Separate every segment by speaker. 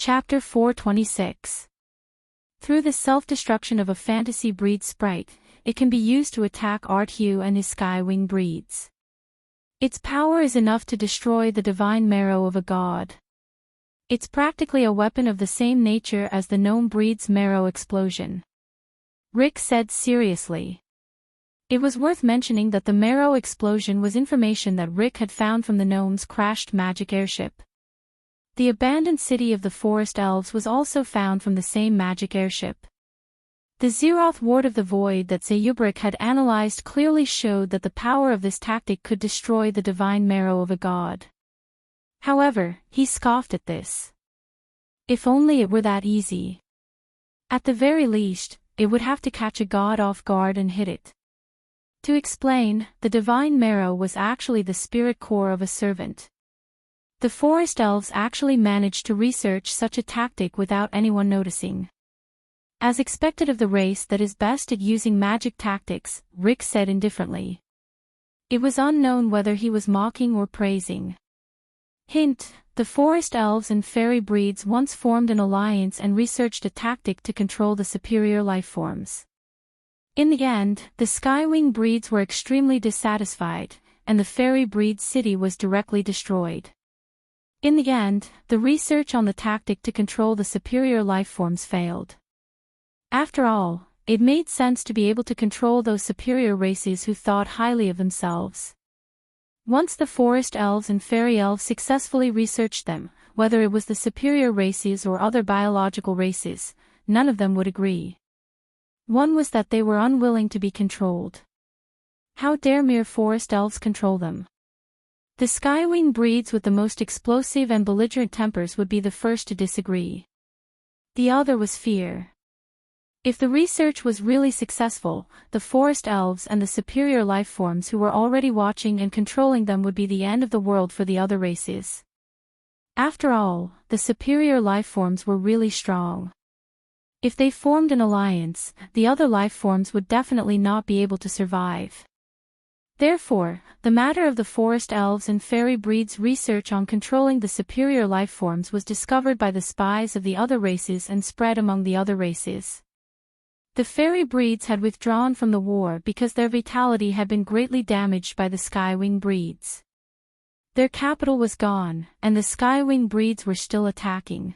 Speaker 1: Chapter 426. Through the self-destruction of a fantasy breed sprite, it can be used to attack Arthu and his Skywing breeds. Its power is enough to destroy the divine marrow of a god. It's practically a weapon of the same nature as the gnome breed's marrow explosion. Rick said seriously. It was worth mentioning that the marrow explosion was information that Rick had found from the gnome's crashed magic airship. The abandoned city of the forest elves was also found from the same magic airship. The Zeroth Ward of the Void that Zayubrik had analyzed clearly showed that the power of this tactic could destroy the divine marrow of a god. However, he scoffed at this. If only it were that easy. At the very least, it would have to catch a god off guard and hit it. To explain, the divine marrow was actually the spirit core of a servant. The forest elves actually managed to research such a tactic without anyone noticing. As expected of the race that is best at using magic tactics, Rick said indifferently. It was unknown whether he was mocking or praising. Hint: the forest elves and fairy breeds once formed an alliance and researched a tactic to control the superior lifeforms. In the end, the Skywing breeds were extremely dissatisfied, and the fairy breed city was directly destroyed. In the end, the research on the tactic to control the superior lifeforms failed. After all, it made sense to be able to control those superior races who thought highly of themselves. Once the forest elves and fairy elves successfully researched them, whether it was the superior races or other biological races, none of them would agree. One was that they were unwilling to be controlled. How dare mere forest elves control them? The Skywing breeds with the most explosive and belligerent tempers would be the first to disagree. The other was fear. If the research was really successful, the forest elves and the superior lifeforms who were already watching and controlling them would be the end of the world for the other races. After all, the superior lifeforms were really strong. If they formed an alliance, the other lifeforms would definitely not be able to survive. Therefore, the matter of the forest elves and fairy breeds' research on controlling the superior lifeforms was discovered by the spies of the other races and spread among the other races. The fairy breeds had withdrawn from the war because their vitality had been greatly damaged by the Skywing breeds. Their capital was gone, and the Skywing breeds were still attacking.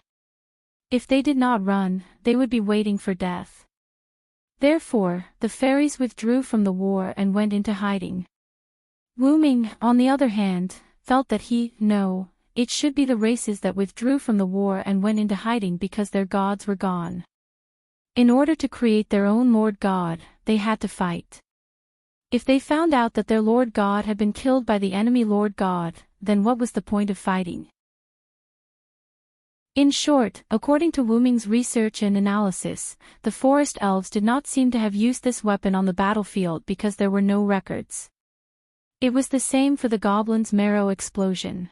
Speaker 1: If they did not run, they would be waiting for death. Therefore, the fairies withdrew from the war and went into hiding. Wuming, on the other hand, felt that it should be the races that withdrew from the war and went into hiding because their gods were gone. In order to create their own Lord God, they had to fight. If they found out that their Lord God had been killed by the enemy Lord God, then what was the point of fighting? In short, according to Wuming's research and analysis, the forest elves did not seem to have used this weapon on the battlefield because there were no records. It was the same for the goblins' marrow explosion.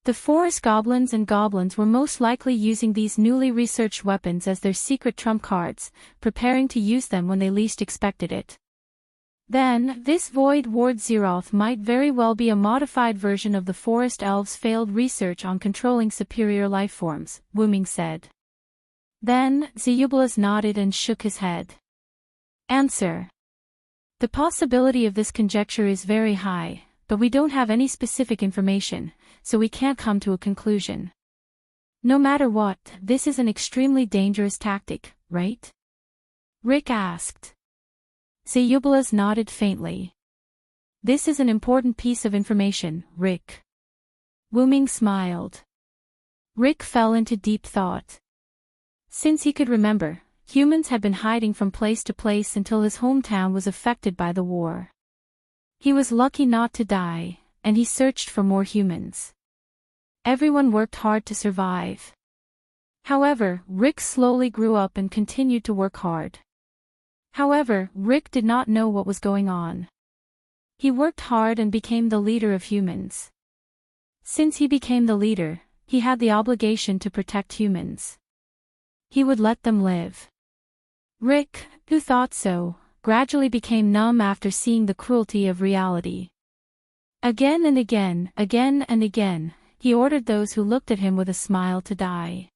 Speaker 1: The forest goblins and goblins were most likely using these newly researched weapons as their secret trump cards, preparing to use them when they least expected it. Then, this Void Ward Zeroth might very well be a modified version of the forest elves' failed research on controlling superior lifeforms, Wuming said. Then, Zayublas nodded and shook his head. Answer. The possibility of this conjecture is very high, but we don't have any specific information, so we can't come to a conclusion. No matter what, this is an extremely dangerous tactic, right? Rick asked. Zayublas nodded faintly. This is an important piece of information, Rick. Wuming smiled. Rick fell into deep thought. Since he could remember, humans had been hiding from place to place until his hometown was affected by the war. He was lucky not to die, and he searched for more humans. Everyone worked hard to survive. However, Rick slowly grew up and continued to work hard. However, Rick did not know what was going on. He worked hard and became the leader of humans. Since he became the leader, he had the obligation to protect humans. He would let them live. Rick, who thought so, gradually became numb after seeing the cruelty of reality. Again and again, he ordered those who looked at him with a smile to die.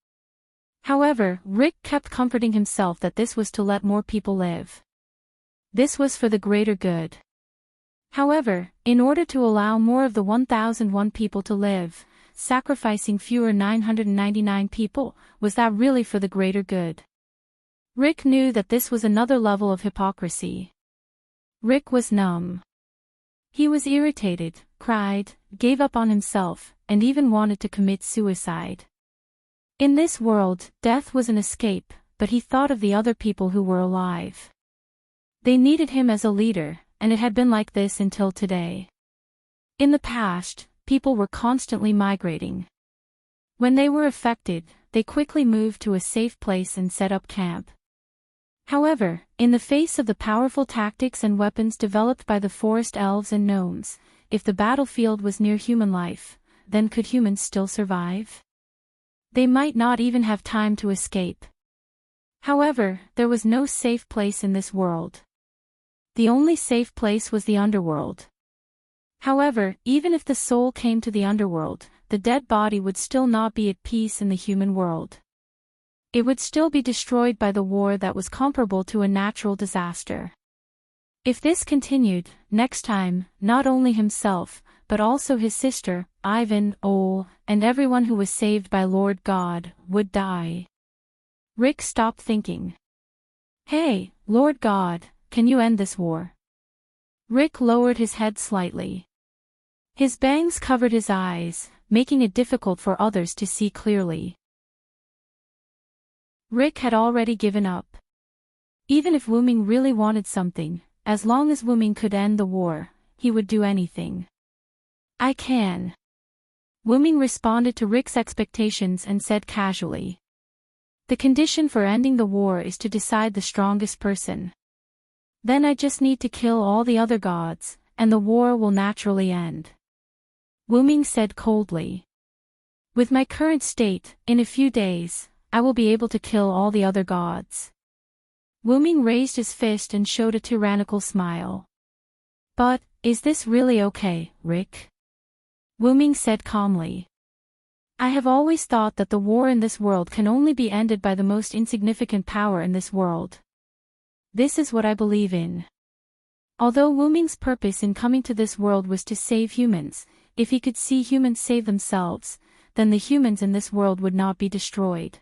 Speaker 1: However, Rick kept comforting himself that this was to let more people live. This was for the greater good. However, in order to allow more of the 1001 people to live, sacrificing fewer 999 people, was that really for the greater good? Rick knew that this was another level of hypocrisy. Rick was numb. He was irritated, cried, gave up on himself, and even wanted to commit suicide. In this world, death was an escape, but he thought of the other people who were alive. They needed him as a leader, and it had been like this until today. In the past, people were constantly migrating. When they were affected, they quickly moved to a safe place and set up camp. However, in the face of the powerful tactics and weapons developed by the forest elves and gnomes, if the battlefield was near human life, then could humans still survive? They might not even have time to escape. However, there was no safe place in this world. The only safe place was the underworld. However, even if the soul came to the underworld, the dead body would still not be at peace in the human world. It would still be destroyed by the war that was comparable to a natural disaster. If this continued, next time, not only himself, but also his sister, Ivan, Ole, and everyone who was saved by Lord God, would die. Rick stopped thinking. Hey, Lord God, can you end this war? Rick lowered his head slightly. His bangs covered his eyes, making it difficult for others to see clearly. Rick had already given up. Even if Wuming really wanted something, as long as Wuming could end the war, he would do anything. I can. Wuming responded to Rick's expectations and said casually. The condition for ending the war is to decide the strongest person. Then I just need to kill all the other gods, and the war will naturally end. Wuming said coldly. With my current state, in a few days, I will be able to kill all the other gods. Wuming raised his fist and showed a tyrannical smile. But, is this really okay, Rick? Wuming said calmly. I have always thought that the war in this world can only be ended by the most insignificant power in this world. This is what I believe in. Although Wuming's purpose in coming to this world was to save humans, if he could see humans save themselves, then the humans in this world would not be destroyed.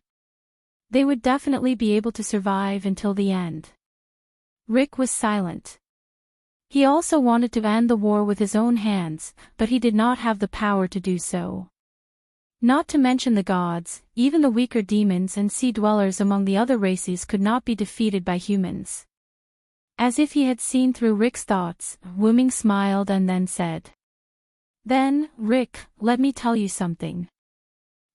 Speaker 1: They would definitely be able to survive until the end. Rick was silent. He also wanted to end the war with his own hands, but he did not have the power to do so. Not to mention the gods, even the weaker demons and sea dwellers among the other races could not be defeated by humans. As if he had seen through Rick's thoughts, Wuming smiled and then said. Then, Rick, let me tell you something.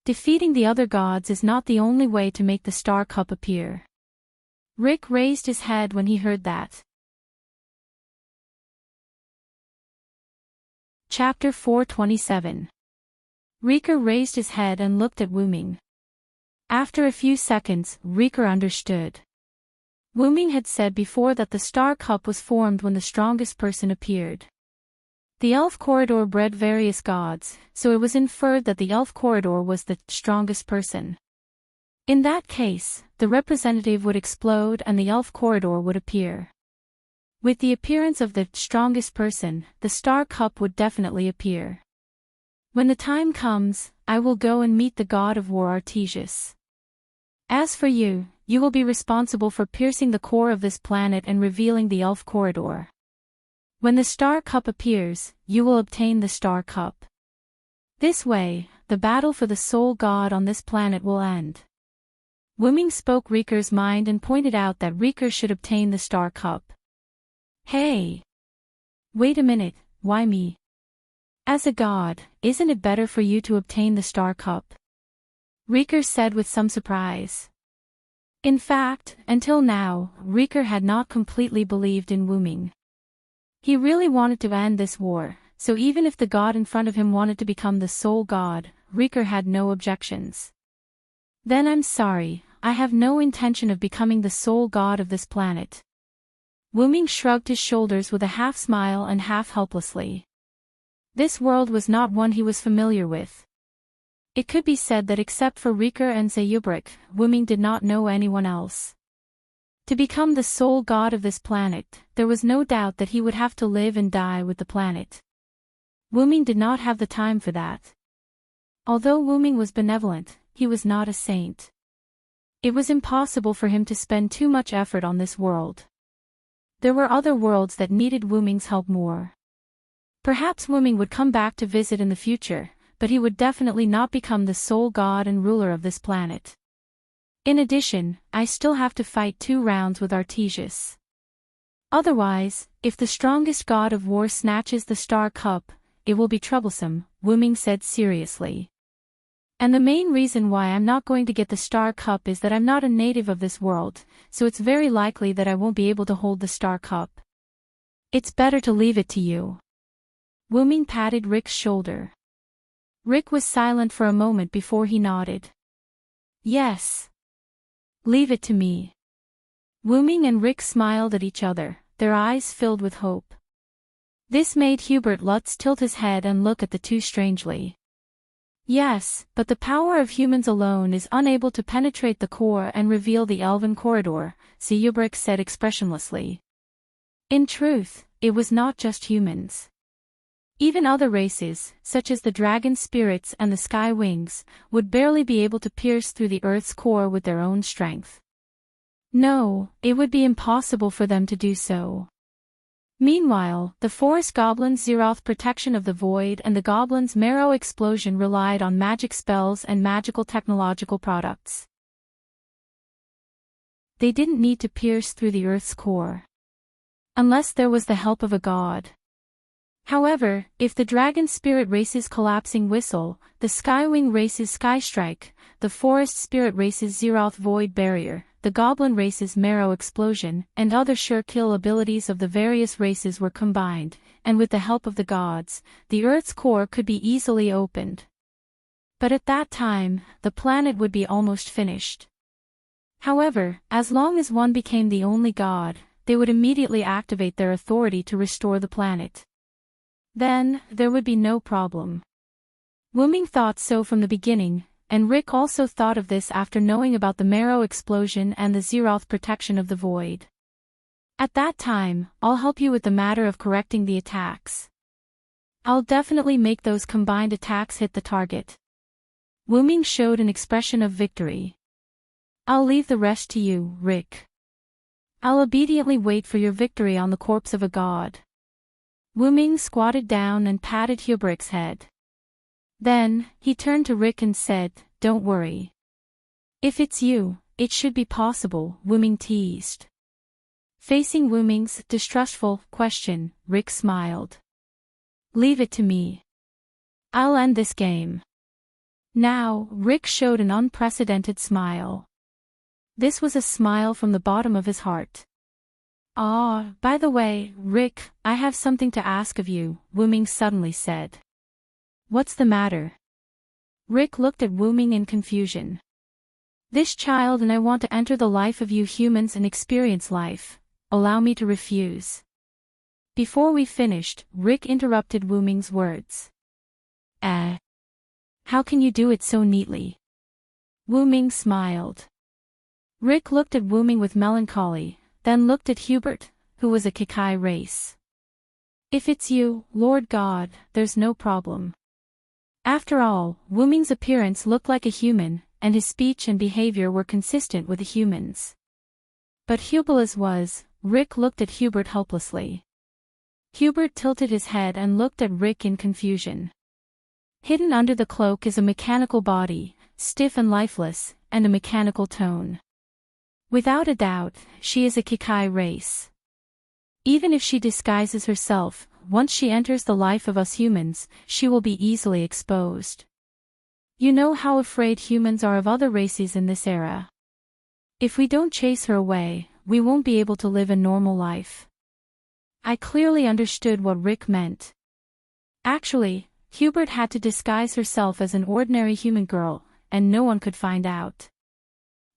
Speaker 1: Defeating the other gods is not the only way to make the Star Cup appear. Rick raised his head when he heard that. Chapter 427. Riker raised his head and looked at Wuming. After a few seconds, Riker understood. Wuming had said before that the Star Cup was formed when the strongest person appeared. The Elf Corridor bred various gods, so it was inferred that the Elf Corridor was the strongest person. In that case, the representative would explode and the Elf Corridor would appear. With the appearance of the strongest person, the Star Cup would definitely appear. When the time comes, I will go and meet the god of war Artesius. As for you, you will be responsible for piercing the core of this planet and revealing the Elf Corridor. When the Star Cup appears, you will obtain the Star Cup. This way, the battle for the sole god on this planet will end. Wuming spoke Riker's mind and pointed out that Riker should obtain the Star Cup. Hey! Wait a minute, why me? As a god, isn't it better for you to obtain the Star Cup? Riker said with some surprise. In fact, until now, Riker had not completely believed in Wuming. He really wanted to end this war, so even if the god in front of him wanted to become the sole god, Riker had no objections. Then I'm sorry, I have no intention of becoming the sole god of this planet. Wuming shrugged his shoulders with a half smile and half helplessly. This world was not one he was familiar with. It could be said that except for Rika and Zayubrik, Wuming did not know anyone else. To become the sole god of this planet, there was no doubt that he would have to live and die with the planet. Wuming did not have the time for that. Although Wuming was benevolent, he was not a saint. It was impossible for him to spend too much effort on this world. There were other worlds that needed Wuming's help more. Perhaps Wuming would come back to visit in the future, but he would definitely not become the sole god and ruler of this planet. In addition, I still have to fight 2 rounds with Artesius. Otherwise, if the strongest god of war snatches the Star Cup, it will be troublesome, Wuming said seriously. And the main reason why I'm not going to get the Star Cup is that I'm not a native of this world, so it's very likely that I won't be able to hold the Star Cup. It's better to leave it to you. Wuming patted Rick's shoulder. Rick was silent for a moment before he nodded. Yes. Leave it to me. Wuming and Rick smiled at each other, their eyes filled with hope. This made Hubert Lutz tilt his head and look at the two strangely. Yes, but the power of humans alone is unable to penetrate the core and reveal the elven corridor, Zayubrik said expressionlessly. In truth, it was not just humans. Even other races, such as the dragon spirits and the sky wings, would barely be able to pierce through the Earth's core with their own strength. No, it would be impossible for them to do so. Meanwhile, the forest goblin's Zeroth protection of the void and the goblin's marrow explosion relied on magic spells and magical technological products. They didn't need to pierce through the Earth's core. Unless there was the help of a god. However, if the dragon spirit race's collapsing whistle, the skywing race's skystrike, the forest spirit race's Zeroth void barrier, the goblin race's marrow explosion, and other sure-kill abilities of the various races were combined, and with the help of the gods, the Earth's core could be easily opened. But at that time, the planet would be almost finished. However, as long as one became the only god, they would immediately activate their authority to restore the planet. Then, there would be no problem. Wuming thought so from the beginning, and Rick also thought of this after knowing about the marrow explosion and the Zeroth protection of the void. At that time, I'll help you with the matter of correcting the attacks. I'll definitely make those combined attacks hit the target. Wuming showed an expression of victory. I'll leave the rest to you, Rick. I'll obediently wait for your victory on the corpse of a god. Wuming squatted down and patted Hubric's head. Then, he turned to Rick and said, "Don't worry. If it's you, it should be possible," Wuming teased. Facing Wuming's distrustful question, Rick smiled. "Leave it to me. I'll end this game." Now, Rick showed an unprecedented smile. This was a smile from the bottom of his heart. By the way, Rick, I have something to ask of you," Wuming suddenly said. "What's the matter?" Rick looked at Wuming in confusion. "This child and I want to enter the life of you humans and experience life. Allow me to refuse." Before we finished, Rick interrupted Wuming's words. How can you do it so neatly?" Wuming smiled. Rick looked at Wuming with melancholy, then looked at Hubert, who was a Kikai race. "If it's you, Lord God, there's no problem." After all, Wuming's appearance looked like a human, and his speech and behavior were consistent with the humans. But Hubert's was. Rick looked at Hubert helplessly. Hubert tilted his head and looked at Rick in confusion. Hidden under the cloak is a mechanical body, stiff and lifeless, and a mechanical tone. Without a doubt, she is a Kikai race. Even if she disguises herself, once she enters the life of us humans, she will be easily exposed. You know how afraid humans are of other races in this era. If we don't chase her away, we won't be able to live a normal life. I clearly understood what Rick meant. Actually, Hubert had to disguise herself as an ordinary human girl, and no one could find out.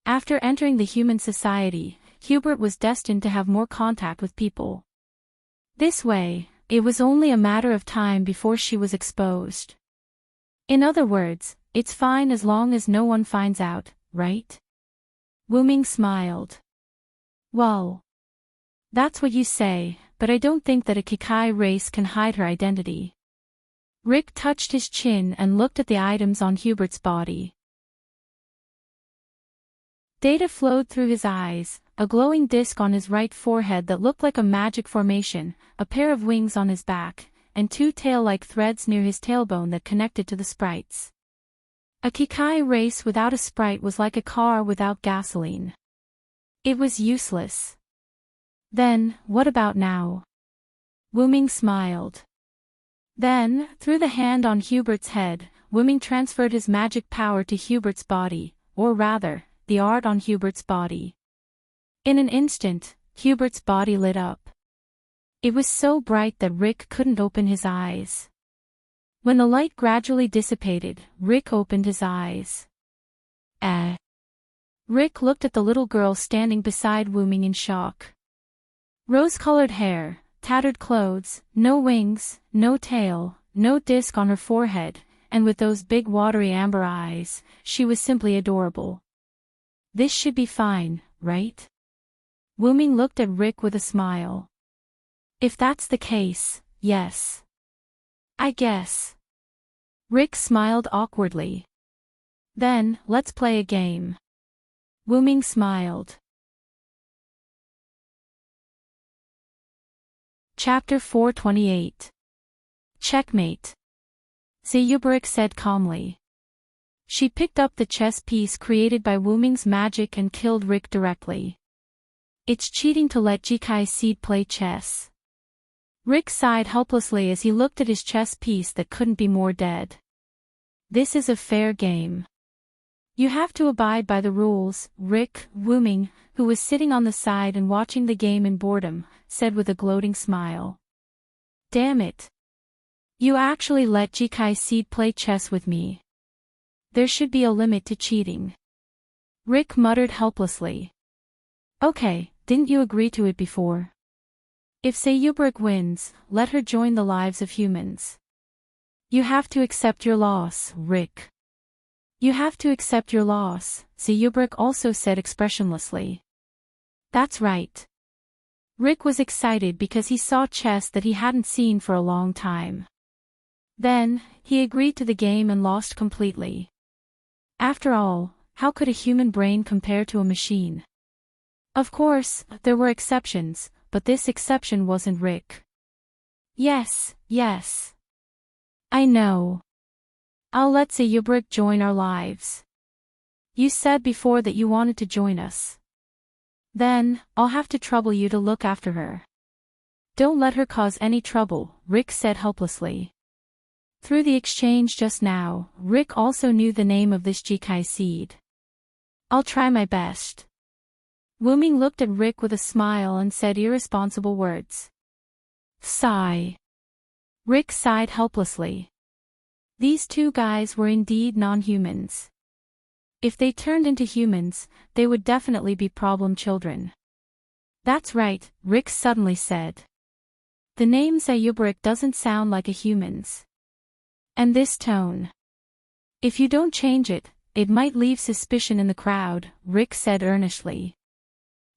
Speaker 1: After entering the human society, Hubert was destined to have more contact with people. This way, it was only a matter of time before she was exposed. In other words, It's fine as long as no one finds out, right? Wu-Ming smiled. Well, that's what you say, but I don't think that a Kikai race can hide her identity. Rick touched his chin and looked at the items on Hubert's body. Data flowed through his eyes, a glowing disc on his right forehead that looked like a magic formation, a pair of wings on his back, and two tail-like threads near his tailbone that connected to the sprites. A Kikai race without a sprite was like a car without gasoline. It was useless. Then, what about now? Wu-Ming smiled. Then, through the hand on Hubert's head, Wu-Ming transferred his magic power to Hubert's body, or rather, the art on Hubert's body. In an instant, Hubert's body lit up. It was so bright that Rick couldn't open his eyes. When the light gradually dissipated, Rick opened his eyes. Rick looked at the little girl standing beside Wu-Ming in shock. Rose-colored hair, tattered clothes, no wings, no tail, no disc on her forehead, and with those big watery amber eyes, she was simply adorable. This should be fine, right? Wu-Ming looked at Rick with a smile. If that's the case, yes. I guess. Rick smiled awkwardly. Then, let's play a game. Wu-Ming smiled. Chapter 428. Checkmate. Zeyubarik said calmly. She picked up the chess piece created by Wu-Ming's magic and killed Rick directly. It's cheating to let Jikai Seed play chess. Rick sighed helplessly as he looked at his chess piece that couldn't be more dead. This is a fair game. You have to abide by the rules, Rick. Wu-Ming, who was sitting on the side and watching the game in boredom, said with a gloating smile. Damn it. You actually let Jikai Seed play chess with me. There should be a limit to cheating. Rick muttered helplessly. Okay, didn't you agree to it before? If Zeyubarik wins, let her join the lives of humans. You have to accept your loss, Rick. You have to accept your loss, Zeyubarik also said expressionlessly. That's right. Rick was excited because he saw chess that he hadn't seen for a long time. Then, he agreed to the game and lost completely. After all, how could a human brain compare to a machine? Of course, there were exceptions, but this exception wasn't Rick. Yes. I know. I'll let Zeyubarik join our lives. You said before that you wanted to join us. Then, I'll have to trouble you to look after her. Don't let her cause any trouble, Rick said helplessly. Through the exchange just now, Rick also knew the name of this Jikai Seed. I'll try my best. Wu-Ming looked at Rick with a smile and said irresponsible words. Sigh. Rick sighed helplessly. These two guys were indeed non-humans. If they turned into humans, they would definitely be problem children. That's right, Rick suddenly said. The name Zeyubarik doesn't sound like a human's. And this tone. If you don't change it, it might leave suspicion in the crowd, Rick said earnestly.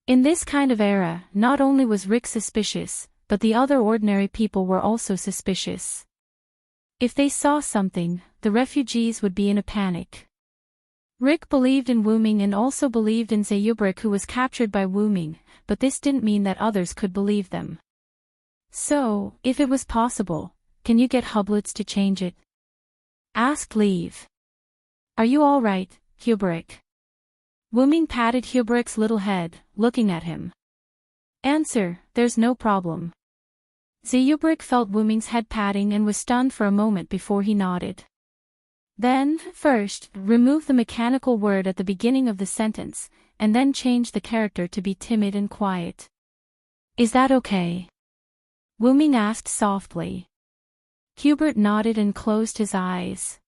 Speaker 1: In this kind of era, not only was Rick suspicious, but the other ordinary people were also suspicious. If they saw something, the refugees would be in a panic. Rick believed in Wu-Ming and also believed in Zeyubarik, who was captured by Wu-Ming, but this didn't mean that others could believe them. So, if it was possible, can you get Hublets to change it? Asked Leave. Are you all right, Hubarik? Wu-Ming patted Hubarik's little head, looking at him. Answer, there's no problem. Zeyubarik felt Wu-Ming's head patting and was stunned for a moment before he nodded. Then, first, remove the mechanical word at the beginning of the sentence, and then change the character to be timid and quiet. Is that okay? Wu-Ming asked softly. Hubert nodded and closed his eyes.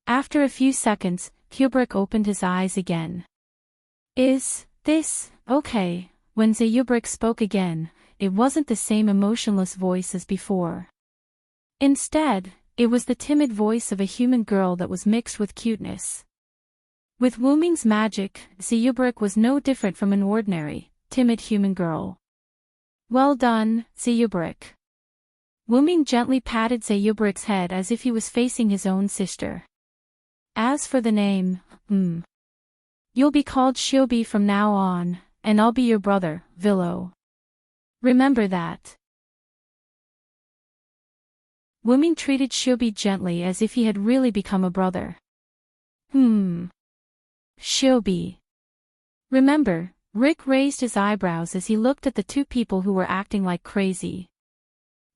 Speaker 1: After a few seconds, Hubarik opened his eyes again. Is this okay? When Zeyubarik spoke again, it wasn't the same emotionless voice as before. Instead, It was the timid voice of a human girl that was mixed with cuteness. With Wuming's magic, Ziyubrik was no different from an ordinary, timid human girl. Well done, Ziyubrik. Wuming gently patted Ziyubrik's head as if he was facing his own sister. As for the name, you'll be called Shiobi from now on, and I'll be your brother, Villo. Remember that. Wuming treated Shiobi gently as if he had really become a brother. Shiobi. Remember, Rick raised his eyebrows as he looked at the two people who were acting like crazy.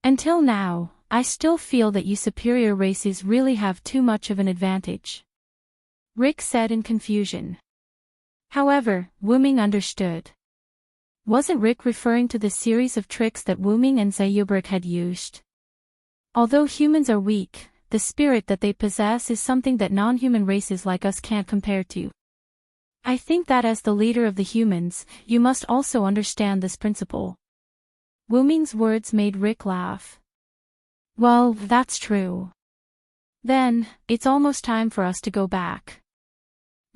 Speaker 1: Until now, I still feel that you superior races really have too much of an advantage. Rick said in confusion. However, Wuming understood. Wasn't Rick referring to the series of tricks that Wuming and Ziyubrik had used? Although humans are weak, the spirit that they possess is something that non-human races like us can't compare to. I think that as the leader of the humans, you must also understand this principle. Wuming's words made Rick laugh. Well, that's true. Then, it's almost time for us to go back.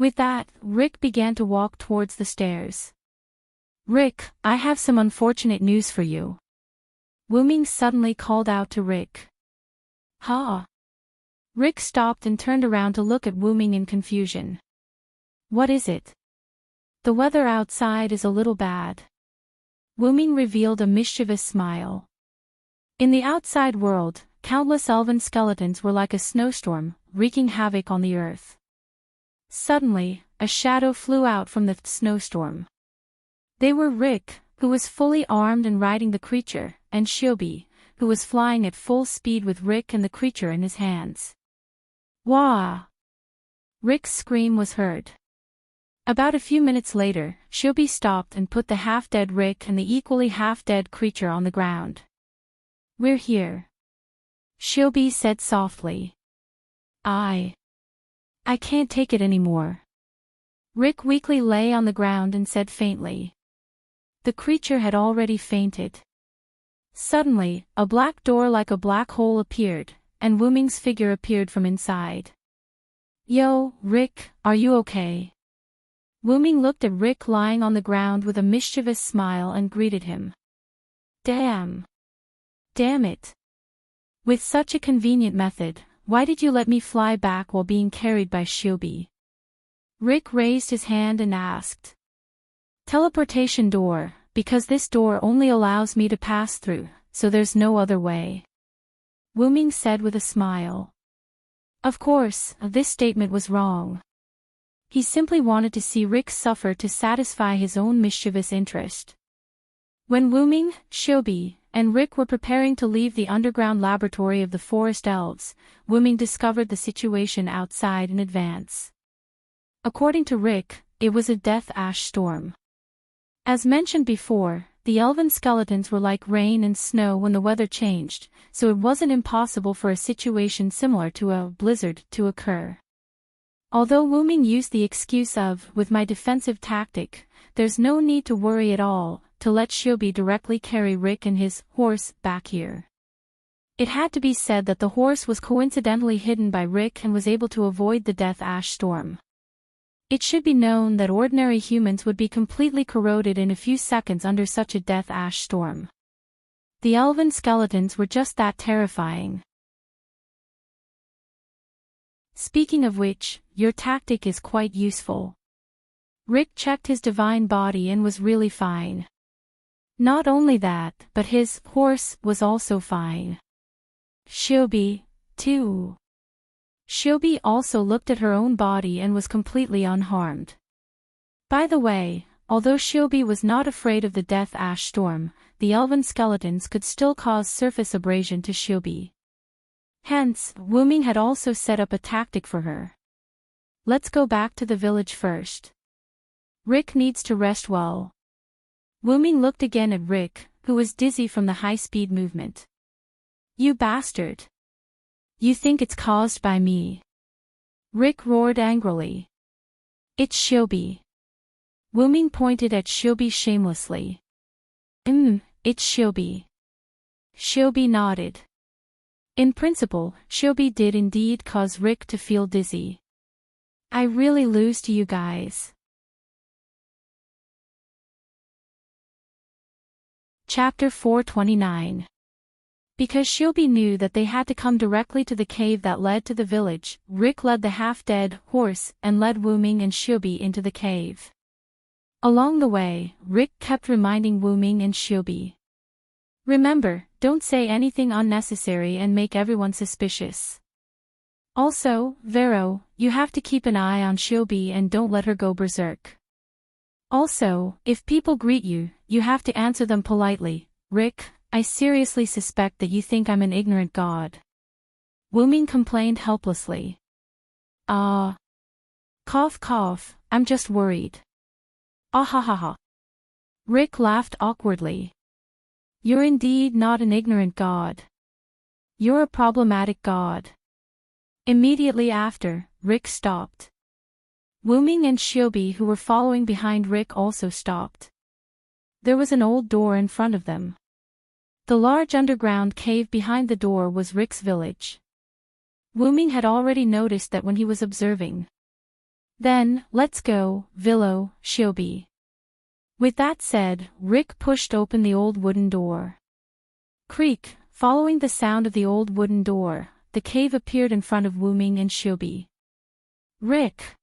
Speaker 1: With that, Rick began to walk towards the stairs. Rick, I have some unfortunate news for you. Wuming suddenly called out to Rick. Huh? Rick stopped and turned around to look at Wuming in confusion. What is it? The weather outside is a little bad. Wuming revealed a mischievous smile. In the outside world, countless elven skeletons were like a snowstorm, wreaking havoc on the earth. Suddenly, a shadow flew out from the snowstorm. They were Rick, who was fully armed and riding the creature, and Shiobi, who was flying at full speed with Rick and the creature in his hands. Wah! Rick's scream was heard. About a few minutes later, Shiobi stopped and put the half-dead Rick and the equally half-dead creature on the ground. We're here. Shiobi said softly. I can't take it anymore. Rick weakly lay on the ground and said faintly. The creature had already fainted. Suddenly, a black door like a black hole appeared, and Wuming's figure appeared from inside. Yo, Rick, are you okay? Wuming looked at Rick lying on the ground with a mischievous smile and greeted him. Damn it. With such a convenient method, why did you let me fly back while being carried by Shiobi? Rick raised his hand and asked. Teleportation door, because this door only allows me to pass through, so there's no other way. Wuming said with a smile. Of course, this statement was wrong. He simply wanted to see Rick suffer to satisfy his own mischievous interest. When Wuming, Shiobi, and Rick were preparing to leave the underground laboratory of the forest elves, Wuming discovered the situation outside in advance. According to Rick, it was a death ash storm. As mentioned before, the elven skeletons were like rain and snow when the weather changed, so it wasn't impossible for a situation similar to a blizzard to occur. Although Wuming used the excuse of, with my defensive tactic, there's no need to worry at all, to let Shiobi directly carry Rick and his horse back here. It had to be said that the horse was coincidentally hidden by Rick and was able to avoid the death ash storm. It should be known that ordinary humans would be completely corroded in a few seconds under such a death ash storm. The elven skeletons were just that terrifying. Speaking of which, your tactic is quite useful. Rick checked his divine body and was really fine. Not only that, but his horse was also fine. Shiobi, too. Shiobi also looked at her own body and was completely unharmed. By the way, although Shiobi was not afraid of the death ash storm, the elven skeletons could still cause surface abrasion to Shiobi. Hence, Wuming had also set up a tactic for her. Let's go back to the village first. Rick needs to rest well. Wuming looked again at Rick, who was dizzy from the high-speed movement. You bastard! You think it's caused by me? Rick roared angrily. It's Shiobi. Wuming pointed at Shiobi shamelessly. It's Shiobi. Shiobi nodded. In principle, Shiobi did indeed cause Rick to feel dizzy. I really lose to you guys. Chapter 429. Because Shiobi knew that they had to come directly to the cave that led to the village, Rick led the half-dead horse and led Wuming and Shiobi into the cave. Along the way, Rick kept reminding Wuming and Shiobi. Remember, don't say anything unnecessary and make everyone suspicious. Also, Vero, you have to keep an eye on Shiobi and don't let her go berserk. Also, if people greet you, you have to answer them politely. Rick, I seriously suspect that you think I'm an ignorant god. Wuming complained helplessly. Cough cough, I'm just worried. Ah ha ha ha. Rick laughed awkwardly. You're indeed not an ignorant god. You're a problematic god. Immediately after, Rick stopped. Wuming and Shiobi, who were following behind Rick, also stopped. There was an old door in front of them. The large underground cave behind the door was Rick's village. Wuming had already noticed that when he was observing. Then, let's go, Vilo, Shiobi. With that said, Rick pushed open the old wooden door. Creak, following the sound of the old wooden door, the cave appeared in front of Wuming and Shiobi. Rick!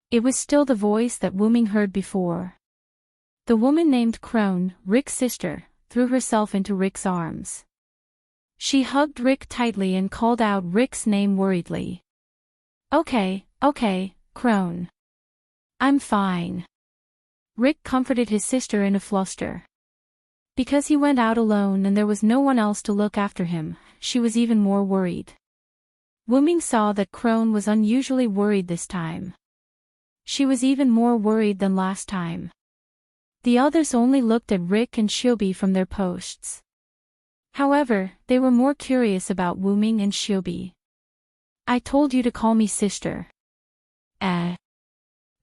Speaker 1: It was still the voice that Wuming heard before. The woman named Crone, Rick's sister, threw herself into Rick's arms. She hugged Rick tightly and called out Rick's name worriedly. Okay, Crone. I'm fine. Rick comforted his sister in a fluster. Because he went out alone and there was no one else to look after him, she was even more worried. Wuming saw that Crone was unusually worried this time. She was even more worried than last time. The others only looked at Rick and Shiobi from their posts. However, they were more curious about Wuming and Shiobi. I told you to call me sister.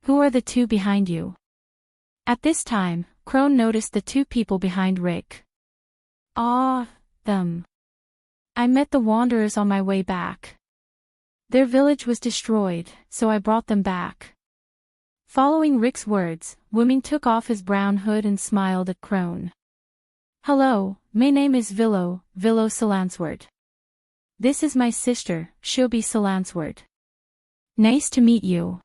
Speaker 1: Who are the two behind you? At this time, Crone noticed the two people behind Rick. Them. I met the Wanderers on my way back. Their village was destroyed, so I brought them back. Following Rick's words, Wuming took off his brown hood and smiled at Crone. Hello, my name is Vilo Salansword. This is my sister, Shiobi Salansword. Nice to meet you.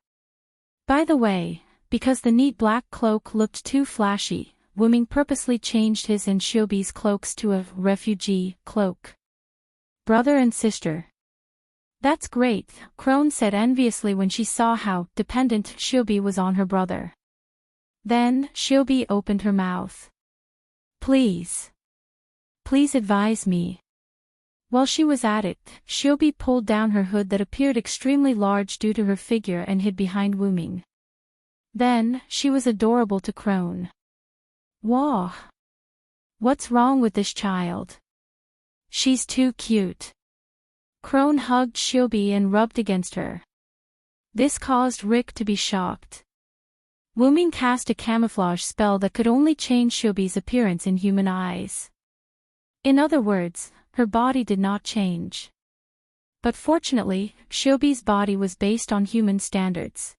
Speaker 1: By the way, because the neat black cloak looked too flashy, Wuming purposely changed his and Shiobi's cloaks to a refugee cloak. Brother and sister. That's great, Crone said enviously when she saw how dependent Shiobi was on her brother. Then, Shiobi opened her mouth. Please advise me. While she was at it, Shiobi pulled down her hood that appeared extremely large due to her figure and hid behind Wuming. Then, she was adorable to Crone. Whoa! What's wrong with this child? She's too cute. Crone hugged Shiobi and rubbed against her. This caused Rick to be shocked. Wuming cast a camouflage spell that could only change Shiobi's appearance in human eyes. In other words, her body did not change. But fortunately, Shiobi's body was based on human standards.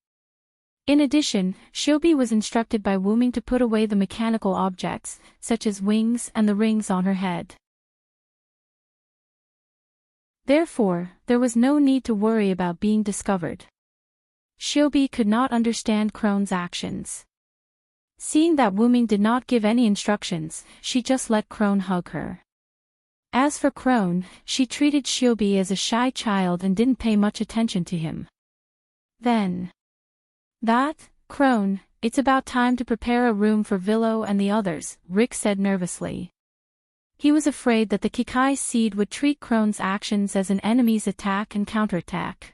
Speaker 1: In addition, Shiobi was instructed by Wuming to put away the mechanical objects, such as wings and the rings on her head. Therefore, there was no need to worry about being discovered. Shiobi could not understand Crone's actions. Seeing that Wuming did not give any instructions, she just let Crone hug her. As for Crone, she treated Shiobi as a shy child and didn't pay much attention to him. Then, Crone, it's about time to prepare a room for Vilo and the others, Rick said nervously. He was afraid that the Kikai seed would treat Crone's actions as an enemy's attack and counterattack.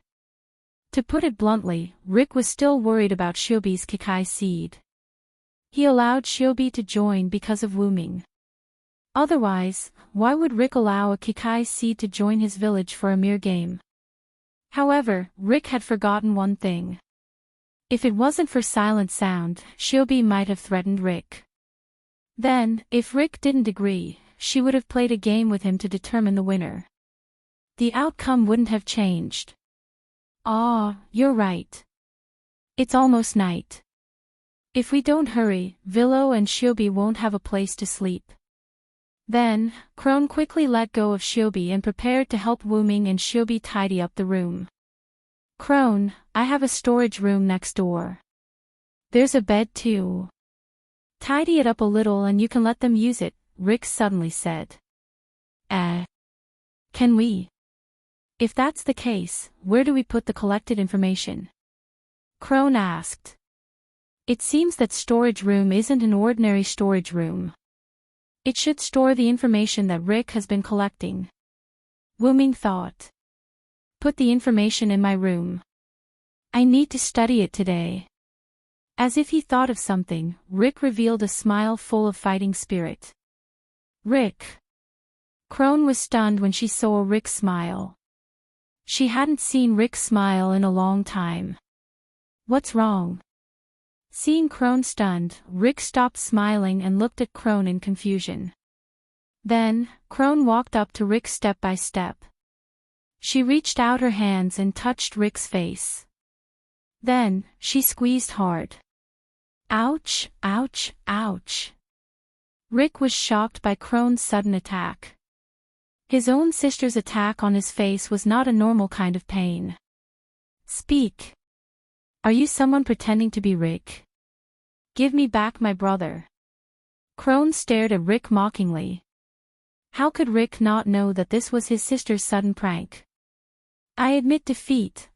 Speaker 1: To put it bluntly, Rick was still worried about Shiobi's Kikai seed. He allowed Shiobi to join because of Wuming. Otherwise, why would Rick allow a Kikai seed to join his village for a mere game? However, Rick had forgotten one thing. If it wasn't for Silent Sound, Shiobi might have threatened Rick. Then, if Rick didn't agree, she would have played a game with him to determine the winner. the outcome wouldn't have changed. Ah, you're right. It's almost night. If we don't hurry, Willow and Shiobi won't have a place to sleep. Then, Crone quickly let go of Shiobi and prepared to help Wuming and Shiobi tidy up the room. Crone, I have a storage room next door. There's a bed too. Tidy it up a little and you can let them use it, Rick suddenly said. Can we? If that's the case, where do we put the collected information? Crone asked. It seems that storage room isn't an ordinary storage room. It should store the information that Rick has been collecting. Wuming thought. Put the information in my room. I need to study it today. As if he thought of something, Rick revealed a smile full of fighting spirit. Rick. Crone was stunned when she saw Rick's smile. She hadn't seen Rick smile in a long time. What's wrong? Seeing Crone stunned, Rick stopped smiling and looked at Crone in confusion. Then, Crone walked up to Rick step by step. She reached out her hands and touched Rick's face. Then, she squeezed hard. Ouch, ouch, ouch. Rick was shocked by Crone's sudden attack. His own sister's attack on his face was not a normal kind of pain. Speak. Are you someone pretending to be Rick? Give me back my brother. Crone stared at Rick mockingly. How could Rick not know that this was his sister's sudden prank? I admit defeat,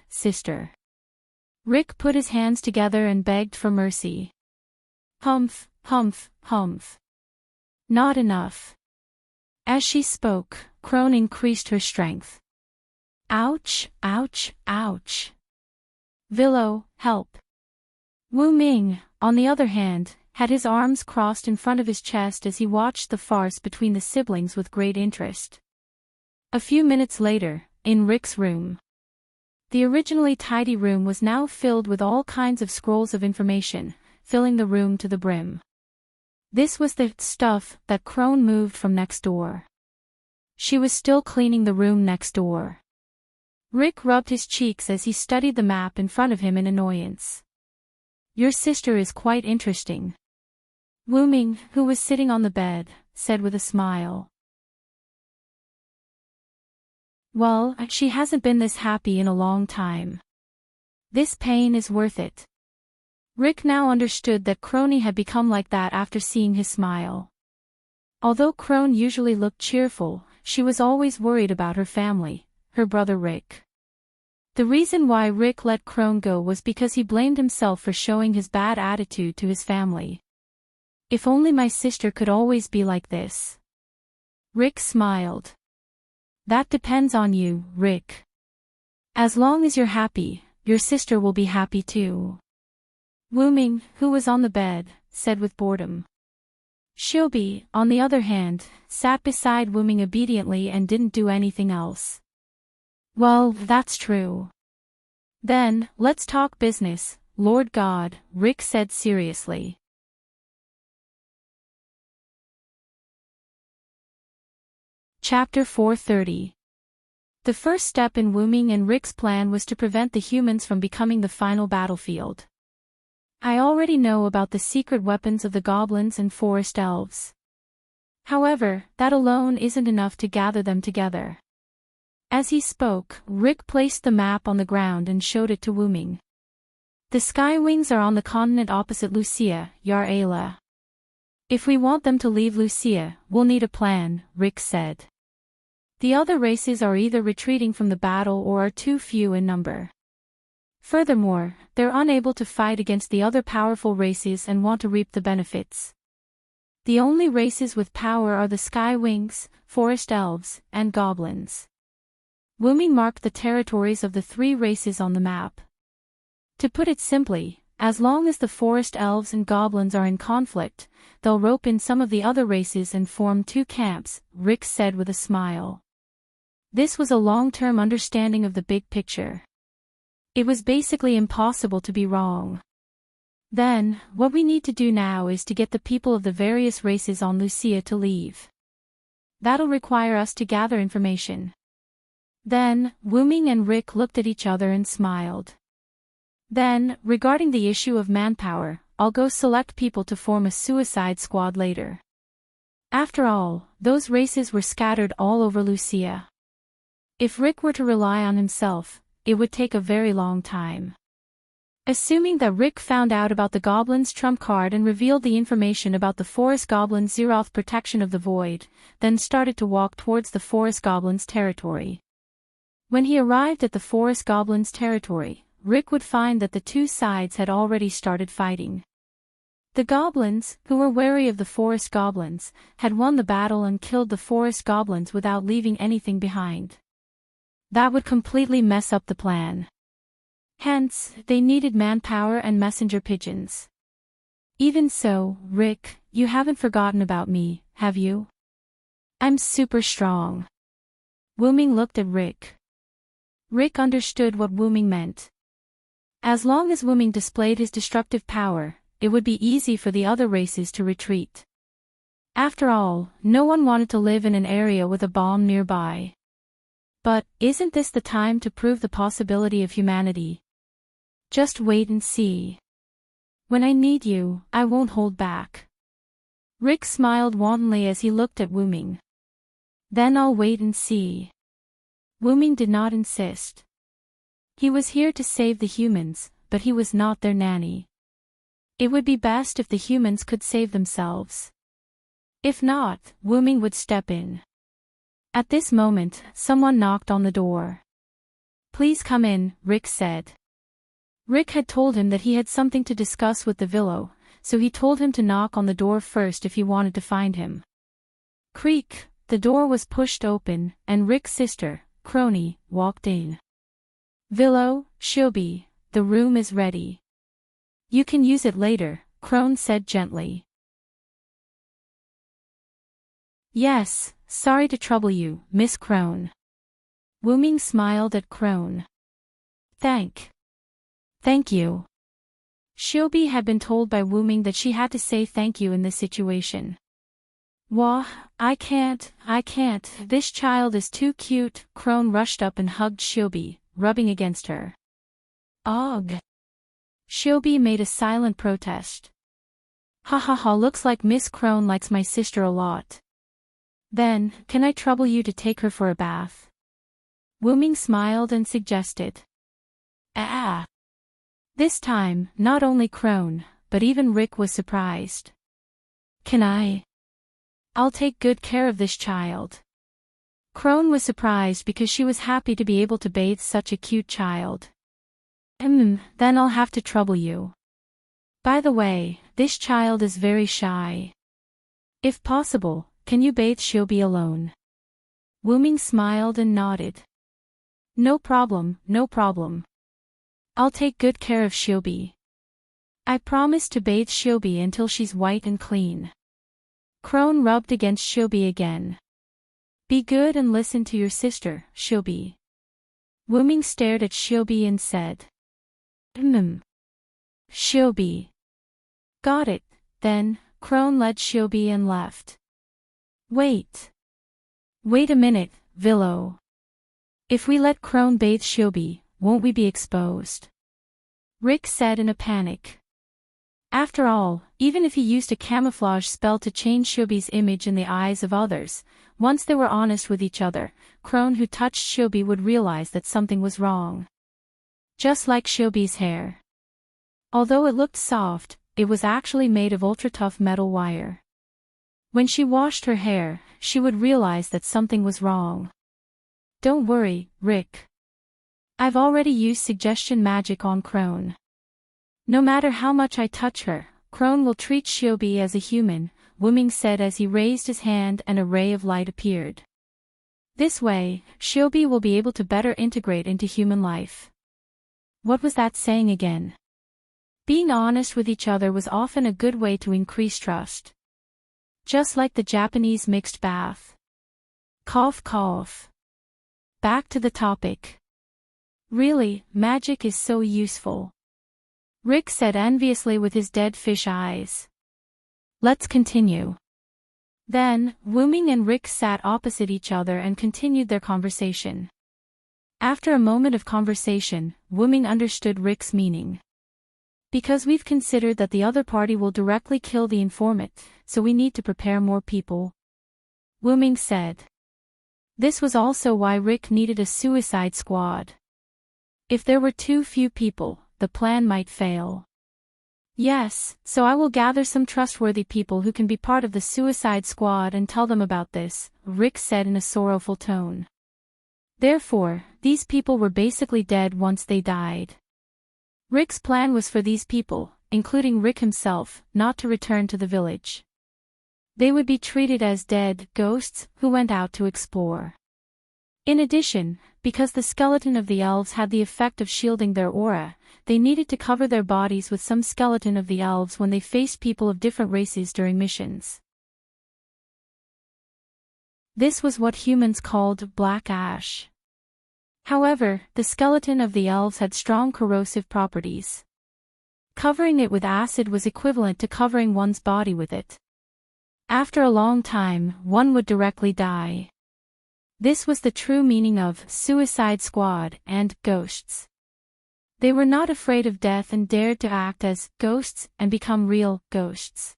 Speaker 1: sister. Rick put his hands together and begged for mercy. Humph, humph, humph. Not enough. As she spoke, Crone increased her strength. Ouch, ouch, ouch. Willow, help. Wuming, on the other hand, had his arms crossed in front of his chest as he watched the farce between the siblings with great interest. A few minutes later, in Rick's room. The originally tidy room was now filled with all kinds of scrolls of information, filling the room to the brim. This was the stuff that Crone moved from next door. She was still cleaning the room next door. Rick rubbed his cheeks as he studied the map in front of him in annoyance. Your sister is quite interesting. Wuming, who was sitting on the bed, said with a smile. Well, she hasn't been this happy in a long time. This pain is worth it. Rick now understood that Crone had become like that after seeing his smile. Although Crone usually looked cheerful, she was always worried about her family, her brother Rick. The reason why Rick let Crone go was because he blamed himself for showing his bad attitude to his family. If only my sister could always be like this. Rick smiled. That depends on you, Rick. As long as you're happy, your sister will be happy too. Wuming, who was on the bed, said with boredom. Shiobi, on the other hand, sat beside Wuming obediently and didn't do anything else. Well, that's true. Then, let's talk business, Lord God, Rick said seriously. Chapter 430. The first step in Wuming and Rick's plan was to prevent the humans from becoming the final battlefield. I already know about the secret weapons of the goblins and forest elves. However, that alone isn't enough to gather them together. As he spoke, Rick placed the map on the ground and showed it to Wuming. The Skywings are on the continent opposite Lucia, Yar Ayla. If we want them to leave Lucia, we'll need a plan, Rick said. The other races are either retreating from the battle or are too few in number. Furthermore, they're unable to fight against the other powerful races and want to reap the benefits. The only races with power are the Skywings, forest elves, and goblins. Wuming marked the territories of the three races on the map. To put it simply, as long as the forest elves and goblins are in conflict, they'll rope in some of the other races and form two camps, Rick said with a smile. This was a long-term understanding of the big picture. It was basically impossible to be wrong. Then, what we need to do now is to get the people of the various races on Lucia to leave. That'll require us to gather information. Then, Wuming and Rick looked at each other and smiled. Then, regarding the issue of manpower, I'll go select people to form a suicide squad later. After all, those races were scattered all over Lucia. If Rick were to rely on himself, it would take a very long time. Assuming that Rick found out about the Goblin's trump card and revealed the information about the Forest Goblin's Zeroth protection of the Void, then started to walk towards the Forest Goblin's territory. When he arrived at the Forest Goblin's territory, Rick would find that the two sides had already started fighting. The goblins, who were wary of the Forest Goblins, had won the battle and killed the Forest Goblins without leaving anything behind. That would completely mess up the plan. Hence, they needed manpower and messenger pigeons. Even so, Rick, you haven't forgotten about me, have you? I'm super strong. Wuming looked at Rick. Rick understood what Wuming meant. As long as Wuming displayed his destructive power, it would be easy for the other races to retreat. After all, no one wanted to live in an area with a bomb nearby. But, isn't this the time to prove the possibility of humanity? Just wait and see. When I need you, I won't hold back. Rick smiled wantonly as he looked at Wuming. Then I'll wait and see. Wuming did not insist. He was here to save the humans, but he was not their nanny. It would be best if the humans could save themselves. If not, Wuming would step in. At this moment, someone knocked on the door. Please come in, Rick said. Rick had told him that he had something to discuss with the Villo, so he told him to knock on the door first if he wanted to find him. Creak, the door was pushed open, and Rick's sister, Crony, walked in. Villo, Shiobi, the room is ready. You can use it later, Crone said gently. Yes, sorry to trouble you, Miss Crone. Wuming smiled at Crone. Thank you. Shiobi had been told by Wuming that she had to say thank you in this situation. Wah, I can't, this child is too cute, Crone rushed up and hugged Shiobi, rubbing against her. Ugh. Shiobi made a silent protest. Ha ha ha, looks like Miss Crone likes my sister a lot. Then, can I trouble you to take her for a bath? Wuming smiled and suggested. Ah. This time, not only Crone, but even Rick was surprised. Can I? I'll take good care of this child. Crone was surprised because she was happy to be able to bathe such a cute child. Then I'll have to trouble you. By the way, this child is very shy. If possible, can you bathe Shiobi alone? Wuming smiled and nodded. No problem. I'll take good care of Shiobi. I promise to bathe Shiobi until she's white and clean. Crone rubbed against Shiobi again. Be good and listen to your sister, Shiobi. Wuming stared at Shiobi and said. Shiobi. Got it, then, Crone led Shiobi and left. Wait a minute, Villo. If we let Crone bathe Shiobi, won't we be exposed? Rick said in a panic. After all, even if he used a camouflage spell to change Shiobi's image in the eyes of others, once they were honest with each other, Crone who touched Shiobi would realize that something was wrong. Just like Shiobi's hair. Although it looked soft, it was actually made of ultra-tough metal wire. When she washed her hair, she would realize that something was wrong. Don't worry, Rick. I've already used suggestion magic on Crone. No matter how much I touch her, Crone will treat Shiobi as a human, Wuming said as he raised his hand and a ray of light appeared. This way, Shiobi will be able to better integrate into human life. What was that saying again? Being honest with each other was often a good way to increase trust. Just like the Japanese mixed bath. Cough cough. Back to the topic. Really, magic is so useful. Rick said enviously with his dead fish eyes. Let's continue. Then, Wuming and Rick sat opposite each other and continued their conversation. After a moment of conversation, Wuming understood Rick's meaning. Because we've considered that the other party will directly kill the informant, so we need to prepare more people. Wuming said. This was also why Rick needed a suicide squad. If there were too few people, the plan might fail. Yes, so I will gather some trustworthy people who can be part of the suicide squad and tell them about this, Rick said in a sorrowful tone. Therefore, these people were basically dead once they died. Rick's plan was for these people, including Rick himself, not to return to the village. They would be treated as dead ghosts who went out to explore. In addition, because the skeleton of the elves had the effect of shielding their aura, they needed to cover their bodies with some skeleton of the elves when they faced people of different races during missions. This was what humans called black ash. However, the skeleton of the elves had strong corrosive properties. Covering it with acid was equivalent to covering one's body with it. After a long time, one would directly die. This was the true meaning of Suicide Squad and ghosts. They were not afraid of death and dared to act as ghosts and become real ghosts.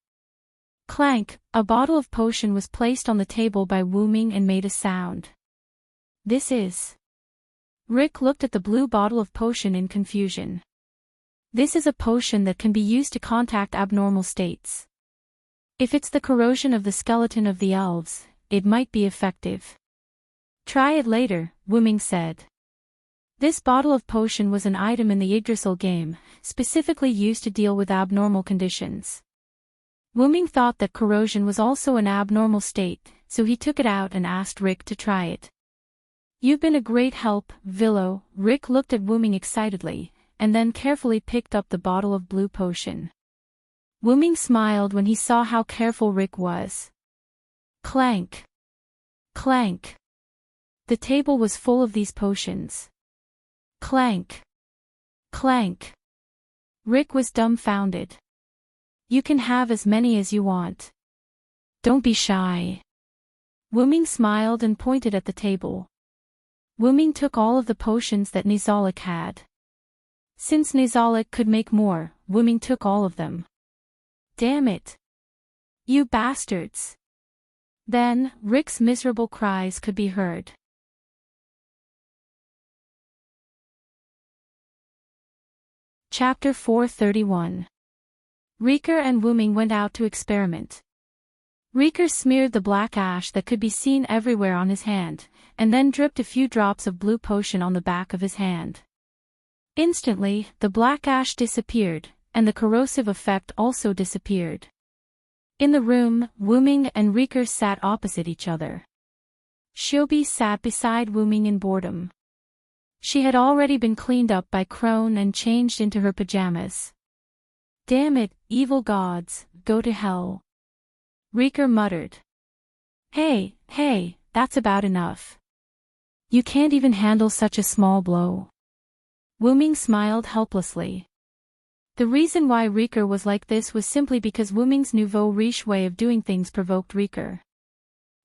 Speaker 1: Clank, a bottle of potion was placed on the table by Wuming and made a sound. This is. Rick looked at the blue bottle of potion in confusion. This is a potion that can be used to contact abnormal states. If it's the corrosion of the skeleton of the elves, it might be effective. Try it later, Wuming said. This bottle of potion was an item in the Yggdrasil game, specifically used to deal with abnormal conditions. Wuming thought that corrosion was also an abnormal state, so he took it out and asked Rick to try it. You've been a great help, Villo. Rick looked at Wuming excitedly, and then carefully picked up the bottle of blue potion. Wuming smiled when he saw how careful Rick was. Clank. Clank. The table was full of these potions. Clank. Clank. Rick was dumbfounded. You can have as many as you want. Don't be shy. Wuming smiled and pointed at the table. Wuming took all of the potions that Nizalik had. Since Nizalik could make more, Wuming took all of them. Damn it. You bastards. Then, Rick's miserable cries could be heard. Chapter 431. Riker and Wuming went out to experiment. Riker smeared the black ash that could be seen everywhere on his hand, and then dripped a few drops of blue potion on the back of his hand. Instantly, the black ash disappeared, and the corrosive effect also disappeared. In the room, Wuming and Riker sat opposite each other. Shobi sat beside Wuming in boredom. She had already been cleaned up by Crone and changed into her pajamas. Damn it, evil gods, go to hell. Riker muttered. Hey, that's about enough. You can't even handle such a small blow. Wuming smiled helplessly. The reason why Riker was like this was simply because Wuming's nouveau riche way of doing things provoked Riker.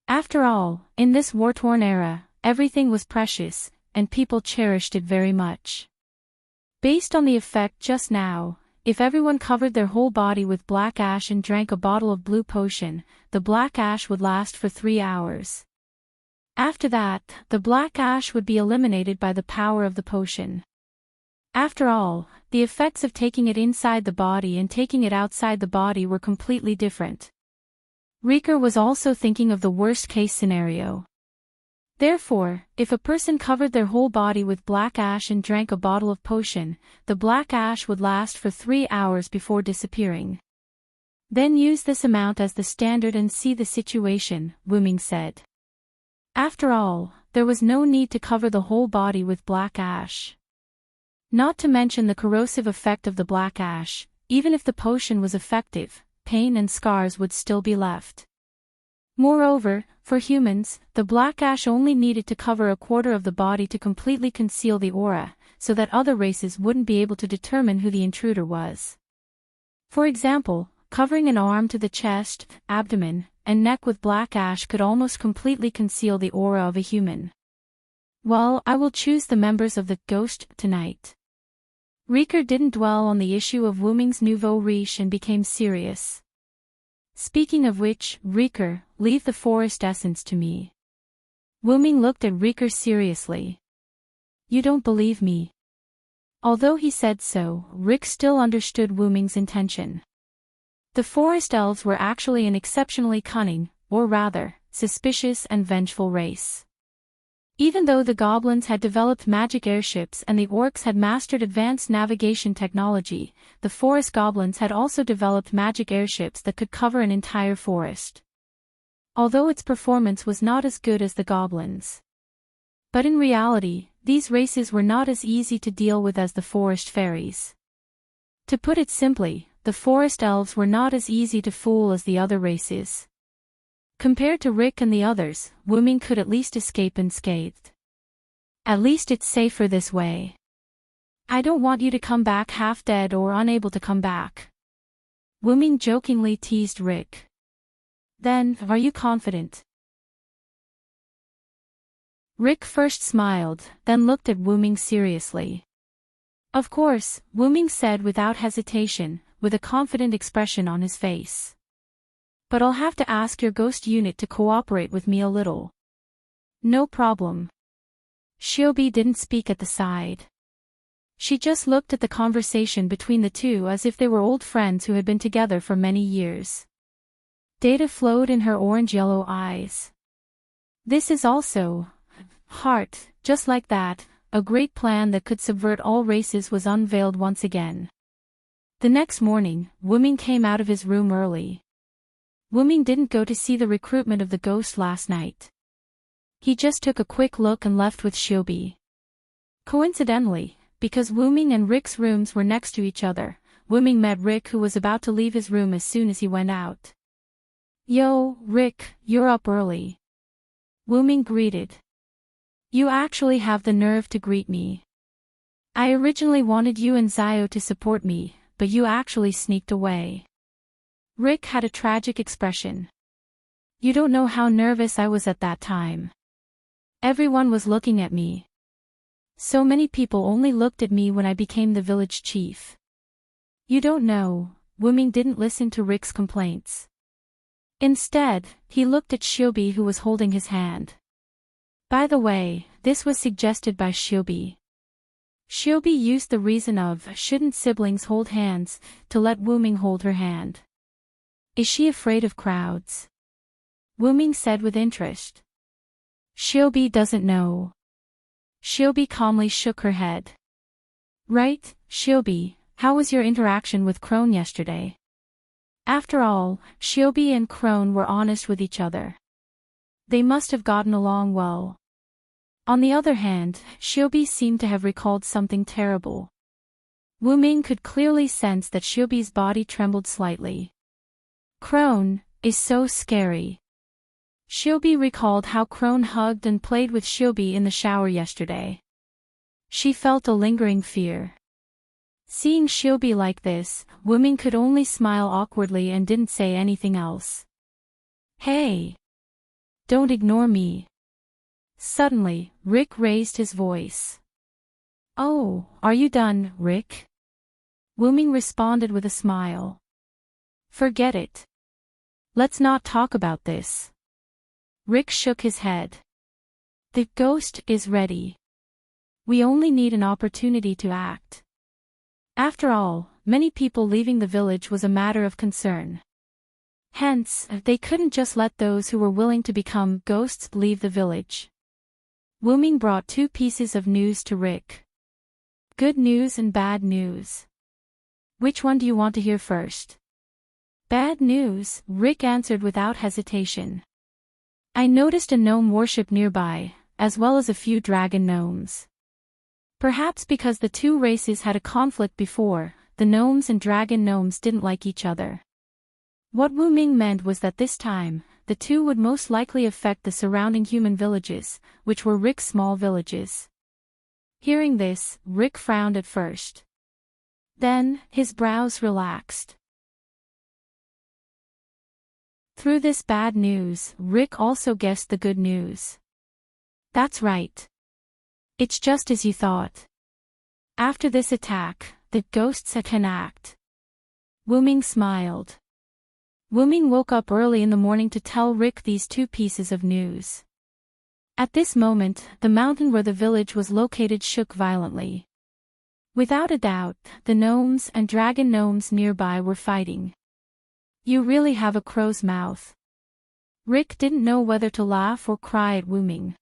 Speaker 1: After all, in this war-torn era, everything was precious, and people cherished it very much. Based on the effect just now, if everyone covered their whole body with black ash and drank a bottle of blue potion, the black ash would last for 3 hours. After that, the black ash would be eliminated by the power of the potion. After all, the effects of taking it inside the body and taking it outside the body were completely different. Riker was also thinking of the worst-case scenario. Therefore, if a person covered their whole body with black ash and drank a bottle of potion, the black ash would last for 3 hours before disappearing. Then use this amount as the standard and see the situation, Wuming said. After all, there was no need to cover the whole body with black ash. Not to mention the corrosive effect of the black ash, even if the potion was effective, pain and scars would still be left. Moreover, for humans, the black ash only needed to cover a quarter of the body to completely conceal the aura, so that other races wouldn't be able to determine who the intruder was. For example, covering an arm to the chest, abdomen, and neck with black ash could almost completely conceal the aura of a human. Well, I will choose the members of the ghost tonight. Riker didn't dwell on the issue of Wu Ming's nouveau riche and became serious. Speaking of which, Riker, leave the forest essence to me. Wu Ming looked at Riker seriously. You don't believe me. Although he said so, Rick still understood Wu Ming's intention. The forest elves were actually an exceptionally cunning, or rather, suspicious and vengeful race. Even though the goblins had developed magic airships and the orcs had mastered advanced navigation technology, the forest goblins had also developed magic airships that could cover an entire forest. Although its performance was not as good as the goblins. But in reality, these races were not as easy to deal with as the forest fairies. To put it simply, the forest elves were not as easy to fool as the other races. Compared to Rick and the others, Wu Ming could at least escape unscathed. At least it's safer this way. I don't want you to come back half dead or unable to come back. Wu Ming jokingly teased Rick. Then, are you confident? Rick first smiled, then looked at Wu Ming seriously. Of course, Wu Ming said without hesitation, with a confident expression on his face. But I'll have to ask your ghost unit to cooperate with me a little. No problem. Shiobi didn't speak at the side. She just looked at the conversation between the two as if they were old friends who had been together for many years. Data flowed in her orange-yellow eyes. This is also, heart, just like that, a great plan that could subvert all races was unveiled once again. The next morning, Wu Ming came out of his room early. Wu Ming didn't go to see the recruitment of the ghost last night. He just took a quick look and left with Shiobi. Coincidentally, because Wu Ming and Rick's rooms were next to each other, Wu Ming met Rick, who was about to leave his room as soon as he went out. Yo, Rick, you're up early. Wu Ming greeted. You actually have the nerve to greet me. I originally wanted you and Zio to support me, but you actually sneaked away. Rick had a tragic expression. You don't know how nervous I was at that time. Everyone was looking at me. So many people only looked at me when I became the village chief. You don't know, Wu Ming didn't listen to Rick's complaints. Instead, he looked at Shiobi, who was holding his hand. By the way, this was suggested by Shiobi. Shiobi used the reason of shouldn't siblings hold hands to let Wu Ming hold her hand. Is she afraid of crowds? Wu Ming said with interest. Shiobi doesn't know. Shiobi calmly shook her head. Right, Shiobi, how was your interaction with Crone yesterday? After all, Shiobi and Crone were honest with each other. They must have gotten along well. On the other hand, Shiobi seemed to have recalled something terrible. Wu Ming could clearly sense that Shiobi's body trembled slightly. Crone is so scary. Shiobi recalled how Crone hugged and played with Shiobi in the shower yesterday. She felt a lingering fear. Seeing Shiobi like this, Wu Ming could only smile awkwardly and didn't say anything else. Hey! Don't ignore me. Suddenly, Rick raised his voice. Oh, are you done, Rick? Wu Ming responded with a smile. Forget it. Let's not talk about this. Rick shook his head. The ghost is ready. We only need an opportunity to act. After all, many people leaving the village was a matter of concern. Hence, they couldn't just let those who were willing to become ghosts leave the village. Wu Ming brought two pieces of news to Rick. Good news and bad news. Which one do you want to hear first? Bad news, Rick answered without hesitation. I noticed a gnome worship nearby, as well as a few dragon gnomes. Perhaps because the two races had a conflict before, the gnomes and dragon gnomes didn't like each other. What Wu Ming meant was that this time, the two would most likely affect the surrounding human villages, which were Rick's small villages. Hearing this, Rick frowned at first. Then, his brows relaxed. Through this bad news, Rick also guessed the good news. That's right. It's just as you thought. After this attack, the ghosts can act. Wuming smiled. Wuming woke up early in the morning to tell Rick these two pieces of news. At this moment, the mountain where the village was located shook violently. Without a doubt, the gnomes and dragon gnomes nearby were fighting. You really have a crow's mouth. Rick didn't know whether to laugh or cry at Wuming.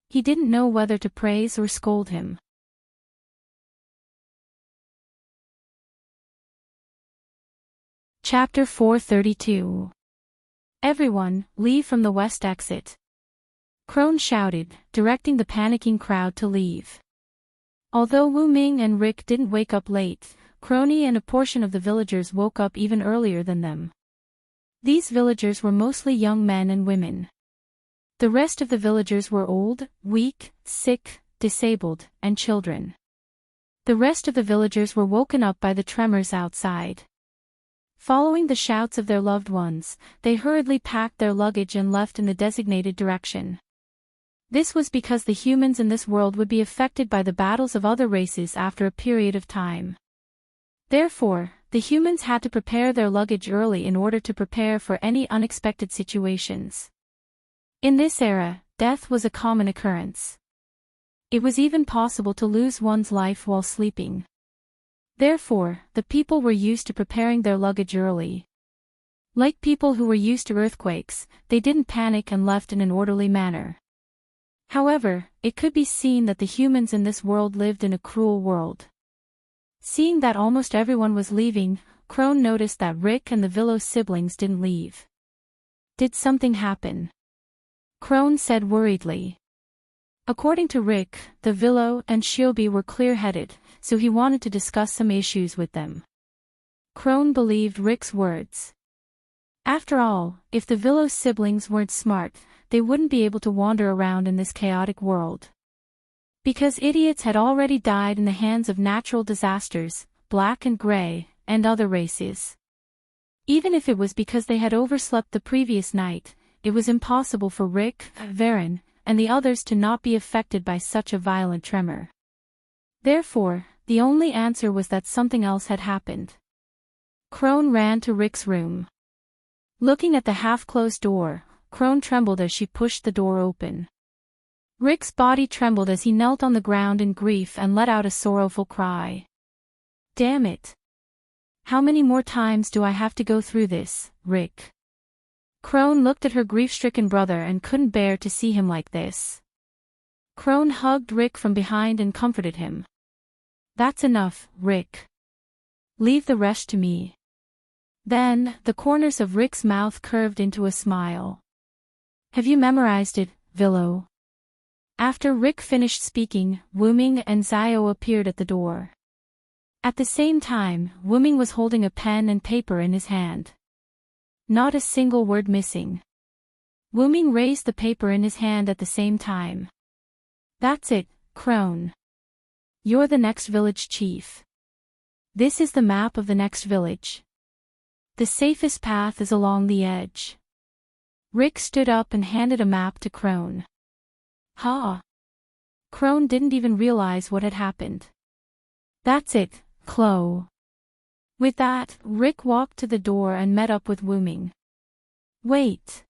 Speaker 1: He didn't know whether to praise or scold him. Chapter 432. Everyone, leave from the west exit. Crone shouted, directing the panicking crowd to leave. Although Wuming and Rick didn't wake up late, Crony and a portion of the villagers woke up even earlier than them. These villagers were mostly young men and women. The rest of the villagers were old, weak, sick, disabled, and children. The rest of the villagers were woken up by the tremors outside. Following the shouts of their loved ones, they hurriedly packed their luggage and left in the designated direction. This was because the humans in this world would be affected by the battles of other races after a period of time. Therefore, the humans had to prepare their luggage early in order to prepare for any unexpected situations. In this era, death was a common occurrence. It was even possible to lose one's life while sleeping. Therefore, the people were used to preparing their luggage early. Like people who were used to earthquakes, they didn't panic and left in an orderly manner. However, it could be seen that the humans in this world lived in a cruel world. Seeing that almost everyone was leaving, Crone noticed that Rick and the Willow siblings didn't leave. Did something happen? Crone said worriedly. According to Rick, the Willow and Shiobi were clear-headed, so he wanted to discuss some issues with them. Crone believed Rick's words. After all, if the Willow siblings weren't smart, they wouldn't be able to wander around in this chaotic world. Because idiots had already died in the hands of natural disasters, black and gray, and other races. Even if it was because they had overslept the previous night, it was impossible for Rick, Varen, and the others to not be affected by such a violent tremor. Therefore, the only answer was that something else had happened. Crone ran to Rick's room. Looking at the half-closed door, Crone trembled as she pushed the door open. Rick's body trembled as he knelt on the ground in grief and let out a sorrowful cry. Damn it! How many more times do I have to go through this, Rick? Crone looked at her grief-stricken brother and couldn't bear to see him like this. Crone hugged Rick from behind and comforted him. That's enough, Rick. Leave the rest to me. Then, the corners of Rick's mouth curved into a smile. Have you memorized it, Willow? After Rick finished speaking, Wuming and Zio appeared at the door. At the same time, Wuming was holding a pen and paper in his hand. Not a single word missing. Wuming raised the paper in his hand at the same time. That's it, Crone. You're the next village chief. This is the map of the next village. The safest path is along the edge. Rick stood up and handed a map to Crone. Ha! Crone didn't even realize what had happened. That's it, Chloe. With that, Rick walked to the door and met up with Wuming. Wait.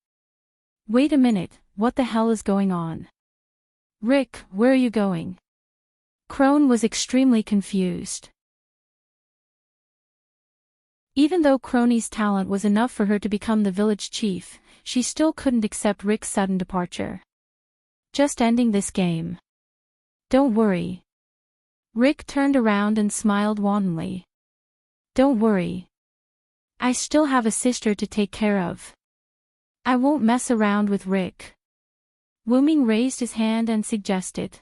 Speaker 1: Wait a minute, what the hell is going on? Rick, where are you going? Crone was extremely confused. Even though Crony's talent was enough for her to become the village chief, she still couldn't accept Rick's sudden departure. Just ending this game. Don't worry. Rick turned around and smiled wantonly. Don't worry. I still have a sister to take care of. I won't mess around with Rick. Wuming raised his hand and suggested.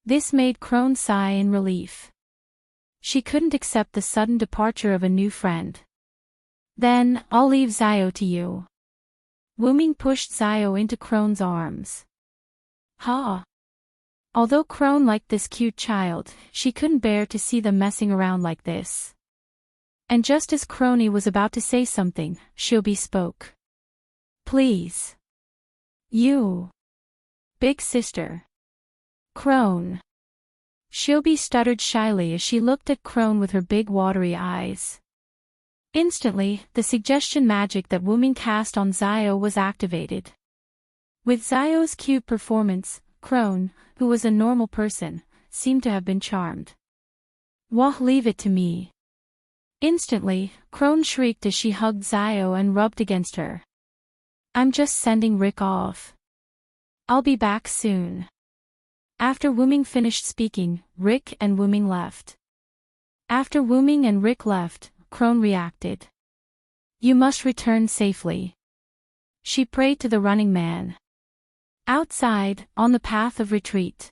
Speaker 1: This made Crone sigh in relief. She couldn't accept the sudden departure of a new friend. Then, I'll leave Zio to you. Wuming pushed Zio into Crone's arms. Ha! Although Crone liked this cute child, she couldn't bear to see them messing around like this. And just as Crony was about to say something, Shiobi spoke. Please. You. Big sister. Crone. Shiobi stuttered shyly as she looked at Crone with her big watery eyes. Instantly, the suggestion magic that Wuming cast on Zio was activated. With Zio's cute performance, Crone, who was a normal person, seemed to have been charmed. Wah, leave it to me. Instantly, Crone shrieked as she hugged Zio and rubbed against her. I'm just sending Rick off. I'll be back soon. After Wuming finished speaking, Rick and Wuming left. After Wuming and Rick left, Crone reacted. You must return safely. She prayed to the running man. Outside, on the path of retreat.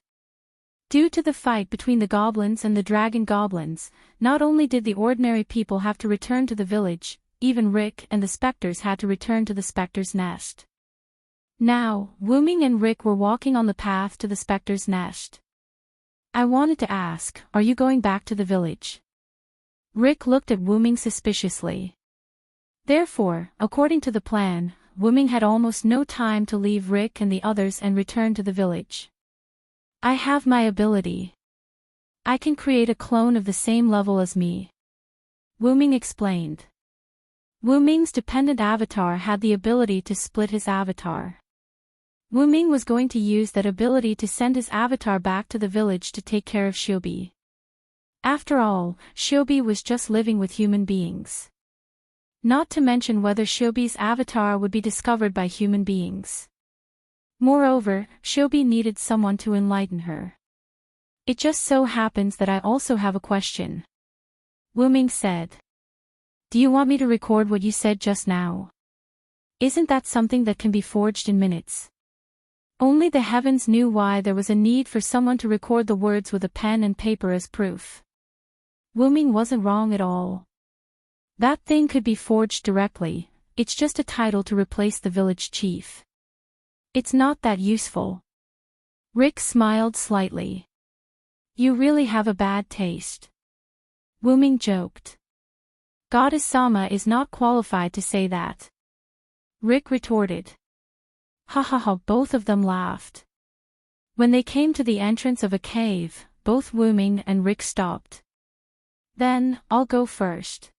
Speaker 1: Due to the fight between the goblins and the dragon goblins, not only did the ordinary people have to return to the village, even Rick and the specters had to return to the specter's nest. Now, Wuming and Rick were walking on the path to the specter's nest. I wanted to ask, are you going back to the village? Rick looked at Wuming suspiciously. Therefore, according to the plan, Wuming had almost no time to leave Rick and the others and return to the village. I have my ability. I can create a clone of the same level as me. Wuming explained. Wuming's dependent avatar had the ability to split his avatar. Wuming was going to use that ability to send his avatar back to the village to take care of Shiobi. After all, Shiobi was just living with human beings. Not to mention whether Shiobi's avatar would be discovered by human beings. Moreover, Shiobi needed someone to enlighten her. It just so happens that I also have a question. Wuming said. Do you want me to record what you said just now? Isn't that something that can be forged in minutes? Only the heavens knew why there was a need for someone to record the words with a pen and paper as proof. Wuming wasn't wrong at all. That thing could be forged directly, it's just a title to replace the village chief. It's not that useful. Rick smiled slightly. You really have a bad taste. Wuming joked. Goddess Sama is not qualified to say that. Rick retorted. Ha ha ha, both of them laughed. When they came to the entrance of a cave, both Wuming and Rick stopped. Then, I'll go first.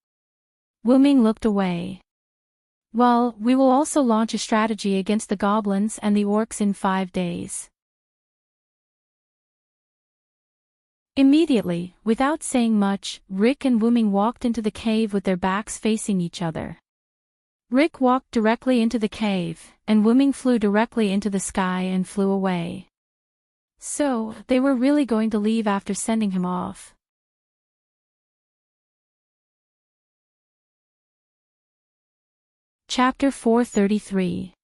Speaker 1: Wuming looked away. Well, we will also launch a strategy against the goblins and the orcs in 5 days. Immediately, without saying much, Rick and Wuming walked into the cave with their backs facing each other. Rick walked directly into the cave, and Wuming flew directly into the sky and flew away. So, they were really going to leave after sending him off. Chapter 433.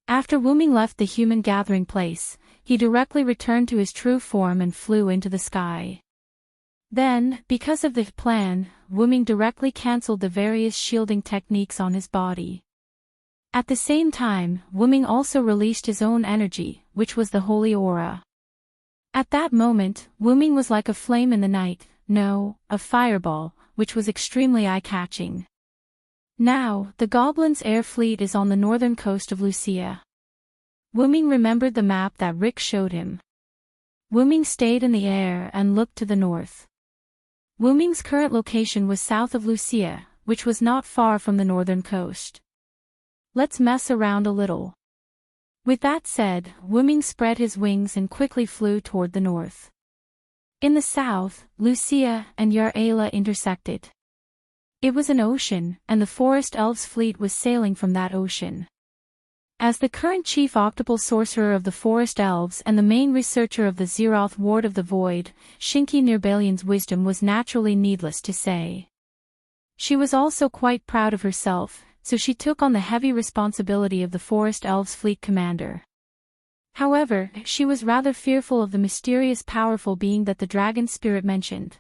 Speaker 1: After Wuming left the human gathering place, he directly returned to his true form and flew into the sky. Then, because of the plan, Wuming directly cancelled the various shielding techniques on his body. At the same time, Wuming also released his own energy, which was the holy aura. At that moment, Wuming was like a flame in the night, no, a fireball, which was extremely eye-catching. Now, the goblins' air fleet is on the northern coast of Lucia. Wuming remembered the map that Rick showed him. Wuming stayed in the air and looked to the north. Wuming's current location was south of Lucia, which was not far from the northern coast. Let's mess around a little. With that said, Wuming spread his wings and quickly flew toward the north. In the south, Lucia and Yar-Ala intersected. It was an ocean, and the Forest Elves' fleet was sailing from that ocean. As the current chief octopal sorcerer of the Forest Elves and the main researcher of the Zeroth Ward of the Void, Shinki Nirbalian's wisdom was naturally needless to say. She was also quite proud of herself, so she took on the heavy responsibility of the Forest Elves' fleet commander. However, she was rather fearful of the mysterious powerful being that the dragon spirit mentioned.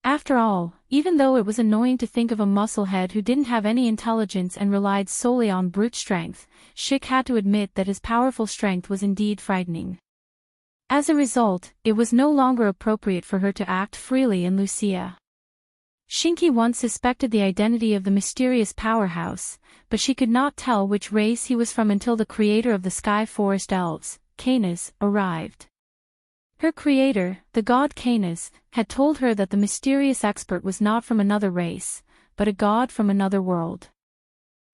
Speaker 1: After all, even though it was annoying to think of a musclehead who didn't have any intelligence and relied solely on brute strength, Schick had to admit that his powerful strength was indeed frightening. As a result, it was no longer appropriate for her to act freely in Lucia. Shinki once suspected the identity of the mysterious powerhouse, but she could not tell which race he was from until the creator of the Sky Forest Elves, Canis, arrived. Her creator, the god Canis, had told her that the mysterious expert was not from another race, but a god from another world.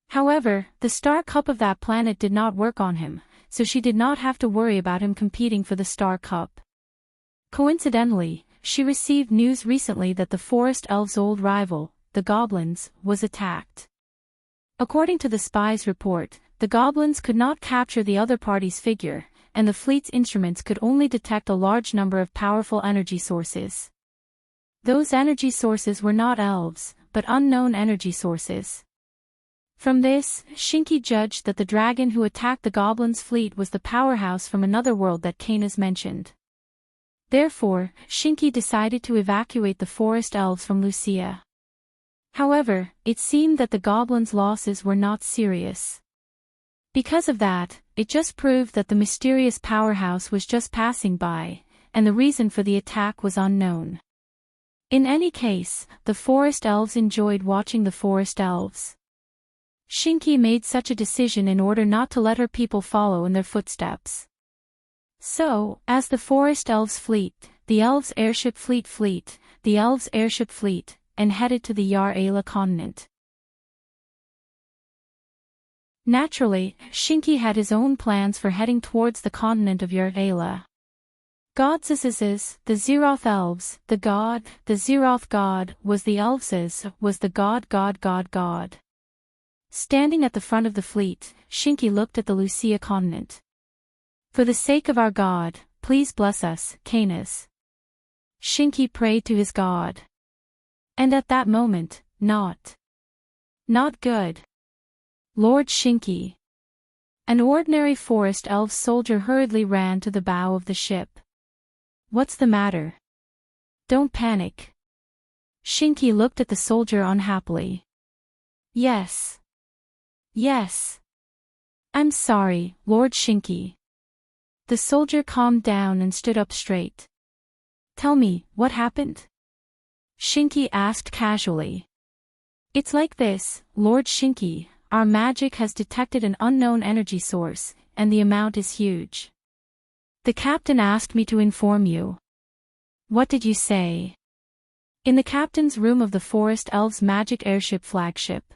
Speaker 1: However, the star cup of that planet did not work on him, so she did not have to worry about him competing for the star cup. Coincidentally, she received news recently that the forest elves' old rival, the goblins, was attacked. According to the spy's report, the goblins could not capture the other party's figure, and the fleet's instruments could only detect a large number of powerful energy sources. Those energy sources were not elves, but unknown energy sources. From this, Shinki judged that the dragon who attacked the goblins' fleet was the powerhouse from another world that Canis mentioned. Therefore, Shinki decided to evacuate the forest elves from Lucia. However, it seemed that the goblins' losses were not serious. Because of that, it just proved that the mysterious powerhouse was just passing by, and the reason for the attack was unknown. In any case, the forest elves enjoyed watching the forest elves. Shinki made such a decision in order not to let her people follow in their footsteps. So, as the forest elves fleet, the elves' airship fleet, the elves' airship fleet, and headed to the Yar Ayla continent. Naturally, Shinki had his own plans for heading towards the continent of Yar Ayla. Godsesses, the Zeroth elves, the Zeroth god, was the elves, was the god. Standing at the front of the fleet, Shinki looked at the Lucia continent. For the sake of our god, please bless us, Canis. Shinki prayed to his god. And at that moment, not good. Lord Shinki. An ordinary forest elf soldier hurriedly ran to the bow of the ship. What's the matter? Don't panic. Shinki looked at the soldier unhappily. Yes. I'm sorry, Lord Shinki. The soldier calmed down and stood up straight. Tell me, what happened? Shinki asked casually. It's like this, Lord Shinki, our magic has detected an unknown energy source, and the amount is huge. The captain asked me to inform you. What did you say? In the captain's room of the Forest Elves' magic airship flagship.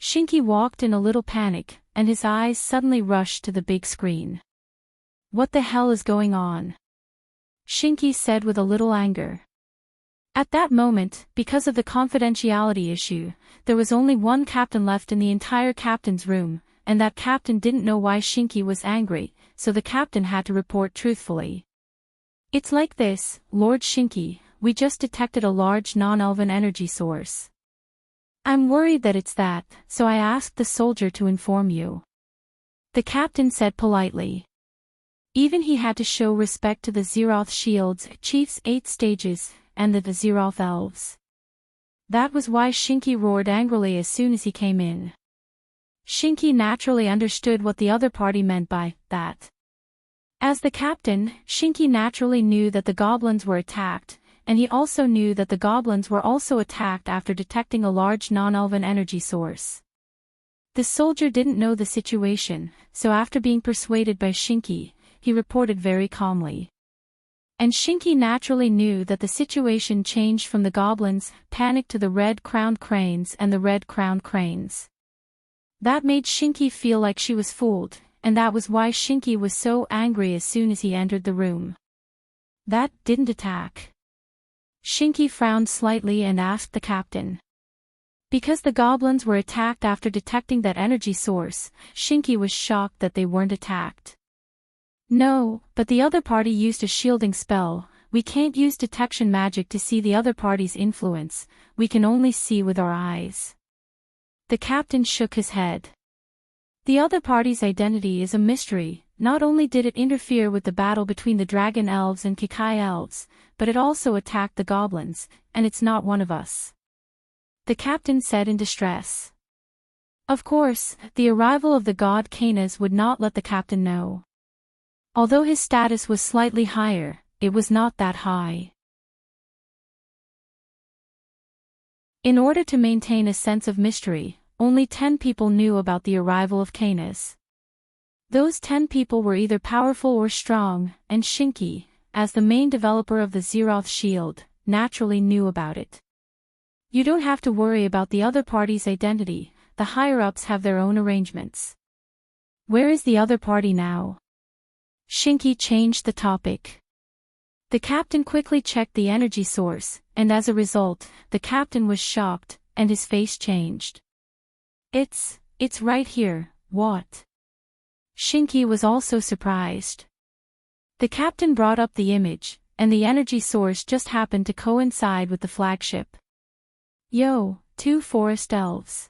Speaker 1: Shinki walked in a little panic, and his eyes suddenly rushed to the big screen. What the hell is going on? Shinki said with a little anger. At that moment, because of the confidentiality issue, there was only one captain left in the entire captain's room, and that captain didn't know why Shinki was angry, so the captain had to report truthfully. It's like this, Lord Shinki, we just detected a large non-elven energy source. I'm worried that it's that, so I asked the soldier to inform you. The captain said politely. Even he had to show respect to the Zeroth Shield's Chief's 8 stages, and the Zeroth Elves. That was why Shinki roared angrily as soon as he came in. Shinki naturally understood what the other party meant by that. As the captain, Shinki naturally knew that the goblins were attacked, and he also knew that the goblins were also attacked after detecting a large non-elven energy source. The soldier didn't know the situation, so after being persuaded by Shinki, he reported very calmly. And Shinki naturally knew that the situation changed from the goblins' panic to the red-crowned cranes and the red-crowned cranes. That made Shinki feel like she was fooled, and that was why Shinki was so angry as soon as he entered the room. That didn't attack. Shinki frowned slightly and asked the captain. Because the goblins were attacked after detecting that energy source, Shinki was shocked that they weren't attacked. No, but the other party used a shielding spell. We can't use detection magic to see the other party's influence, we can only see with our eyes. The captain shook his head. The other party's identity is a mystery. Not only did it interfere with the battle between the Dragon Elves and Kikai Elves, but it also attacked the goblins, and it's not one of us. The captain said in distress. Of course, the arrival of the god Canis would not let the captain know. Although his status was slightly higher, it was not that high. In order to maintain a sense of mystery, only 10 people knew about the arrival of Canis. Those 10 people were either powerful or strong, and Shinki, as the main developer of the Zeroth shield, naturally knew about it. You don't have to worry about the other party's identity, the higher-ups have their own arrangements. Where is the other party now? Shinki changed the topic. The captain quickly checked the energy source, and as a result, the captain was shocked, and his face changed. It's right here, what? Shinki was also surprised. The captain brought up the image, and the energy source just happened to coincide with the flagship. Yo, 2 forest elves.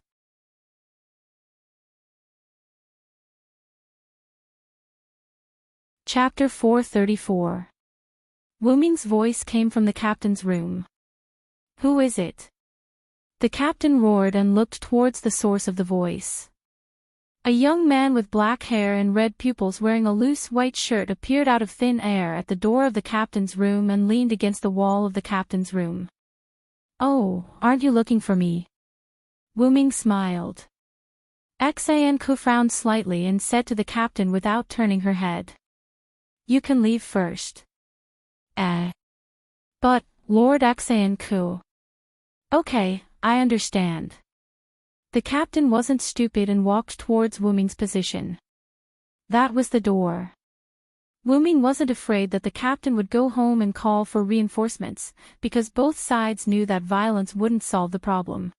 Speaker 1: Chapter 434. Wuming's voice came from the captain's room. Who is it? The captain roared and looked towards the source of the voice. A young man with black hair and red pupils wearing a loose white shirt appeared out of thin air at the door of the captain's room and leaned against the wall of the captain's room. Oh, aren't you looking for me? Wuming smiled. Xanku frowned slightly and said to the captain without turning her head. You can leave first. But, Lord Xanku. Okay, I understand. The captain wasn't stupid and walked towards Wuming's position. That was the door. Wuming wasn't afraid that the captain would go home and call for reinforcements, because both sides knew that violence wouldn't solve the problem.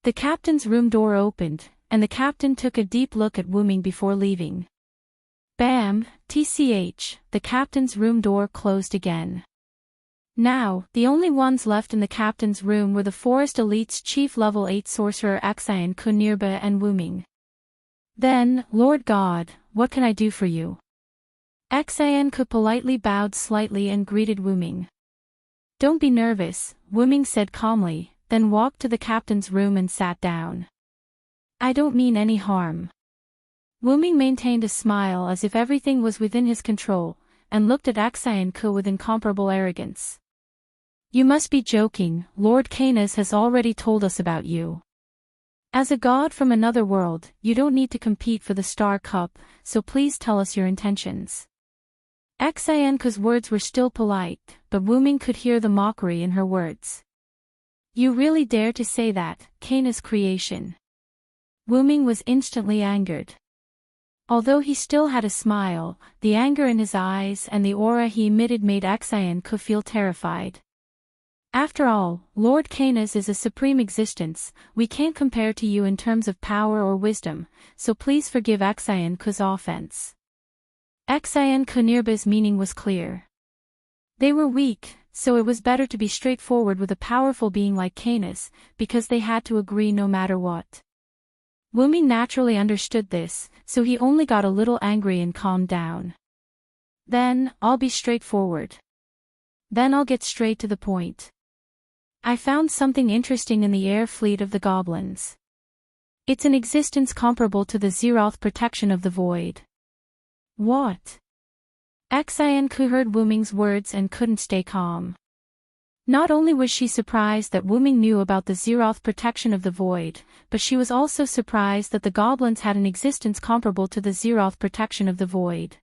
Speaker 1: The captain's room door opened, and the captain took a deep look at Wuming before leaving. Bam, tch, the captain's room door closed again. Now, the only ones left in the captain's room were the Forest Elite's chief level 8 sorcerer Xanku nearby and Wuming. Then, Lord God, what can I do for you? Xanku politely bowed slightly and greeted Wuming. Don't be nervous, Wuming said calmly, then walked to the captain's room and sat down. I don't mean any harm. Wuming maintained a smile as if everything was within his control, and looked at Xanku with incomparable arrogance. You must be joking, Lord Canis has already told us about you. As a god from another world, you don't need to compete for the Star Cup, so please tell us your intentions. Xanku's words were still polite, but Wuming could hear the mockery in her words. You really dare to say that, Canis creation? Wuming was instantly angered. Although he still had a smile, the anger in his eyes and the aura he emitted made Xanku feel terrified. After all, Lord Canis is a supreme existence, we can't compare to you in terms of power or wisdom, so please forgive Xanku's offense. Xanku nearby's meaning was clear. They were weak, so it was better to be straightforward with a powerful being like Canis, because they had to agree no matter what. Wuming naturally understood this, so he only got a little angry and calmed down. Then, I'll be straightforward. Then I'll get straight to the point. I found something interesting in the air fleet of the goblins. It's an existence comparable to the Zeroth protection of the void. What? Xanku heard Wuming's words and couldn't stay calm. Not only was she surprised that Wuming knew about the Zeroth protection of the void, but she was also surprised that the goblins had an existence comparable to the Zeroth protection of the void.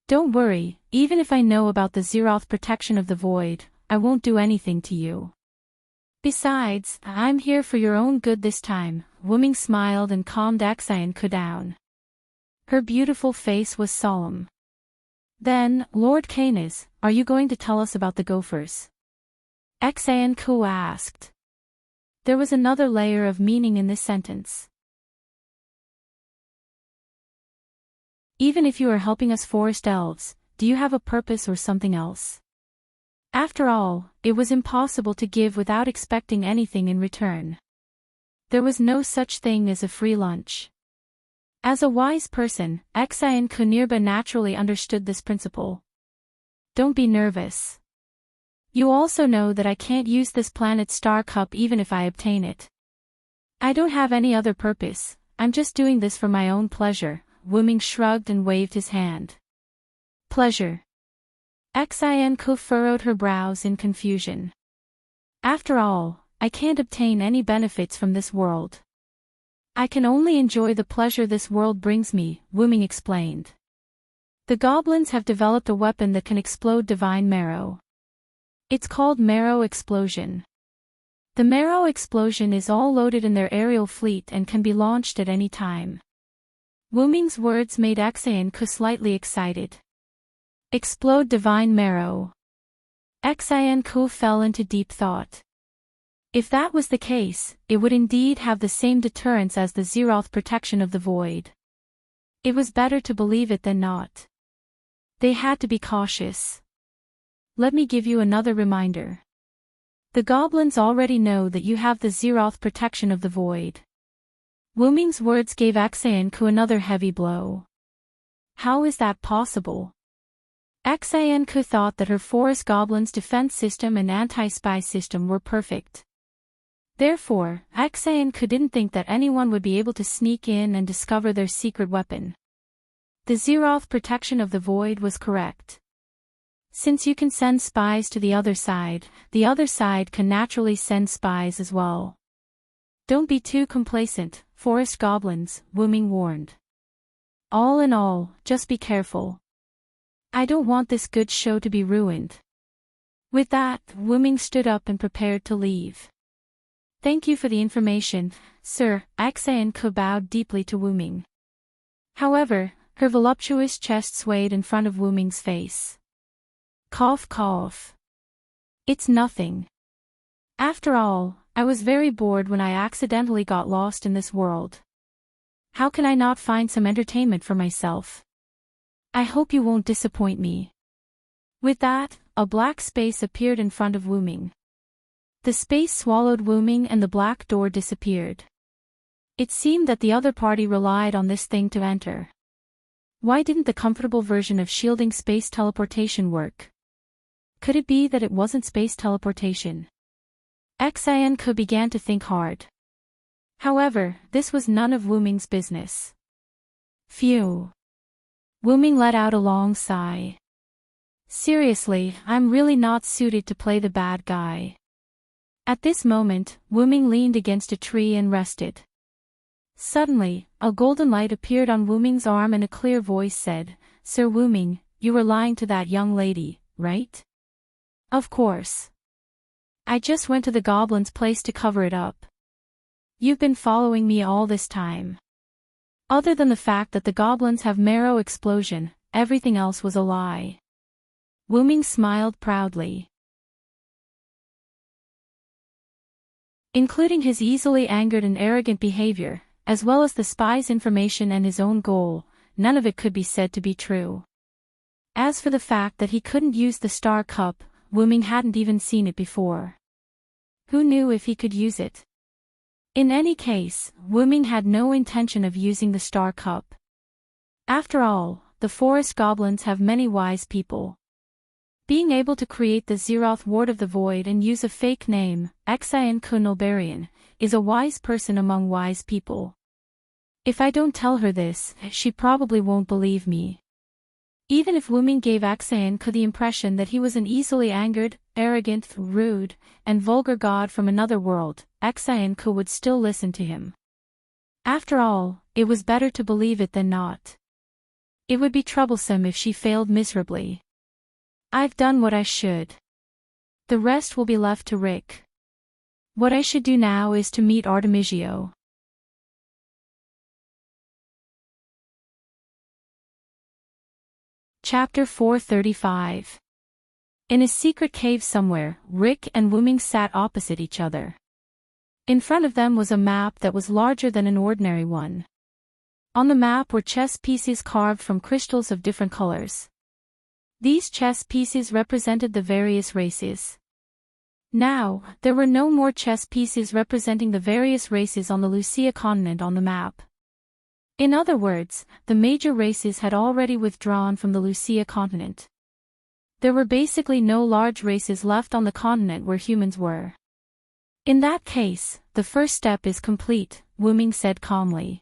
Speaker 1: Don't worry, even if I know about the Zeroth protection of the void, I won't do anything to you. Besides, I'm here for your own good this time, Wuming smiled and calmed Xanku down. Her beautiful face was solemn. Then, Lord Canis, are you going to tell us about the gophers? Xanku asked. There was another layer of meaning in this sentence. Even if you are helping us forest elves, do you have a purpose or something else? After all, it was impossible to give without expecting anything in return. There was no such thing as a free lunch. As a wise person, Xanku nearby naturally understood this principle. Don't be nervous. You also know that I can't use this planet's star cup even if I obtain it. I don't have any other purpose, I'm just doing this for my own pleasure, Wuming shrugged and waved his hand. Pleasure. Xanku furrowed her brows in confusion. After all, I can't obtain any benefits from this world. I can only enjoy the pleasure this world brings me, Wuming explained. The goblins have developed a weapon that can explode divine marrow. It's called Marrow Explosion. The Marrow Explosion is all loaded in their aerial fleet and can be launched at any time. Wuming's words made Xianku slightly excited. Explode divine marrow. Xianku fell into deep thought. If that was the case, it would indeed have the same deterrence as the Zeroth protection of the void. It was better to believe it than not. They had to be cautious. Let me give you another reminder. The goblins already know that you have the Zeroth protection of the void. Wuming's words gave Xianku another heavy blow. How is that possible? Xianku thought that her forest goblin's defense system and anti-spy system were perfect. Therefore, Xianku didn't think that anyone would be able to sneak in and discover their secret weapon. The Zeroth protection of the void was correct. Since you can send spies to the other side can naturally send spies as well. Don't be too complacent, forest goblins, Wuming warned. All in all, just be careful. I don't want this good show to be ruined. With that, Wuming stood up and prepared to leave. Thank you for the information, sir, Xianku bowed deeply to Wuming. However, her voluptuous chest swayed in front of Wuming's face. Cough cough. It's nothing. After all, I was very bored when I accidentally got lost in this world. How can I not find some entertainment for myself? I hope you won't disappoint me. With that, a black space appeared in front of Wuming. The space swallowed Wuming and the black door disappeared. It seemed that the other party relied on this thing to enter. Why didn't the comfortable version of shielding space teleportation work? Could it be that it wasn't space teleportation? Xianku began to think hard. However, this was none of Wuming's business. Phew. Wuming let out a long sigh. Seriously, I'm really not suited to play the bad guy. At this moment, Wuming leaned against a tree and rested. Suddenly, a golden light appeared on Wuming's arm and a clear voice said, Sir Wuming, you were lying to that young lady, right? Of course. I just went to the goblin's place to cover it up. You've been following me all this time. Other than the fact that the goblins have marrow explosion, everything else was a lie. Wuming smiled proudly. Including his easily angered and arrogant behavior, as well as the spy's information and his own goal, none of it could be said to be true. As for the fact that he couldn't use the Star Cup, Wuming hadn't even seen it before. Who knew if he could use it? In any case, Wuming had no intention of using the Star Cup. After all, the forest goblins have many wise people. Being able to create the Zeroth Ward of the Void and use a fake name, Xianku Nulbarian, is a wise person among wise people. If I don't tell her this, she probably won't believe me. Even if Wuming gave Xianku the impression that he was an easily angered, arrogant, rude, and vulgar god from another world, Xianku would still listen to him. After all, it was better to believe it than not. It would be troublesome if she failed miserably. I've done what I should. The rest will be left to Rick. What I should do now is to meet Artemisia. Chapter 435. In a secret cave somewhere, Rick and Wuming sat opposite each other. In front of them was a map that was larger than an ordinary one. On the map were chess pieces carved from crystals of different colors. These chess pieces represented the various races. Now, there were no more chess pieces representing the various races on the Lucia continent on the map. In other words, the major races had already withdrawn from the Lucia continent. There were basically no large races left on the continent where humans were. In that case, the first step is complete, Wuming said calmly.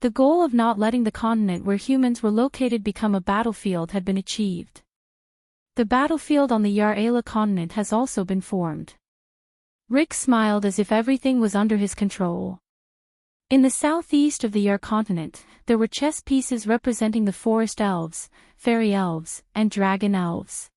Speaker 1: The goal of not letting the continent where humans were located become a battlefield had been achieved. The battlefield on the Yar-Ala continent has also been formed. Rick smiled as if everything was under his control. In the southeast of the Yar continent, there were chess pieces representing the forest elves, fairy elves, and dragon elves.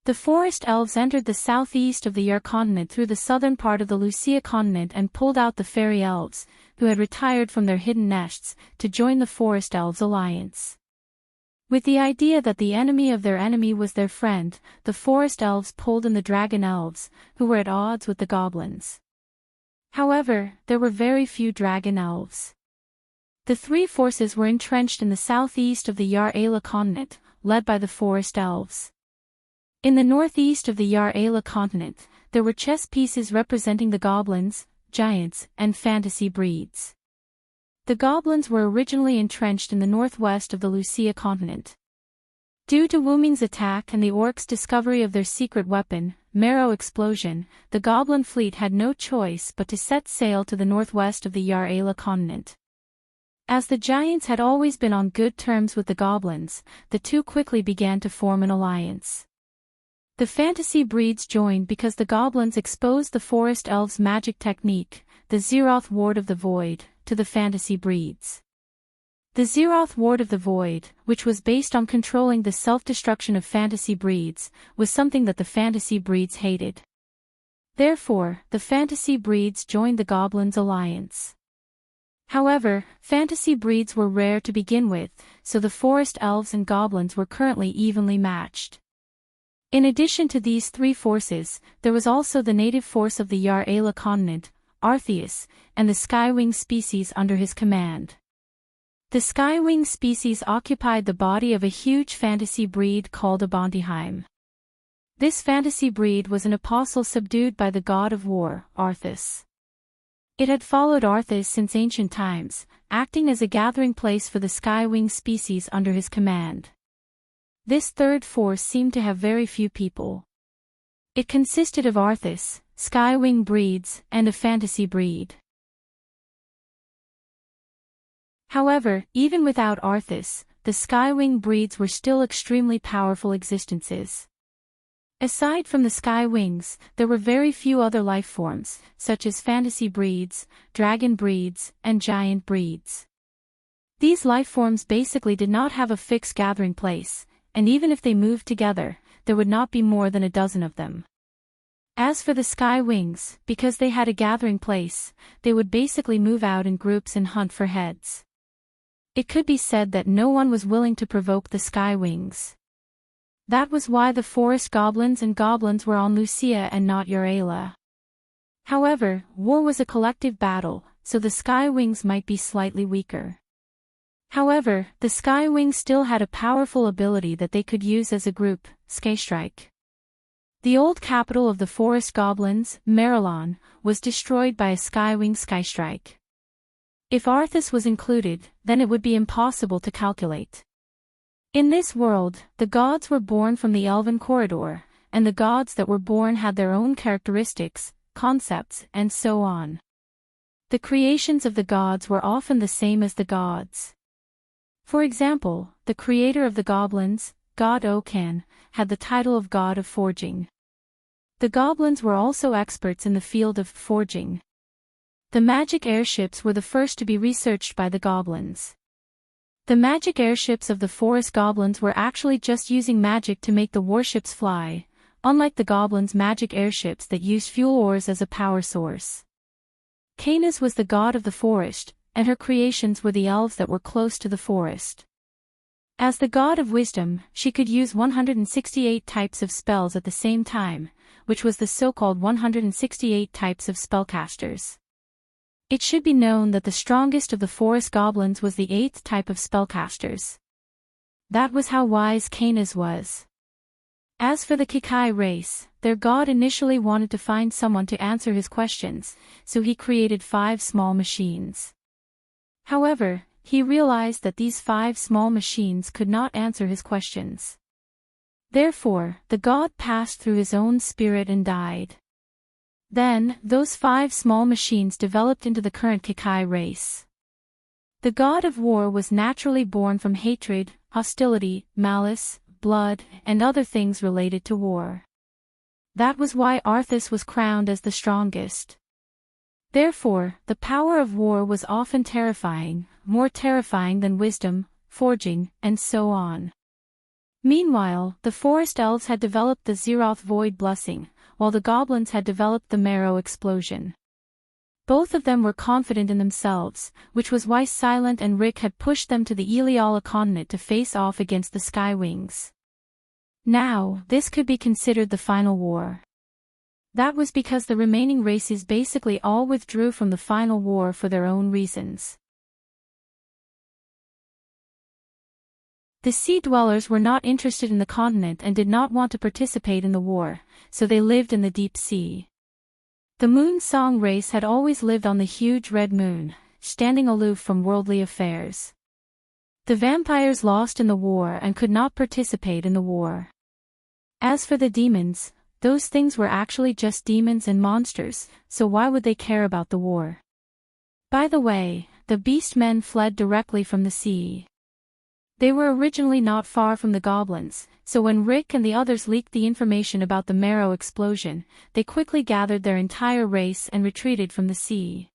Speaker 1: The forest elves entered the southeast of the Yar continent through the southern part of the Lucia continent and pulled out the fairy elves, who had retired from their hidden nests, to join the forest elves alliance. With the idea that the enemy of their enemy was their friend, the forest elves pulled in the dragon elves, who were at odds with the goblins. However, there were very few dragon elves. The three forces were entrenched in the southeast of the Yar Ala continent, led by the forest elves. In the northeast of the Yar Ala continent, there were chess pieces representing the goblins, giants, and fantasy breeds. The goblins were originally entrenched in the northwest of the Lucia continent. Due to Wuming's attack and the orcs' discovery of their secret weapon, Marrow Explosion, the goblin fleet had no choice but to set sail to the northwest of the Yar Ala continent. As the giants had always been on good terms with the goblins, the two quickly began to form an alliance. The fantasy breeds joined because the goblins exposed the forest elves' magic technique, the Zeroth Ward of the Void, to the fantasy breeds. The Zeroth Ward of the Void, which was based on controlling the self-destruction of fantasy breeds, was something that the fantasy breeds hated. Therefore, the fantasy breeds joined the goblins' alliance. However, fantasy breeds were rare to begin with, so the forest elves and goblins were currently evenly matched. In addition to these three forces, there was also the native force of the Yar Ala continent, Arceus, and the Skywing species under his command. The Skywing species occupied the body of a huge fantasy breed called Abontiheim. This fantasy breed was an apostle subdued by the god of war, Arthas. It had followed Arthas since ancient times, acting as a gathering place for the Skywing species under his command. This third force seemed to have very few people. It consisted of Arthas, Skywing breeds, and a fantasy breed. However, even without Arthas, the Skywing breeds were still extremely powerful existences. Aside from the Skywings, there were very few other life forms, such as fantasy breeds, dragon breeds, and giant breeds. These life forms basically did not have a fixed gathering place, and even if they moved together, there would not be more than a dozen of them. As for the Skywings, because they had a gathering place, they would basically move out in groups and hunt for heads. It could be said that no one was willing to provoke the Skywings. That was why the forest goblins and goblins were on Lucia and not Yar Ala. However, war was a collective battle, so the Skywings might be slightly weaker. However, the Skywings still had a powerful ability that they could use as a group, Skystrike. The old capital of the forest goblins, Marilon, was destroyed by a Skywing Skystrike. If Arthas was included, then it would be impossible to calculate. In this world, the gods were born from the Elven corridor, and the gods that were born had their own characteristics, concepts, and so on. The creations of the gods were often the same as the gods. For example, the creator of the goblins, God Okan, had the title of God of Forging. The goblins were also experts in the field of forging. The magic airships were the first to be researched by the goblins. The magic airships of the forest goblins were actually just using magic to make the warships fly, unlike the goblins' magic airships that used fuel ores as a power source. Canis was the god of the forest, and her creations were the elves that were close to the forest. As the god of wisdom, she could use 168 types of spells at the same time, which was the so-called 168 types of spellcasters. It should be known that the strongest of the forest goblins was the 8th type of spellcasters. That was how wise Canis was. As for the Kikai race, their god initially wanted to find someone to answer his questions, so he created 5 small machines. However, he realized that these 5 small machines could not answer his questions. Therefore, the god passed through his own spirit and died. Then, those 5 small machines developed into the current Kikai race. The god of war was naturally born from hatred, hostility, malice, blood, and other things related to war. That was why Arthas was crowned as the strongest. Therefore, the power of war was often terrifying, more terrifying than wisdom, forging, and so on. Meanwhile, the forest elves had developed the Zeroth Void Blessing, while the goblins had developed the Marrow Explosion. Both of them were confident in themselves, which was why Silent and Rick had pushed them to the Eliala continent to face off against the Skywings. Now, this could be considered the final war. That was because the remaining races basically all withdrew from the final war for their own reasons. The Sea Dwellers were not interested in the continent and did not want to participate in the war, so they lived in the deep sea. The Moon Song race had always lived on the huge red moon, standing aloof from worldly affairs. The vampires lost in the war and could not participate in the war. As for the demons, those things were actually just demons and monsters, so why would they care about the war? By the way, the beast men fled directly from the sea. They were originally not far from the goblins, so when Rick and the others leaked the information about the Marrow Explosion, they quickly gathered their entire race and retreated from the sea.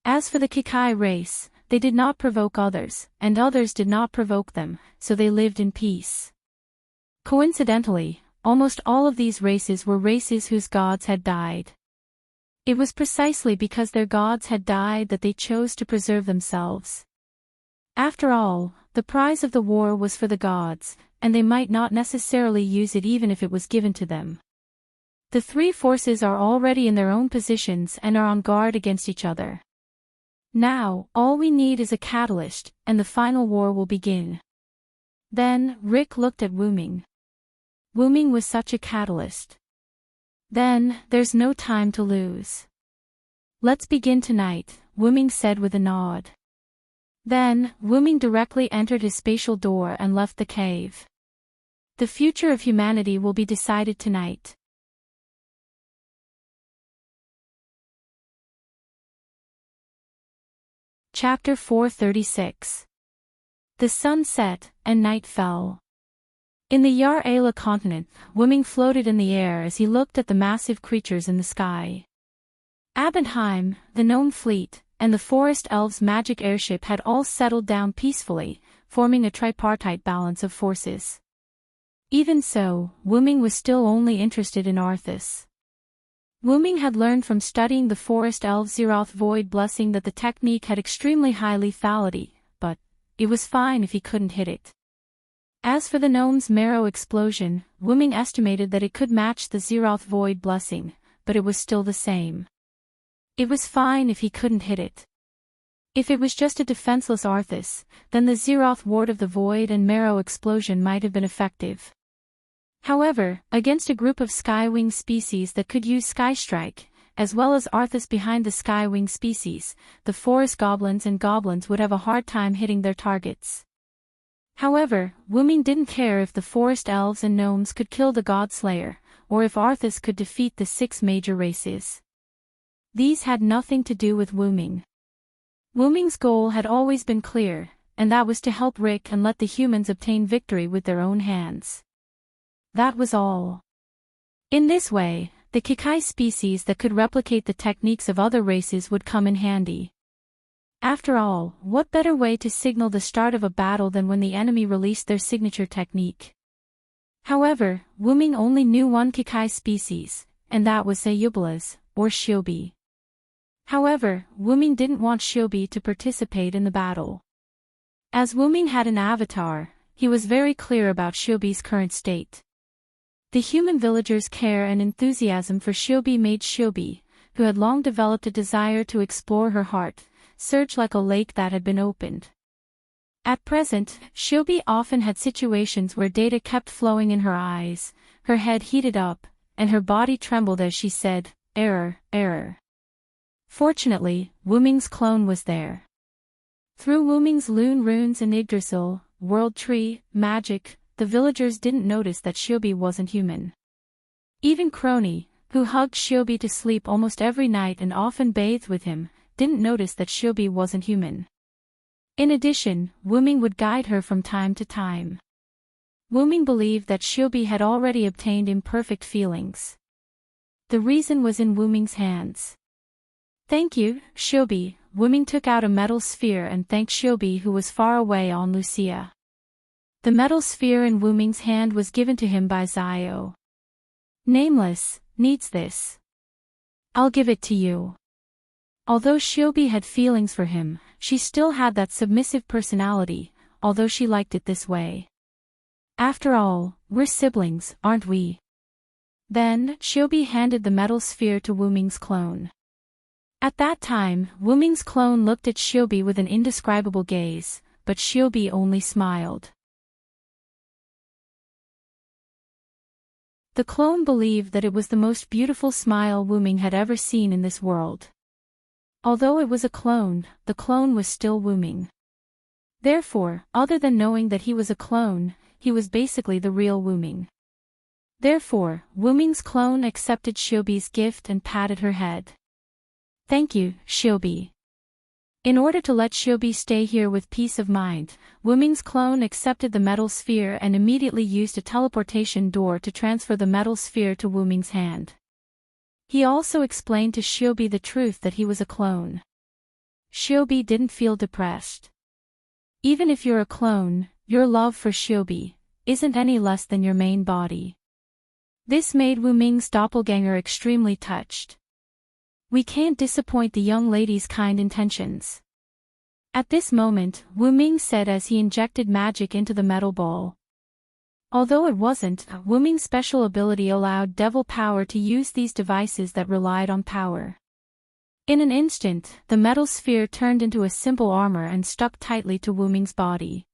Speaker 1: As for the Kikai race, they did not provoke others, and others did not provoke them, so they lived in peace. Coincidentally, almost all of these races were races whose gods had died. It was precisely because their gods had died that they chose to preserve themselves. After all, the prize of the war was for the gods, and they might not necessarily use it even if it was given to them. The three forces are already in their own positions and are on guard against each other. Now, all we need is a catalyst, and the final war will begin. Then, Rick looked at Wuming. Wuming was such a catalyst. Then, there's no time to lose. Let's begin tonight, Wuming said with a nod. Then, Wuming directly entered his spatial door and left the cave. The future of humanity will be decided tonight. Chapter 436. The sun set, and night fell. In the Yar Ayla continent, Wuming floated in the air as he looked at the massive creatures in the sky. Abendheim, the gnome fleet, and the forest elves' magic airship had all settled down peacefully, forming a tripartite balance of forces. Even so, Wuming was still only interested in Arthas. Wuming had learned from studying the forest elves' Zeroth Void Blessing that the technique had extremely high lethality, but it was fine if he couldn't hit it. As for the gnome's Marrow Explosion, Wuming estimated that it could match the Zeroth Void Blessing, but it was still the same. It was fine if he couldn't hit it. If it was just a defenseless Arthas, then the Zeroth Ward of the Void and Marrow Explosion might have been effective. However, against a group of Skywing species that could use Sky Strike, as well as Arthas behind the Skywing species, the forest goblins and goblins would have a hard time hitting their targets. However, Wuming didn't care if the forest elves and gnomes could kill the Godslayer, or if Arthas could defeat the 6 major races. These had nothing to do with Wuming. Wuming's goal had always been clear, and that was to help Rick and let the humans obtain victory with their own hands. That was all. In this way, the Kikai species that could replicate the techniques of other races would come in handy. After all, what better way to signal the start of a battle than when the enemy released their signature technique? However, Wuming only knew one Kikai species, and that was Sayubalas, or Shiobi. However, Wuming didn't want Shiobi to participate in the battle. As Wuming had an avatar, he was very clear about Shiobi's current state. The human villagers' care and enthusiasm for Shiobi made Shiobi, who had long developed a desire to explore her heart, surge like a lake that had been opened. At present, Shiobi often had situations where data kept flowing in her eyes, her head heated up, and her body trembled as she said, "Error, error." Fortunately, Wuming's clone was there. Through Wuming's Loon runes and Yggdrasil, World Tree, magic, the villagers didn't notice that Shiobi wasn't human. Even Crony, who hugged Shiobi to sleep almost every night and often bathed with him, didn't notice that Shiobi wasn't human. In addition, Wuming would guide her from time to time. Wuming believed that Shiobi had already obtained imperfect feelings. The reason was in Wu Ming's hands. "Thank you, Shiobi." Wu Ming took out a metal sphere and thanked Shiobi, who was far away on Lucia. The metal sphere in Wu Ming's hand was given to him by Zio. "Nameless, needs this. I'll give it to you." Although Shiobi had feelings for him, she still had that submissive personality, although she liked it this way. "After all, we're siblings, aren't we?" Then, Shiobi handed the metal sphere to Wu Ming's clone. At that time, Wu Ming's clone looked at Shiobi with an indescribable gaze, but Shiobi only smiled. The clone believed that it was the most beautiful smile Wu Ming had ever seen in this world. Although it was a clone, the clone was still Wu Ming. Therefore, other than knowing that he was a clone, he was basically the real Wu Ming. Therefore, Wu Ming's clone accepted Shiobi's gift and patted her head. "Thank you, Shiobi." In order to let Shiobi stay here with peace of mind, Wu Ming's clone accepted the metal sphere and immediately used a teleportation door to transfer the metal sphere to Wu Ming's hand. He also explained to Shiobi the truth that he was a clone. Shiobi didn't feel depressed. Even if you're a clone, your love for Shiobi isn't any less than your main body. This made Wu Ming's doppelganger extremely touched. "We can't disappoint the young lady's kind intentions." At this moment, Wu Ming said as he injected magic into the metal ball. Although it wasn't, Wu Ming's special ability allowed devil power to use these devices that relied on power. In an instant, the metal sphere turned into a simple armor and stuck tightly to Wu Ming's body.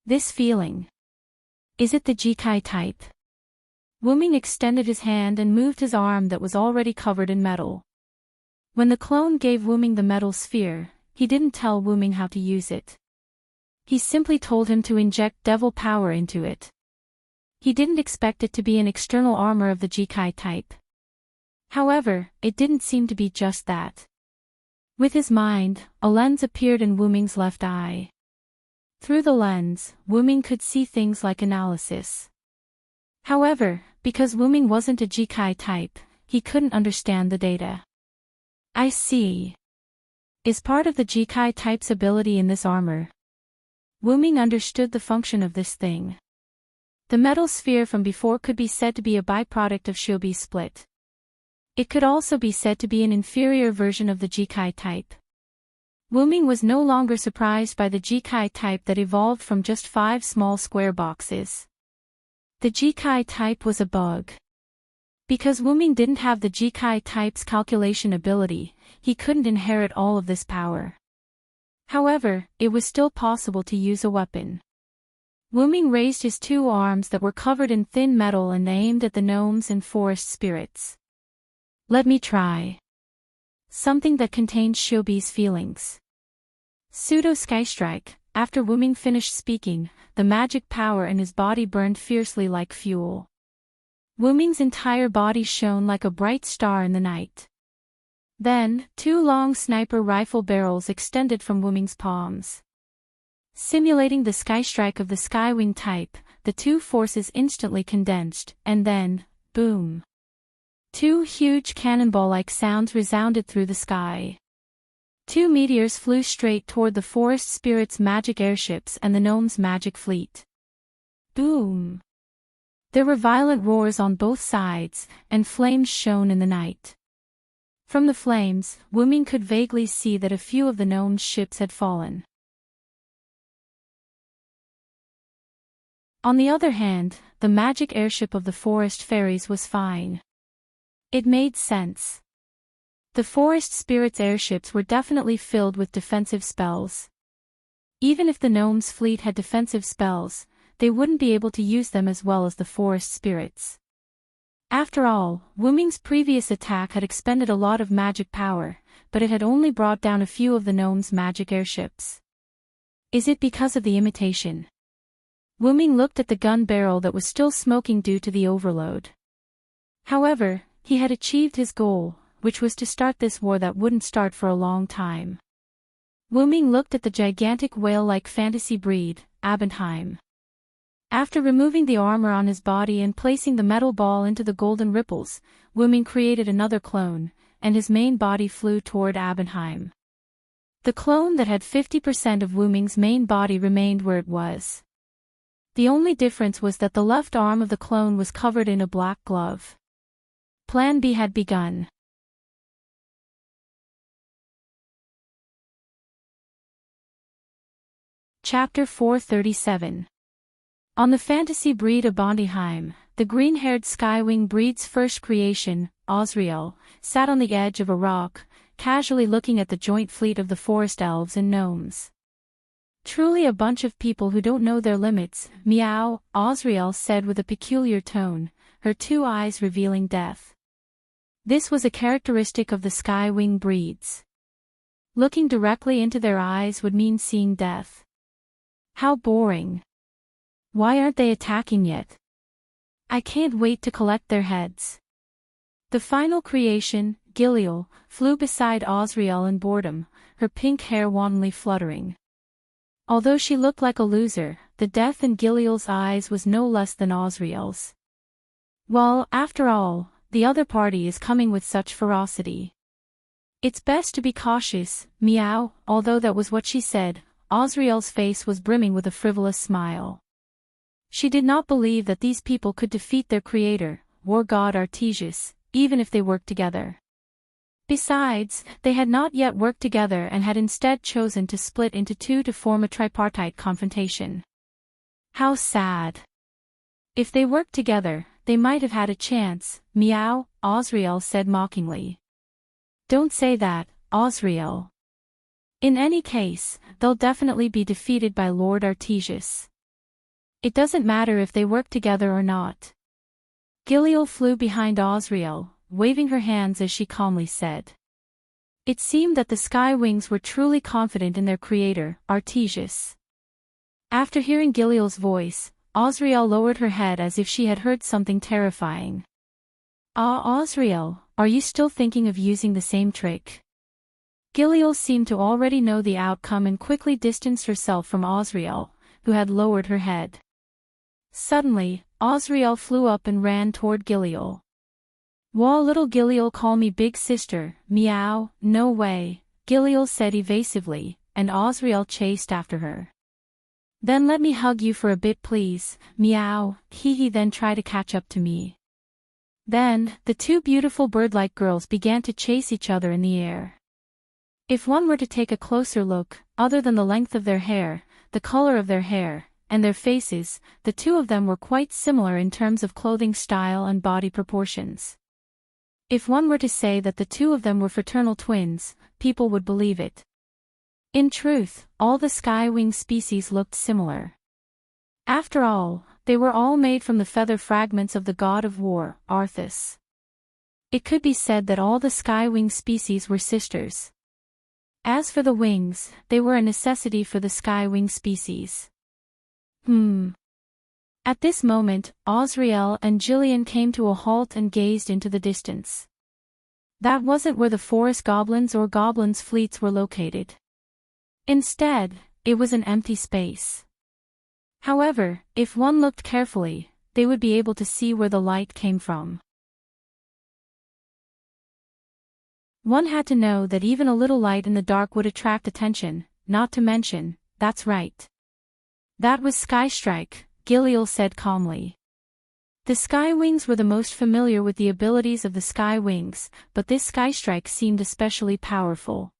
Speaker 1: This feeling. Is it the Jikai type? Wu Ming extended his hand and moved his arm that was already covered in metal. When the clone gave Wu Ming the metal sphere, he didn't tell Wu Ming how to use it. He simply told him to inject devil power into it. He didn't expect it to be an external armor of the Jikai type. However, it didn't seem to be just that. With his mind, a lens appeared in Wu Ming's left eye. Through the lens, Wu Ming could see things like analysis. However, because Wu Ming wasn't a Jikai type, he couldn't understand the data. "I see. Is part of the Jikai type's ability in this armor?" Wu Ming understood the function of this thing. The metal sphere from before could be said to be a byproduct of Shiobi's split. It could also be said to be an inferior version of the Jikai type. Wu Ming was no longer surprised by the Jikai type that evolved from just 5 small square boxes. The Jikai type was a bug. Because Wu Ming didn't have the Jikai type's calculation ability, he couldn't inherit all of this power. However, it was still possible to use a weapon. Wu Ming raised his 2 arms that were covered in thin metal and aimed at the gnomes and forest spirits. "Let me try something that contained Shiobi's feelings." Pseudo Sky Strike. After Wu Ming finished speaking, the magic power in his body burned fiercely like fuel. Wu Ming's entire body shone like a bright star in the night. Then, 2 long sniper rifle barrels extended from Wu Ming's palms. Simulating the Sky Strike of the Skywing type, the 2 forces instantly condensed, and then, boom! 2 huge cannonball-like sounds resounded through the sky. 2 meteors flew straight toward the forest spirits' magic airships and the gnomes' magic fleet. Boom! There were violent roars on both sides, and flames shone in the night. From the flames, Wu Ming could vaguely see that a few of the gnomes' ships had fallen. On the other hand, the magic airship of the forest fairies was fine. It made sense. The forest spirits' airships were definitely filled with defensive spells. Even if the gnomes' fleet had defensive spells, they wouldn't be able to use them as well as the forest spirits. After all, Wu Ming's previous attack had expended a lot of magic power, but it had only brought down a few of the gnomes' magic airships. Is it because of the imitation? Wu Ming looked at the gun barrel that was still smoking due to the overload. However, he had achieved his goal, which was to start this war that wouldn't start for a long time. Wu Ming looked at the gigantic whale-like fantasy breed, Abendheim. After removing the armor on his body and placing the metal ball into the golden ripples, Wuming created another clone, and his main body flew toward Abenheim. The clone that had 50% of Wuming's main body remained where it was. The only difference was that the left arm of the clone was covered in a black glove. Plan B had begun. Chapter 437. On the fantasy breed of Bondheim, the green-haired Skywing breed's first creation, Osriel, sat on the edge of a rock, casually looking at the joint fleet of the forest elves and gnomes. Truly a bunch of people who don't know their limits, meow, Osriel said with a peculiar tone, her two eyes revealing death. This was a characteristic of the Skywing breeds. Looking directly into their eyes would mean seeing death. How boring. Why aren't they attacking yet? I can't wait to collect their heads. The final creation, Giliel, flew beside Osriel in boredom, her pink hair wantonly fluttering. Although she looked like a loser, the death in Giliel's eyes was no less than Osriel's. Well, after all, the other party is coming with such ferocity. It's best to be cautious, meow, although that was what she said, Osriel's face was brimming with a frivolous smile. She did not believe that these people could defeat their creator, war god Artesius, even if they worked together. Besides, they had not yet worked together and had instead chosen to split into two to form a tripartite confrontation. How sad. If they worked together, they might have had a chance, meow, Osriel said mockingly. Don't say that, Osriel. In any case, they'll definitely be defeated by Lord Artesius. It doesn't matter if they work together or not. Giliel flew behind Osriel, waving her hands as she calmly said. It seemed that the Skywings were truly confident in their creator, Artesius. After hearing Giliel's voice, Osriel lowered her head as if she had heard something terrifying. Ah, Osriel, are you still thinking of using the same trick? Giliel seemed to already know the outcome and quickly distanced herself from Osriel, who had lowered her head. Suddenly, Osriel flew up and ran toward Giliel. Wah, little Giliel, call me big sister, meow, no way, Giliel said evasively, and Osriel chased after her. Then let me hug you for a bit please, meow, hee then try to catch up to me. Then, the two beautiful bird-like girls began to chase each other in the air. If one were to take a closer look, other than the length of their hair, the color of their hair, and their faces, the two of them were quite similar in terms of clothing style and body proportions. If one were to say that the two of them were fraternal twins, people would believe it. In truth, all the Skywing species looked similar. After all, they were all made from the feather fragments of the god of war, Arthas. It could be said that all the Skywing species were sisters. As for the wings, they were a necessity for the Skywing species. At this moment, Osriel and Gillian came to a halt and gazed into the distance. That wasn't where the forest goblins or goblins' fleets were located. Instead, it was an empty space. However, if one looked carefully, they would be able to see where the light came from. One had to know that even a little light in the dark would attract attention, not to mention, that's right. That was Skystrike, Giliel said calmly. The Skywings were the most familiar with the abilities of the Skywings, but this Skystrike seemed especially powerful.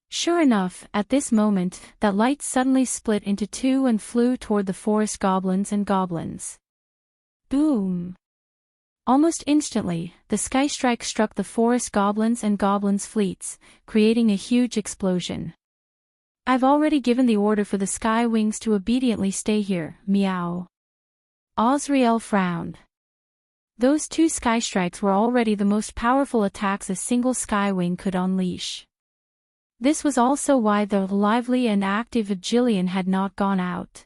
Speaker 1: Sure enough, at this moment, that light suddenly split into two and flew toward the forest goblins and goblins. Boom! Almost instantly, the Skystrike struck the forest goblins and goblins' fleets, creating a huge explosion. I've already given the order for the Skywings to obediently stay here, meow. Osriel frowned. Those two Skystrikes were already the most powerful attacks a single Skywing could unleash. This was also why the lively and active Gillian had not gone out.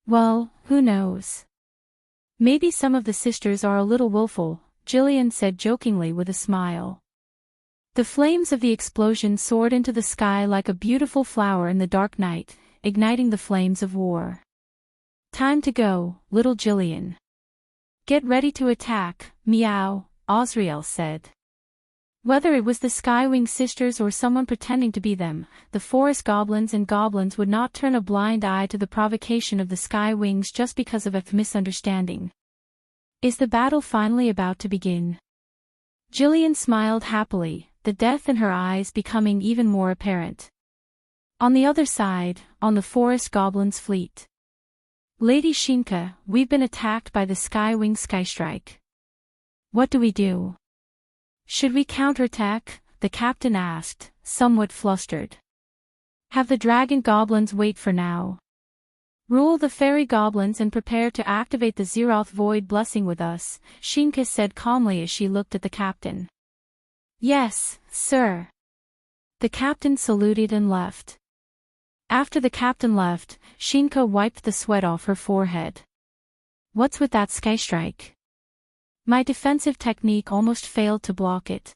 Speaker 1: Well, who knows? Maybe some of the sisters are a little willful, Gillian said jokingly with a smile. The flames of the explosion soared into the sky like a beautiful flower in the dark night, igniting the flames of war. Time to go, little Jillian. Get ready to attack, meow, Osriel said. Whether it was the Skywing sisters or someone pretending to be them, the forest goblins and goblins would not turn a blind eye to the provocation of the Skywings just because of a misunderstanding. Is the battle finally about to begin? Jillian smiled happily, the death in her eyes becoming even more apparent. On the other side, on the forest goblins' fleet. Lady Shinka, we've been attacked by the Skywing Skystrike. What do we do? Should we counterattack? The captain asked, somewhat flustered. Have the dragon goblins wait for now. Rule the fairy goblins and prepare to activate the Zeroth Void blessing with us, Shinka said calmly as she looked at the captain. Yes, sir. The captain saluted and left. After the captain left, Shinka wiped the sweat off her forehead. What's with that Skystrike? My defensive technique almost failed to block it.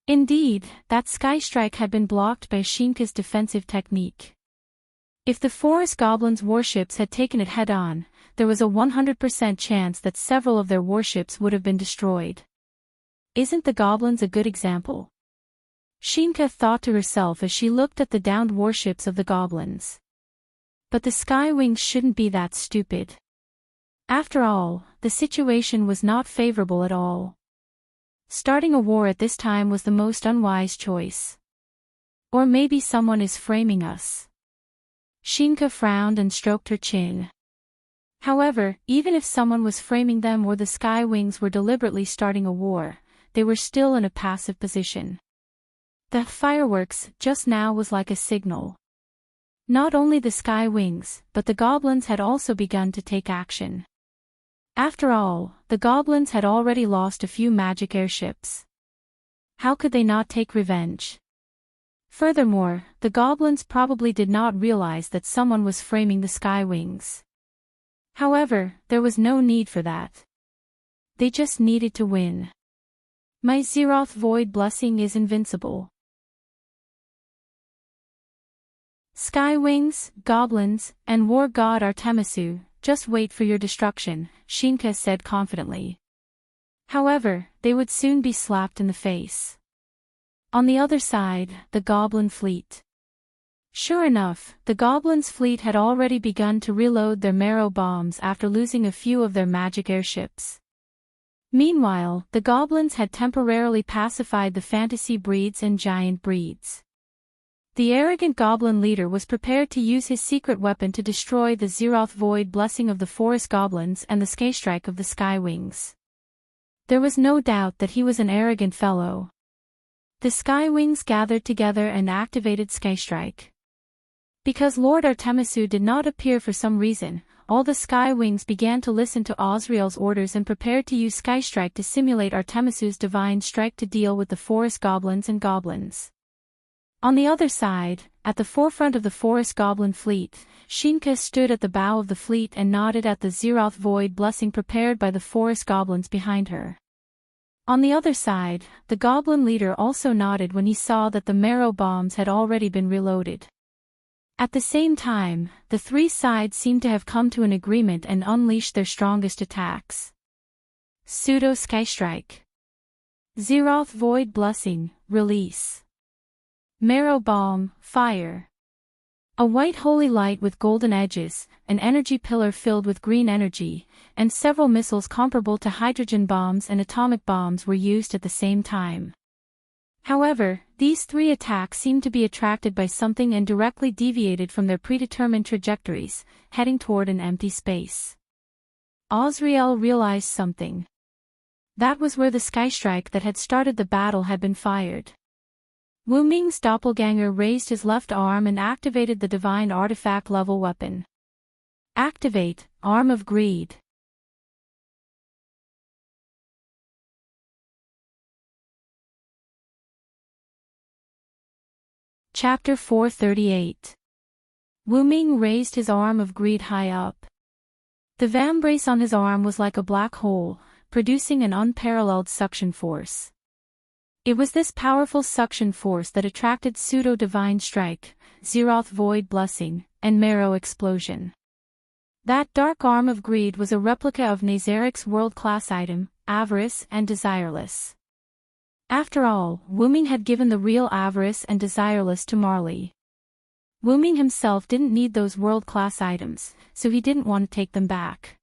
Speaker 1: Indeed, that Skystrike had been blocked by Shinka's defensive technique. If the forest goblins' warships had taken it head-on, there was a 100% chance that several of their warships would have been destroyed. Isn't the goblins a good example? Shinka thought to herself as she looked at the downed warships of the goblins. But the Skywings shouldn't be that stupid. After all, the situation was not favorable at all. Starting a war at this time was the most unwise choice. Or maybe someone is framing us. Shinka frowned and stroked her chin. However, even if someone was framing them or the Skywings were deliberately starting a war, they were still in a passive position. The fireworks just now was like a signal. Not only the Skywings, but the goblins had also begun to take action. After all, the goblins had already lost a few magic airships. How could they not take revenge? Furthermore, the goblins probably did not realize that someone was framing the Skywings. However, there was no need for that. They just needed to win. My Zeroth Void blessing is invincible. Skywings, goblins, and war god Artemisu, just wait for your destruction, Shinka said confidently. However, they would soon be slapped in the face. On the other side, the goblin fleet. Sure enough, the goblins' fleet had already begun to reload their marrow bombs after losing a few of their magic airships. Meanwhile, the goblins had temporarily pacified the fantasy breeds and giant breeds. The arrogant goblin leader was prepared to use his secret weapon to destroy the Zeroth Void blessing of the forest goblins and the Skystrike of the Skywings. There was no doubt that he was an arrogant fellow. The Skywings gathered together and activated Skystrike. Because Lord Artemisu did not appear for some reason, all the Skywings began to listen to Osriel's orders and prepared to use Skystrike to simulate Artemisu's divine strike to deal with the forest goblins and goblins. On the other side, at the forefront of the forest goblin fleet, Shinka stood at the bow of the fleet and nodded at the Zeroth Void blessing prepared by the forest goblins behind her. On the other side, the goblin leader also nodded when he saw that the marrow bombs had already been reloaded. At the same time, the three sides seemed to have come to an agreement and unleashed their strongest attacks. Pseudo Skystrike. Zeroth Void blessing, release. Marrow bomb, fire. A white holy light with golden edges, an energy pillar filled with green energy, and several missiles comparable to hydrogen bombs and atomic bombs were used at the same time. However, these three attacks seemed to be attracted by something and directly deviated from their predetermined trajectories, heading toward an empty space. Osriel realized something. That was where the Skystrike that had started the battle had been fired. Wu Ming's doppelganger raised his left arm and activated the divine artifact level weapon. Activate, Arm of Greed. Chapter 438. Wu Ming raised his arm of greed high up. The vambrace on his arm was like a black hole, producing an unparalleled suction force. It was this powerful suction force that attracted Pseudo-Divine Strike, Zeroth Void Blessing, and Marrow Explosion. That dark arm of greed was a replica of Nazarik's world-class item, avarice and desireless. After all, Wuming had given the real avarice and desireless to Marley. Wuming himself didn't need those world-class items, so he didn't want to take them back.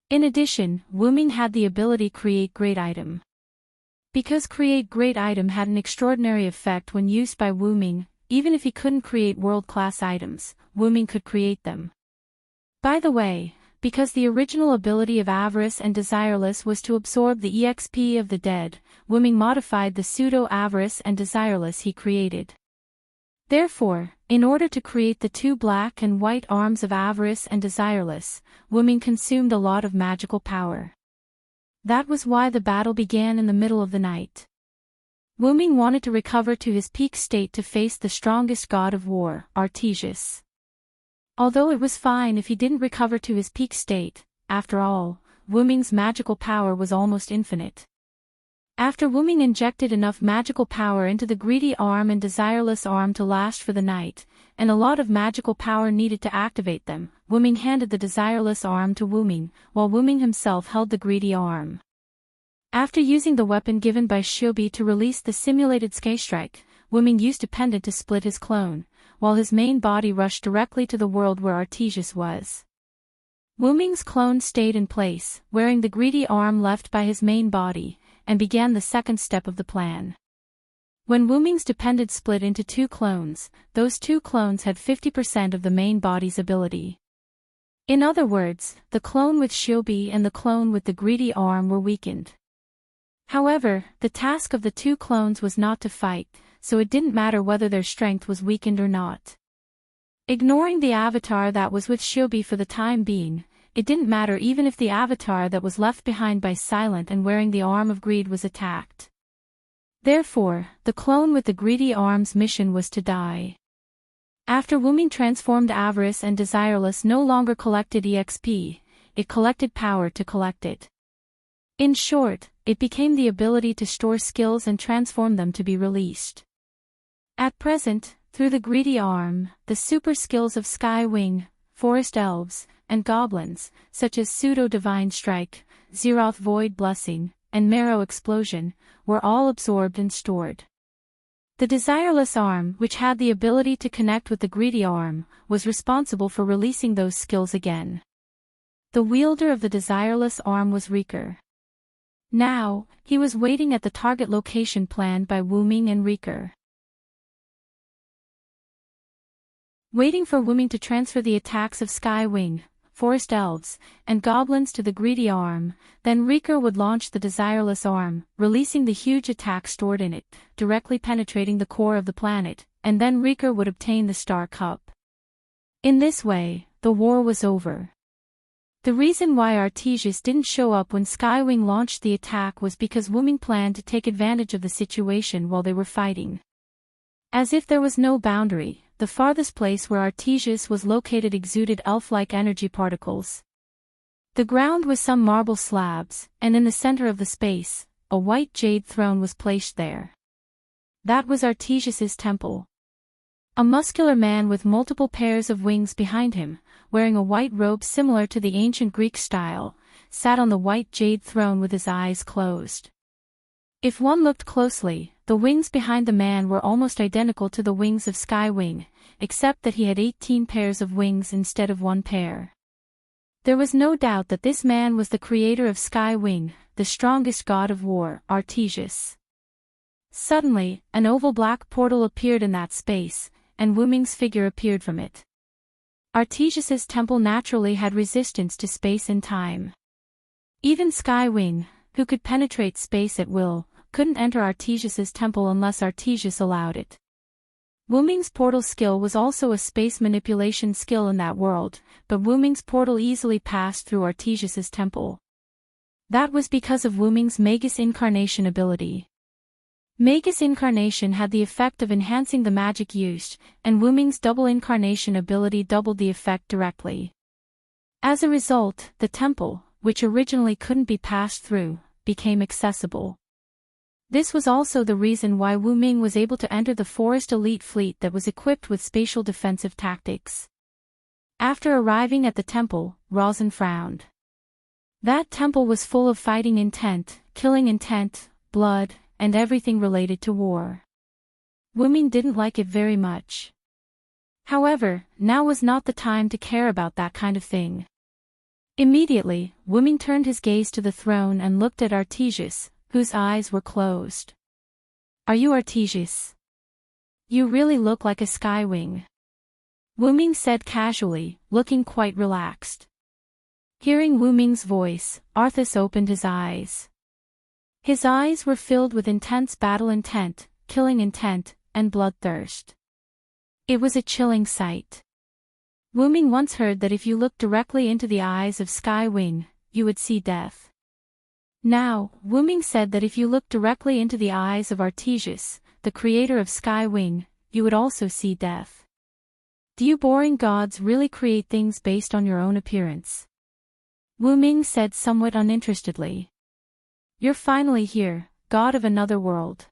Speaker 1: In addition, Wuming had the ability create great item. Because create great item had an extraordinary effect when used by Wuming, even if he couldn't create world-class items, Wuming could create them. By the way, because the original ability of avarice and desireless was to absorb the EXP of the dead, Wuming modified the pseudo-avarice and desireless he created. Therefore, in order to create the two black and white arms of avarice and desireless, Wuming consumed a lot of magical power. That was why the battle began in the middle of the night. Wuming wanted to recover to his peak state to face the strongest god of war, Artesius. Although it was fine if he didn't recover to his peak state, after all, Wuming's magical power was almost infinite. After Wuming injected enough magical power into the greedy arm and desireless arm to last for the night, and a lot of magical power needed to activate them, Wuming handed the desireless arm to Wuming, while Wuming himself held the greedy arm. After using the weapon given by Shiobi to release the simulated Sky Strike, Wuming used a pendant to split his clone, while his main body rushed directly to the world where Artesius was. Wuming's clone stayed in place, wearing the greedy arm left by his main body, and began the second step of the plan. When Wuming's dependent split into two clones, those two clones had 50% of the main body's ability. In other words, the clone with Shiobi and the clone with the greedy arm were weakened. However, the task of the two clones was not to fight, so it didn't matter whether their strength was weakened or not. Ignoring the avatar that was with Shiobi for the time being, it didn't matter even if the avatar that was left behind by Silent and wearing the arm of greed was attacked. Therefore, the clone with the greedy arm's mission was to die. After Wuming transformed avarice and desireless no longer collected EXP, it collected power to collect it. In short, it became the ability to store skills and transform them to be released. At present, through the greedy arm, the super skills of Sky Wing, Forest Elves, and Goblins, such as Pseudo-Divine Strike, Zeroth Void Blessing, and Marrow Explosion, were all absorbed and stored. The desireless arm, which had the ability to connect with the greedy arm, was responsible for releasing those skills again. The wielder of the desireless arm was Rieker. Now, he was waiting at the target location planned by Wuming and Rieker. Waiting for Wuming to transfer the attacks of Sky Wing, Forest Elves, and Goblins to the greedy arm, then Rieker would launch the desireless arm, releasing the huge attack stored in it, directly penetrating the core of the planet, and then Rieker would obtain the Star Cup. In this way, the war was over. The reason why Artesius didn't show up when Skywing launched the attack was because Wuming planned to take advantage of the situation while they were fighting. As if there was no boundary, the farthest place where Artesius was located exuded elf-like energy particles. The ground was some marble slabs, and in the center of the space, a white jade throne was placed there. That was Artesius's temple. A muscular man with multiple pairs of wings behind him, wearing a white robe similar to the ancient Greek style, sat on the white jade throne with his eyes closed. If one looked closely, the wings behind the man were almost identical to the wings of Skywing, except that he had 18 pairs of wings instead of one pair. There was no doubt that this man was the creator of Skywing, the strongest god of war, Artesius. Suddenly, an oval black portal appeared in that space, and Wuming's figure appeared from it. Artesius's temple naturally had resistance to space and time. Even Skywing, who could penetrate space at will, couldn't enter Artesius's temple unless Artesius allowed it. Wuming's portal skill was also a space manipulation skill in that world, but Wuming's portal easily passed through Artesius's temple. That was because of Wuming's Magus Incarnation ability. Magus Incarnation had the effect of enhancing the magic used, and Wuming's Double Incarnation ability doubled the effect directly. As a result, the temple, which originally couldn't be passed through, became accessible. This was also the reason why Wuming was able to enter the Forest Elite fleet that was equipped with spatial defensive tactics. After arriving at the temple, Rosin frowned. That temple was full of fighting intent, killing intent, blood, and everything related to war. Wuming didn't like it very much. However, now was not the time to care about that kind of thing. Immediately, Wuming turned his gaze to the throne and looked at Artesius, whose eyes were closed. "Are you Artesius? You really look like a skywing," Wuming said casually, looking quite relaxed. Hearing Wuming's voice, Arthas opened his eyes. His eyes were filled with intense battle intent, killing intent, and bloodthirst. It was a chilling sight. Wuming once heard that if you looked directly into the eyes of Skywing, you would see death. Now, Wuming said that if you looked directly into the eyes of Artesius, the creator of Skywing, you would also see death. Do you boring gods really create things based on your own appearance? Wuming said somewhat uninterestedly. You're finally here, god of another world.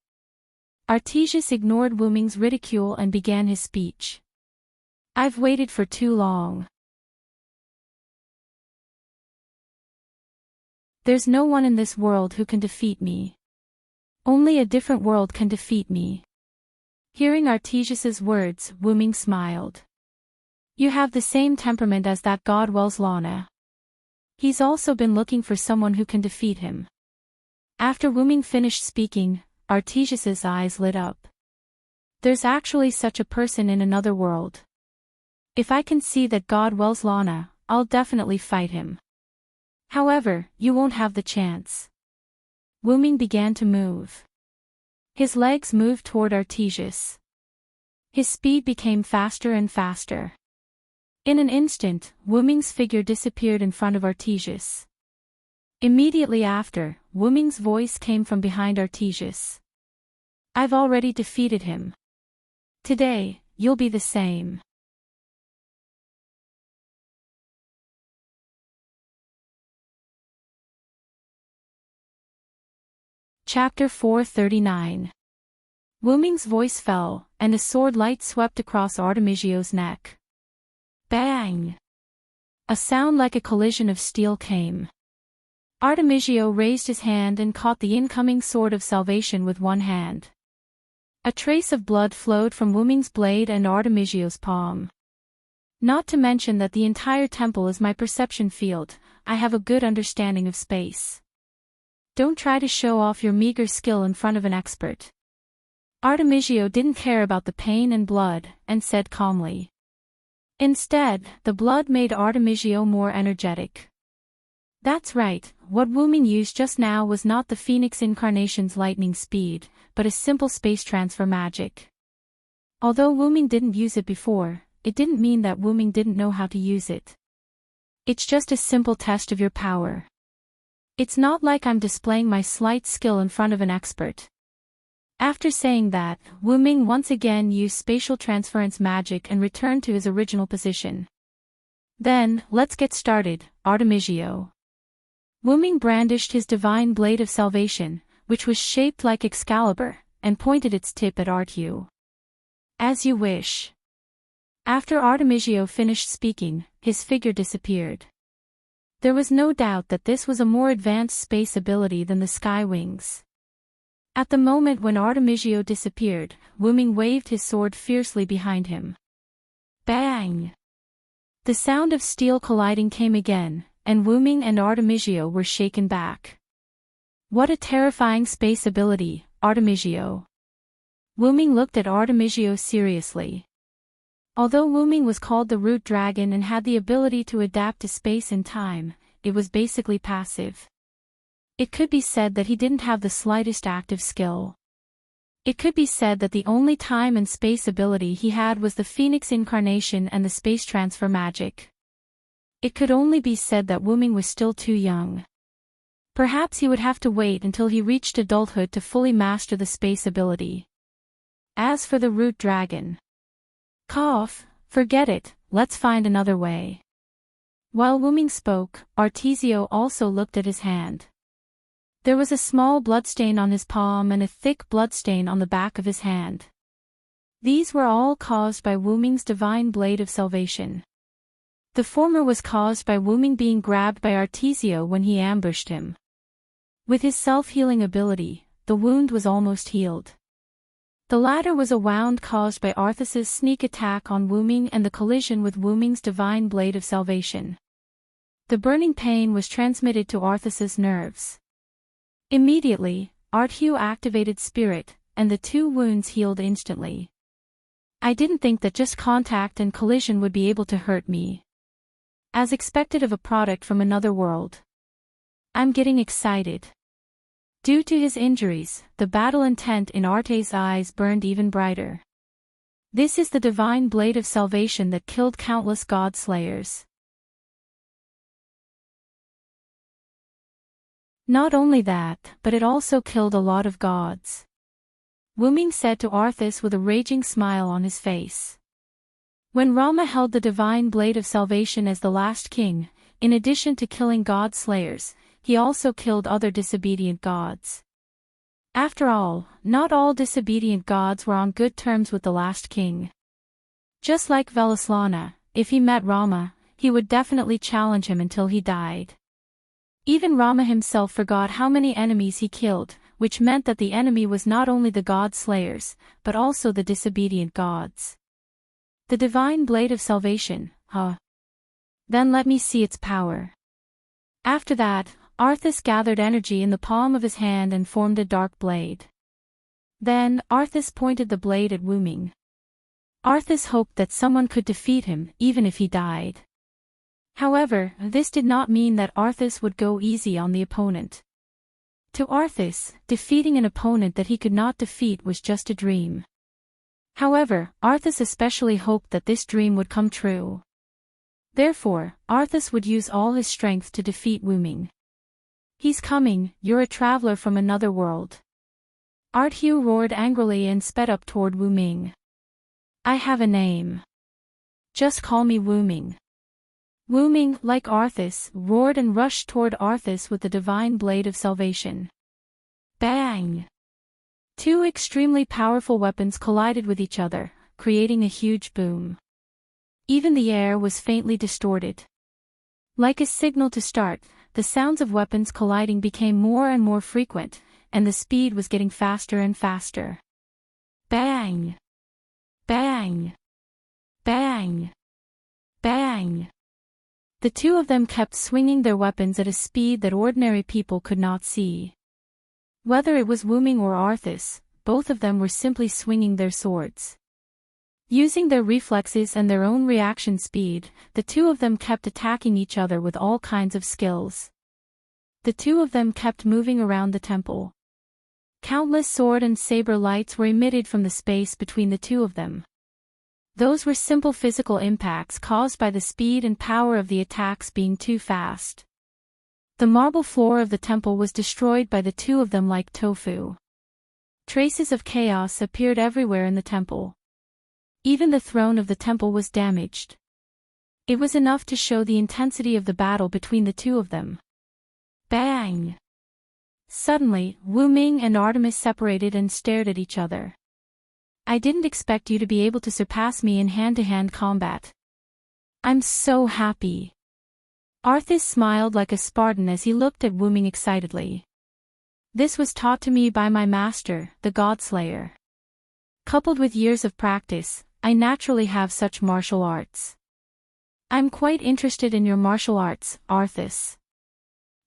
Speaker 1: Artesius ignored Wuming's ridicule and began his speech. I've waited for too long. There's no one in this world who can defeat me. Only a different world can defeat me. Hearing Artesius's words, Wuming smiled. You have the same temperament as that god Welslana. He's also been looking for someone who can defeat him. After Wuming finished speaking, Artesius's eyes lit up. There's actually such a person in another world. If I can see that god Welslana, I'll definitely fight him. However, you won't have the chance. Wuming began to move. His legs moved toward Artesius. His speed became faster and faster. In an instant, Wuming's figure disappeared in front of Artesius. Immediately after, Wuming's voice came from behind Artesius. I've already defeated him. Today, you'll be the same. Chapter 439. Wuming's voice fell, and a sword light swept across Artemisia's neck. Bang! A sound like a collision of steel came. Artemisio raised his hand and caught the incoming sword of salvation with one hand. A trace of blood flowed from Wuming's blade and Artemisio's palm. Not to mention that the entire temple is my perception field, I have a good understanding of space. Don't try to show off your meager skill in front of an expert. Artemisio didn't care about the pain and blood, and said calmly. Instead, the blood made Artemisio more energetic. That's right, what Wuming used just now was not the Phoenix Incarnation's lightning speed, but a simple space transfer magic. Although Wuming didn't use it before, it didn't mean that Wuming didn't know how to use it. It's just a simple test of your power. It's not like I'm displaying my slight skill in front of an expert. After saying that, Wuming once again used spatial transference magic and returned to his original position. Then, let's get started, Artemisio. Wuming brandished his divine blade of salvation, which was shaped like Excalibur, and pointed its tip at Artu. As you wish. After Artemisio finished speaking, his figure disappeared. There was no doubt that this was a more advanced space ability than the Sky Wings. At the moment when Artemisio disappeared, Wuming waved his sword fiercely behind him. Bang! The sound of steel colliding came again, and Wuming and Artemisio were shaken back. What a terrifying space ability, Artemisio. Wuming looked at Artemisio seriously. Although Wuming was called the Root Dragon and had the ability to adapt to space and time, it was basically passive. It could be said that he didn't have the slightest active skill. It could be said that the only time and space ability he had was the Phoenix Incarnation and the space transfer magic. It could only be said that Wuming was still too young. Perhaps he would have to wait until he reached adulthood to fully master the space ability. As for the Root Dragon. Cough, forget it, let's find another way. While Wuming spoke, Artesio also looked at his hand. There was a small bloodstain on his palm and a thick bloodstain on the back of his hand. These were all caused by Wuming's divine blade of salvation. The former was caused by Wuming being grabbed by Artesio when he ambushed him. With his self-healing ability, the wound was almost healed. The latter was a wound caused by Arthas's sneak attack on Wuming and the collision with Wuming's divine blade of salvation. The burning pain was transmitted to Arthas's nerves. Immediately, Arthur activated Spirit, and the two wounds healed instantly. I didn't think that just contact and collision would be able to hurt me. As expected of a product from another world. I'm getting excited. Due to his injuries, the battle intent in Arte's eyes burned even brighter. This is the divine blade of salvation that killed countless god slayers. Not only that, but it also killed a lot of gods. Wuming said to Arthas with a raging smile on his face. When Rama held the divine blade of salvation as the last king, in addition to killing god slayers, he also killed other disobedient gods. After all, not all disobedient gods were on good terms with the last king. Just like Velaslana, if he met Rama, he would definitely challenge him until he died. Even Rama himself forgot how many enemies he killed, which meant that the enemy was not only the god slayers, but also the disobedient gods. The divine blade of salvation, huh? Then let me see its power. After that, Arthas gathered energy in the palm of his hand and formed a dark blade. Then, Arthas pointed the blade at Wuming. Arthas hoped that someone could defeat him, even if he died. However, this did not mean that Arthas would go easy on the opponent. To Arthas, defeating an opponent that he could not defeat was just a dream. However, Arthas especially hoped that this dream would come true. Therefore, Arthas would use all his strength to defeat Wuming. He's coming, you're a traveler from another world. Arthur roared angrily and sped up toward Wuming. I have a name. Just call me Wuming. Wuming, like Arthas, roared and rushed toward Arthas with the divine blade of salvation. Bang! Two extremely powerful weapons collided with each other, creating a huge boom. Even the air was faintly distorted. Like a signal to start, the sounds of weapons colliding became more and more frequent, and the speed was getting faster and faster. Bang! Bang! Bang! Bang! The two of them kept swinging their weapons at a speed that ordinary people could not see. Whether it was Wuming or Arthas, both of them were simply swinging their swords. Using their reflexes and their own reaction speed, the two of them kept attacking each other with all kinds of skills. The two of them kept moving around the temple. Countless sword and saber lights were emitted from the space between the two of them. Those were simple physical impacts caused by the speed and power of the attacks being too fast. The marble floor of the temple was destroyed by the two of them like tofu. Traces of chaos appeared everywhere in the temple. Even the throne of the temple was damaged. It was enough to show the intensity of the battle between the two of them. Bang! Suddenly, Wuming and Artemis separated and stared at each other. I didn't expect you to be able to surpass me in hand-to-hand combat. I'm so happy. Arthas smiled like a Spartan as he looked at Wuming excitedly. This was taught to me by my master, the Godslayer. Coupled with years of practice, I naturally have such martial arts. I'm quite interested in your martial arts, Arthas.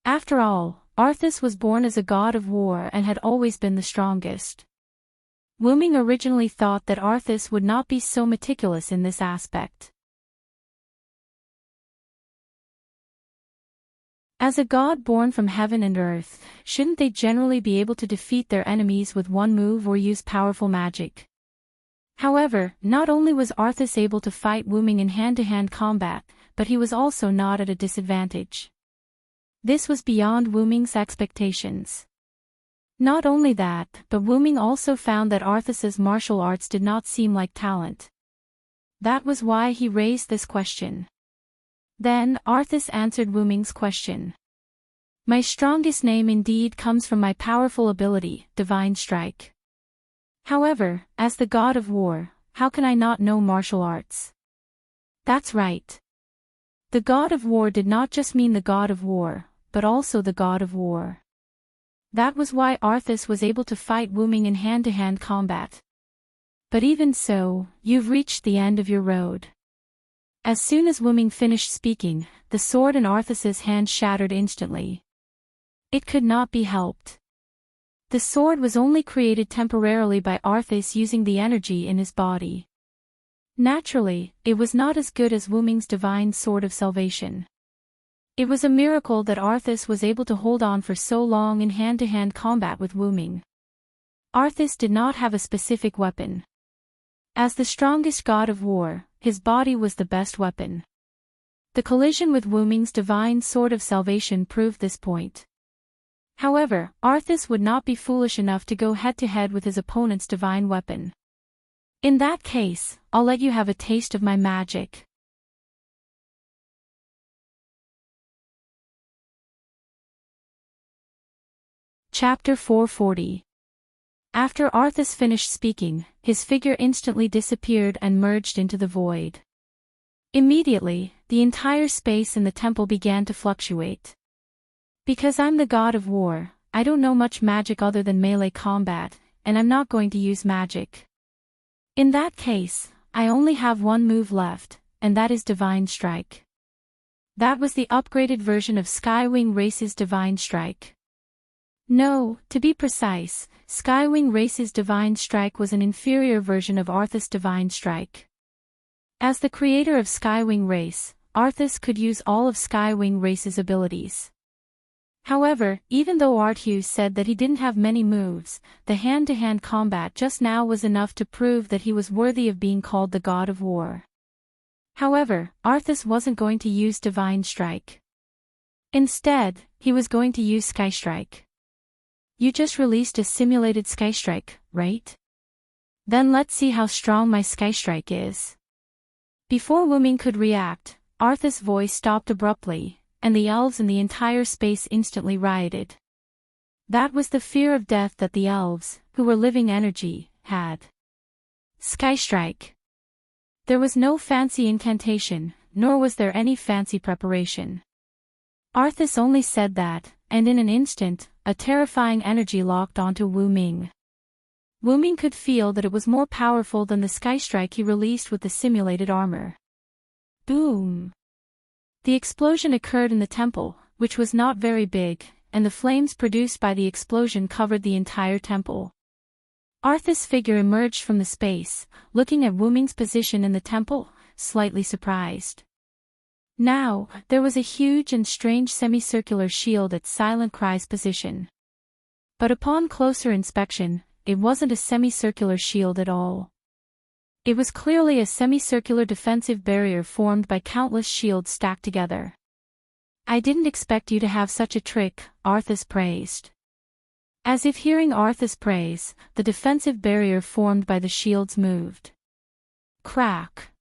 Speaker 1: After all, Arthas was born as a god of war and had always been the strongest. Wuming originally thought that Arthas would not be so meticulous in this aspect. As a god born from heaven and earth, shouldn't they generally be able to defeat their enemies with one move or use powerful magic? However, not only was Arthas able to fight Wuming in hand-to-hand combat, but he was also not at a disadvantage. This was beyond Wuming's expectations. Not only that, but Wuming also found that Arthas's martial arts did not seem like talent. That was why he raised this question. Then, Arthas answered Wuming's question. My strongest name indeed comes from my powerful ability, Divine Strike. However, as the god of war, how can I not know martial arts? That's right. The god of war did not just mean the god of war, but also the god of war. That was why Arthas was able to fight Wuming in hand-to-hand combat. But even so, you've reached the end of your road. As soon as Wuming finished speaking, the sword in Arthas's hand shattered instantly. It could not be helped. The sword was only created temporarily by Arthas using the energy in his body. Naturally, it was not as good as Wuming's divine sword of salvation. It was a miracle that Arthas was able to hold on for so long in hand-to-hand combat with Wuming. Arthas did not have a specific weapon. As the strongest god of war, his body was the best weapon. The collision with Wuming's divine sword of salvation proved this point. However, Arthas would not be foolish enough to go head-to-head with his opponent's divine weapon. In that case, I'll let you have a taste of my magic. Chapter 440. After Arthas finished speaking, his figure instantly disappeared and merged into the void. Immediately, the entire space in the temple began to fluctuate. Because I'm the god of war, I don't know much magic other than melee combat, and I'm not going to use magic. In that case, I only have one move left, and that is Divine Strike. That was the upgraded version of Skywing Race's Divine Strike. No, to be precise, Skywing Race's Divine Strike was an inferior version of Arthas' Divine Strike. As the creator of Skywing Race, Arthas could use all of Skywing Race's abilities. However, even though Arthas said that he didn't have many moves, the hand-to-hand combat just now was enough to prove that he was worthy of being called the god of war. However, Arthas wasn't going to use Divine Strike. Instead, he was going to use Sky Strike. You just released a simulated Sky Strike, right? Then let's see how strong my Sky Strike is. Before Wuming could react, Arthas' voice stopped abruptly, and the elves in the entire space instantly rioted. That was the fear of death that the elves, who were living energy, had. Sky Strike. There was no fancy incantation, nor was there any fancy preparation. Arthas only said that, and in an instant, a terrifying energy locked onto Wuming. Wuming could feel that it was more powerful than the Sky Strike he released with the simulated armor. Boom! The explosion occurred in the temple, which was not very big, and the flames produced by the explosion covered the entire temple. Arthas' figure emerged from the space, looking at Wuming's position in the temple, slightly surprised. Now, there was a huge and strange semicircular shield at Silent Cry's position. But upon closer inspection, it wasn't a semicircular shield at all. It was clearly a semicircular defensive barrier formed by countless shields stacked together. I didn't expect you to have such a trick, Arthas praised. As if hearing Arthas' praise, the defensive barrier formed by the shields moved. Crack!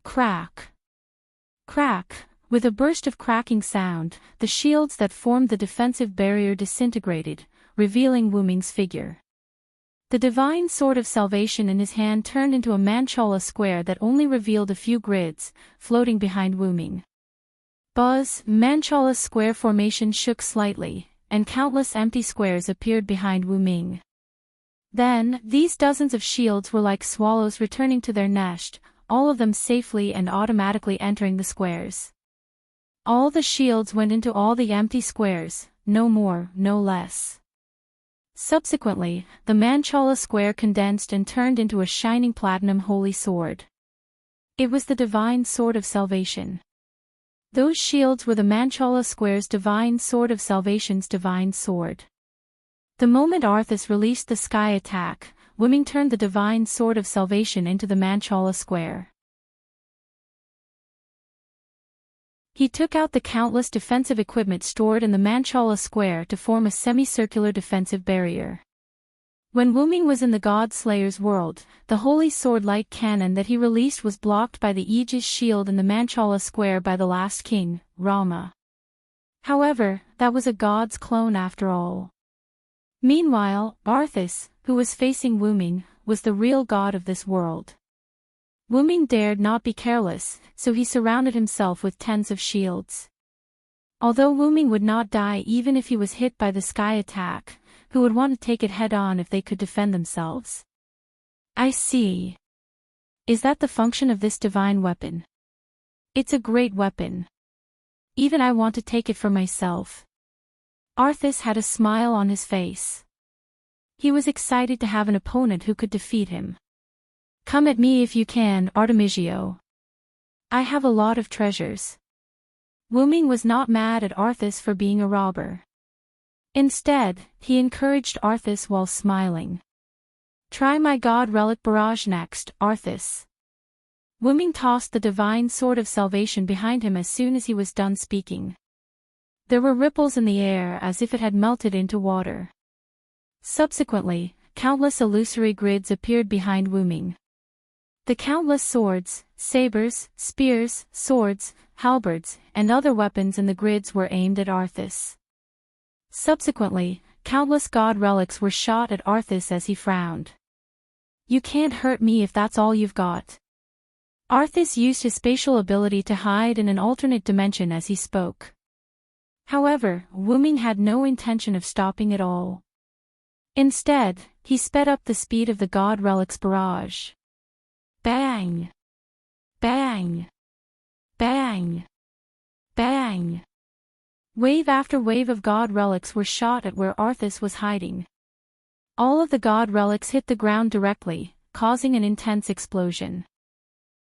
Speaker 1: Crack! Crack! With a burst of cracking sound, the shields that formed the defensive barrier disintegrated, revealing Wuming's figure. The divine sword of salvation in his hand turned into a Manchala square that only revealed a few grids, floating behind Wuming. Buzz, Manchala's square formation shook slightly, and countless empty squares appeared behind Wuming. Then, these dozens of shields were like swallows returning to their nest, all of them safely and automatically entering the squares. All the shields went into all the empty squares, no more, no less. Subsequently, the Manchala square condensed and turned into a shining platinum holy sword. It was the divine sword of salvation. Those shields were the Manchala square's divine sword of salvation's divine sword. The moment Arthas released the sky attack, Wuming turned the divine sword of salvation into the Manchala square. He took out the countless defensive equipment stored in the Manchala square to form a semicircular defensive barrier. When Wuming was in the God Slayer's world, the holy sword light cannon that he released was blocked by the Aegis shield in the Manchala square by the last king, Rama. However, that was a god's clone after all. Meanwhile, Arthas, who was facing Wuming, was the real god of this world. Wu Ming dared not be careless, so he surrounded himself with tens of shields. Although Wu Ming would not die even if he was hit by the sky attack, who would want to take it head-on if they could defend themselves? I see. Is that the function of this divine weapon? It's a great weapon. Even I want to take it for myself. Arthas had a smile on his face. He was excited to have an opponent who could defeat him. Come at me if you can, Artemisia. I have a lot of treasures. Wu Ming was not mad at Arthas for being a robber. Instead, he encouraged Arthas while smiling. Try my god relic barrage next, Arthas. Wu Ming tossed the divine sword of salvation behind him as soon as he was done speaking. There were ripples in the air as if it had melted into water. Subsequently, countless illusory grids appeared behind Wu Ming. The countless swords, sabers, spears, swords, halberds, and other weapons in the grids were aimed at Arthas. Subsequently, countless god relics were shot at Arthas as he frowned. You can't hurt me if that's all you've got. Arthas used his spatial ability to hide in an alternate dimension as he spoke. However, Wu Ming had no intention of stopping at all. Instead, he sped up the speed of the god relic's barrage. Bang! Bang! Bang! Bang! Wave after wave of god relics were shot at where Arthas was hiding. All of the god relics hit the ground directly, causing an intense explosion.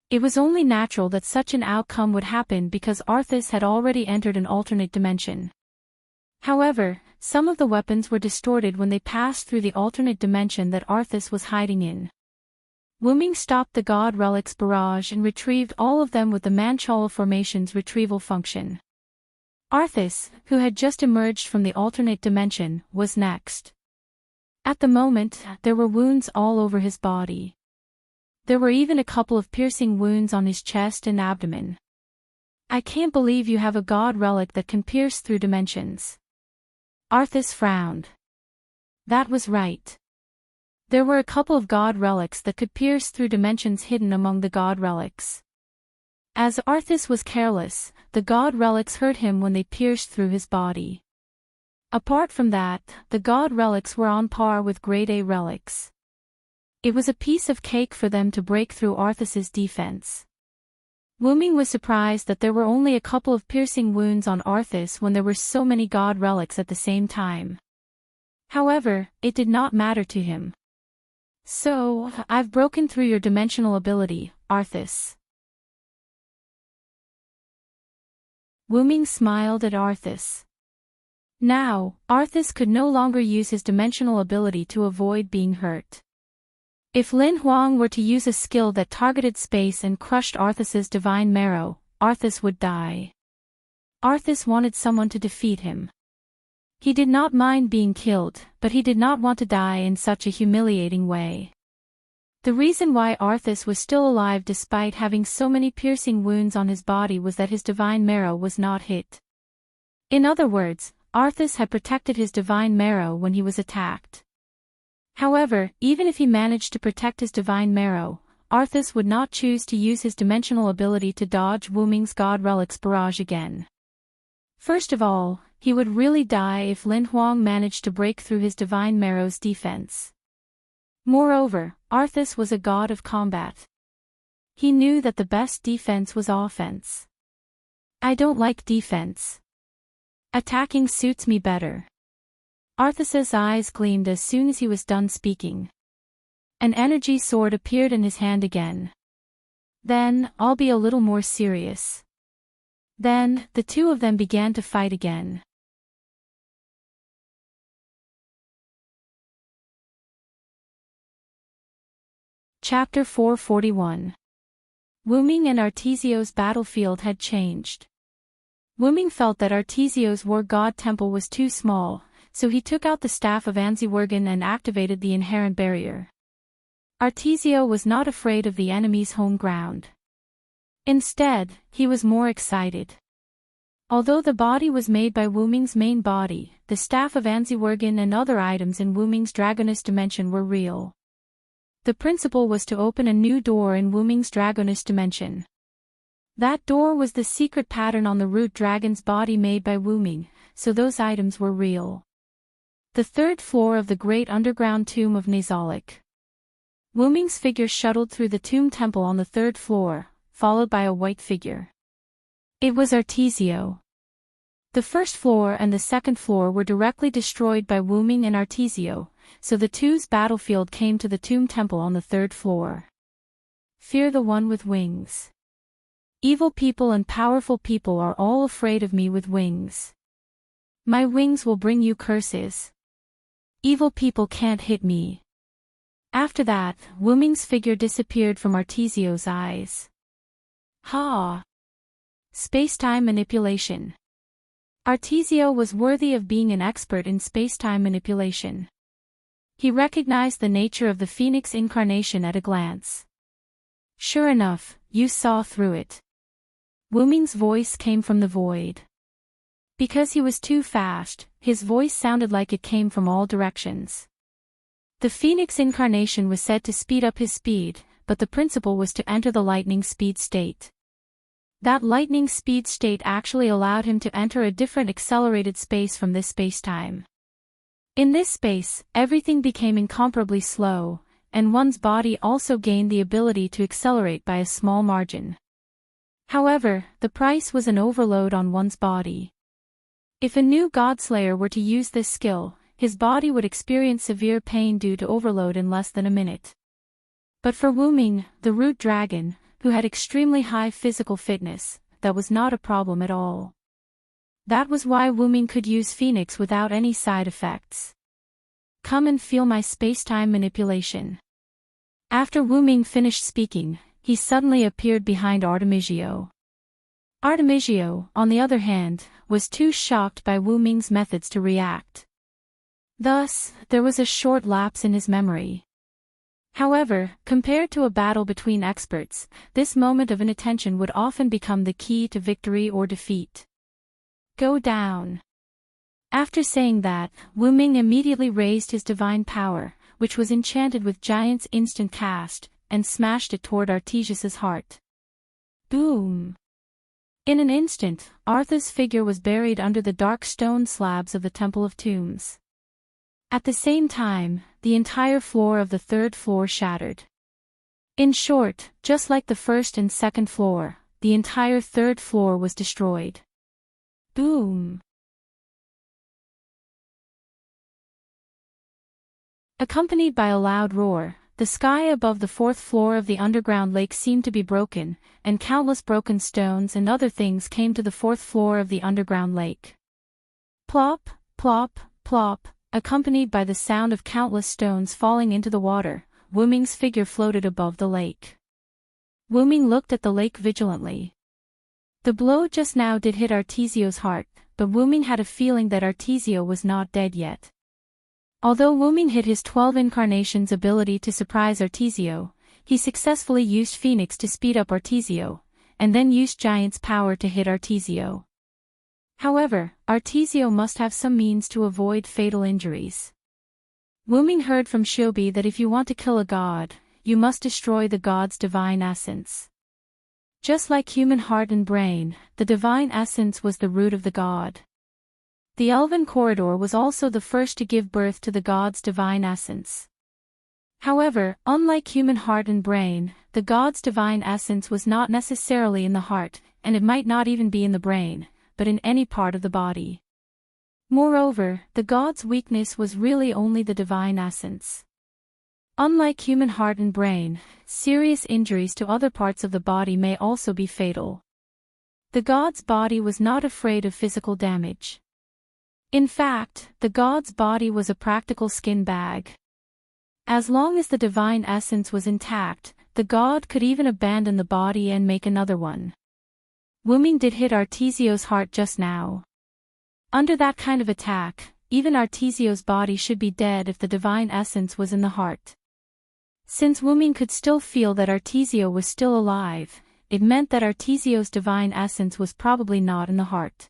Speaker 1: It was only natural that such an outcome would happen because Arthas had already entered an alternate dimension. However, some of the weapons were distorted when they passed through the alternate dimension that Arthas was hiding in. Wu Ming stopped the god relic's barrage and retrieved all of them with the Manchala formation's retrieval function. Arthas, who had just emerged from the alternate dimension, was next. At the moment, there were wounds all over his body. There were even a couple of piercing wounds on his chest and abdomen. I can't believe you have a god relic that can pierce through dimensions. Arthas frowned. That was right. There were a couple of god relics that could pierce through dimensions hidden among the god relics. As Arthas was careless, the god relics hurt him when they pierced through his body. Apart from that, the god relics were on par with grade A relics. It was a piece of cake for them to break through Arthas's defense. Wu Ming was surprised that there were only a couple of piercing wounds on Arthas when there were so many god relics at the same time. However, it did not matter to him. So, I've broken through your dimensional ability, Arthas. Wu Ming smiled at Arthas. Now, Arthas could no longer use his dimensional ability to avoid being hurt. If Lin Huang were to use a skill that targeted space and crushed Arthas's divine marrow, Arthas would die. Arthas wanted someone to defeat him. He did not mind being killed, but he did not want to die in such a humiliating way. The reason why Arthas was still alive despite having so many piercing wounds on his body was that his divine marrow was not hit. In other words, Arthas had protected his divine marrow when he was attacked. However, even if he managed to protect his divine marrow, Arthas would not choose to use his dimensional ability to dodge Wu Ming's god relic's barrage again. First of all, he would really die if Lin Huang managed to break through his divine marrow's defense. Moreover, Arthas was a god of combat. He knew that the best defense was offense. I don't like defense. Attacking suits me better. Arthas's eyes gleamed as soon as he was done speaking. An energy sword appeared in his hand again. Then, I'll be a little more serious. Then, the two of them began to fight again. Chapter 441. Wu Ming and Artesio's battlefield had changed. Wu Ming felt that Artesio's war god temple was too small, so he took out the staff of Anziwergen and activated the inherent barrier. Artesio was not afraid of the enemy's home ground. Instead, he was more excited. Although the body was made by Wu Ming's main body, the staff of Anziwergen and other items in Wu Ming's Dragoness dimension were real. The principle was to open a new door in Wuming's dragoness dimension. That door was the secret pattern on the root dragon's body made by Wuming, so those items were real. The third floor of the great underground tomb of Nazalic. Wuming's figure shuttled through the tomb temple on the third floor, followed by a white figure. It was Artesio. The first floor and the second floor were directly destroyed by Wuming and Artesio, so the two's battlefield came to the tomb temple on the third floor. Fear the one with wings. Evil people and powerful people are all afraid of me with wings. My wings will bring you curses. Evil people can't hit me. After that, Wuming's figure disappeared from Artesio's eyes. Ha! Space-time manipulation. Artesio was worthy of being an expert in space-time manipulation. He recognized the nature of the Phoenix incarnation at a glance. Sure enough, you saw through it. Wuming's voice came from the void. Because he was too fast, his voice sounded like it came from all directions. The Phoenix incarnation was said to speed up his speed, but the principle was to enter the lightning speed state. That lightning speed state actually allowed him to enter a different accelerated space from this space-time. In this space, everything became incomparably slow, and one's body also gained the ability to accelerate by a small margin. However, the price was an overload on one's body. If a new Godslayer were to use this skill, his body would experience severe pain due to overload in less than a minute. But for Wuming, the root dragon, who had extremely high physical fitness, that was not a problem at all. That was why Wuming could use Phoenix without any side effects. Come and feel my space-time manipulation. After Wuming finished speaking, he suddenly appeared behind Artemisio. Artemisio, on the other hand, was too shocked by Wuming's methods to react. Thus, there was a short lapse in his memory. However, compared to a battle between experts, this moment of inattention would often become the key to victory or defeat. Go down. After saying that, Wuming immediately raised his divine power, which was enchanted with Giant's instant cast, and smashed it toward Artesius's heart. Boom! In an instant, Arthur's figure was buried under the dark stone slabs of the Temple of Tombs. At the same time, the entire floor of the third floor shattered. In short, just like the first and second floor, the entire third floor was destroyed. Boom! Accompanied by a loud roar, the sky above the fourth floor of the underground lake seemed to be broken, and countless broken stones and other things came to the fourth floor of the underground lake. Plop, plop, plop, accompanied by the sound of countless stones falling into the water, Wuming's figure floated above the lake. Wuming looked at the lake vigilantly. The blow just now did hit Artesio's heart, but Wuming had a feeling that Artesio was not dead yet. Although Wuming hid his 12 incarnations' ability to surprise Artesio, he successfully used Phoenix to speed up Artesio, and then used Giant's power to hit Artesio. However, Artesio must have some means to avoid fatal injuries. Wuming heard from Shobi that if you want to kill a god, you must destroy the god's divine essence. Just like human heart and brain, the divine essence was the root of the god. The Elven corridor was also the first to give birth to the god's divine essence. However, unlike human heart and brain, the god's divine essence was not necessarily in the heart, and it might not even be in the brain, but in any part of the body. Moreover, the god's weakness was really only the divine essence. Unlike human heart and brain, serious injuries to other parts of the body may also be fatal. The god's body was not afraid of physical damage. In fact, the god's body was a practical skin bag. As long as the divine essence was intact, the god could even abandon the body and make another one. Wuming did hit Artesio's heart just now. Under that kind of attack, even Artesio's body should be dead if the divine essence was in the heart. Since Wuming could still feel that Artesio was still alive, it meant that Artesio's divine essence was probably not in the heart.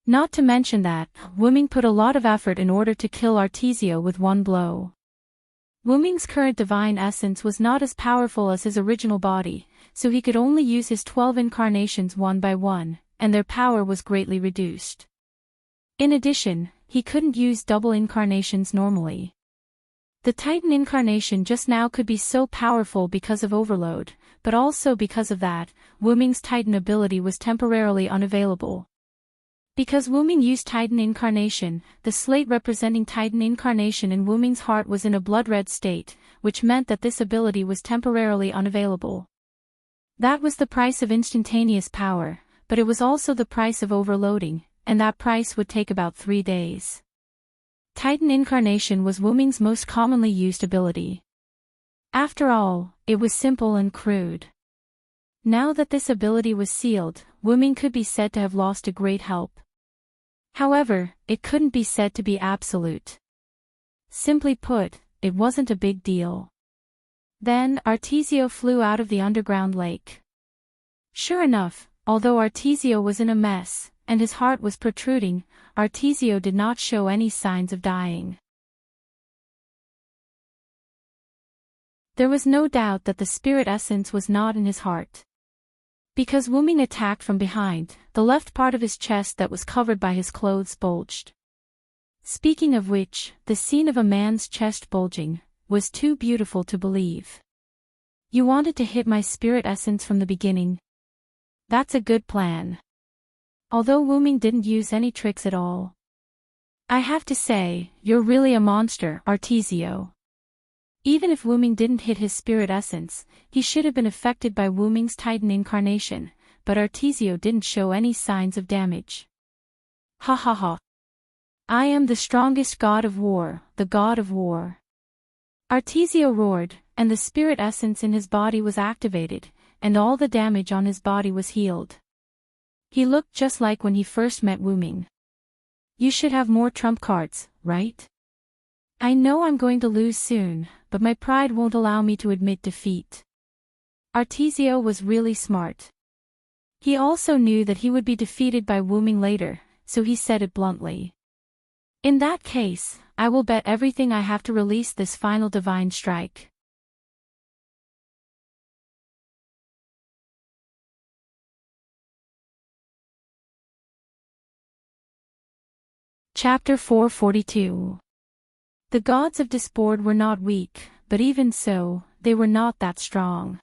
Speaker 1: Not to mention that, Wuming put a lot of effort in order to kill Artesio with one blow. Wu Ming's current divine essence was not as powerful as his original body, so he could only use his 12 incarnations one by one, and their power was greatly reduced. In addition, he couldn't use double incarnations normally. The Titan incarnation just now could be so powerful because of overload, but also because of that, Wu Ming's Titan ability was temporarily unavailable. Because Wu Ming used Titan incarnation, the slate representing Titan incarnation in Wu Ming's heart was in a blood-red state, which meant that this ability was temporarily unavailable. That was the price of instantaneous power, but it was also the price of overloading, and that price would take about 3 days. Titan incarnation was Wu Ming's most commonly used ability. After all, it was simple and crude. Now that this ability was sealed, Wu Ming could be said to have lost a great help. However, it couldn't be said to be absolute. Simply put, it wasn't a big deal. Then, Artesio flew out of the underground lake. Sure enough, although Artesio was in a mess, and his heart was protruding, Artesio did not show any signs of dying. There was no doubt that the spirit essence was not in his heart. Because Wu Ming attacked from behind, the left part of his chest that was covered by his clothes bulged. Speaking of which, the scene of a man's chest bulging was too beautiful to believe. You wanted to hit my spirit essence from the beginning? That's a good plan. Although Wu Ming didn't use any tricks at all. I have to say, you're really a monster, Artesio. Even if Wu Ming didn't hit his spirit essence, he should have been affected by Wu Ming's Titan incarnation, but Artesio didn't show any signs of damage. Ha ha ha. I am the strongest god of war, the god of war. Artesio roared, and the spirit essence in his body was activated, and all the damage on his body was healed. He looked just like when he first met Wu Ming. You should have more trump cards, right? I know I'm going to lose soon, but my pride won't allow me to admit defeat. Artesio was really smart. He also knew that he would be defeated by Wu Ming later, so he said it bluntly. In that case, I will bet everything I have to release this final divine strike. Chapter 442. The gods of discord were not weak, but even so, they were not that strong.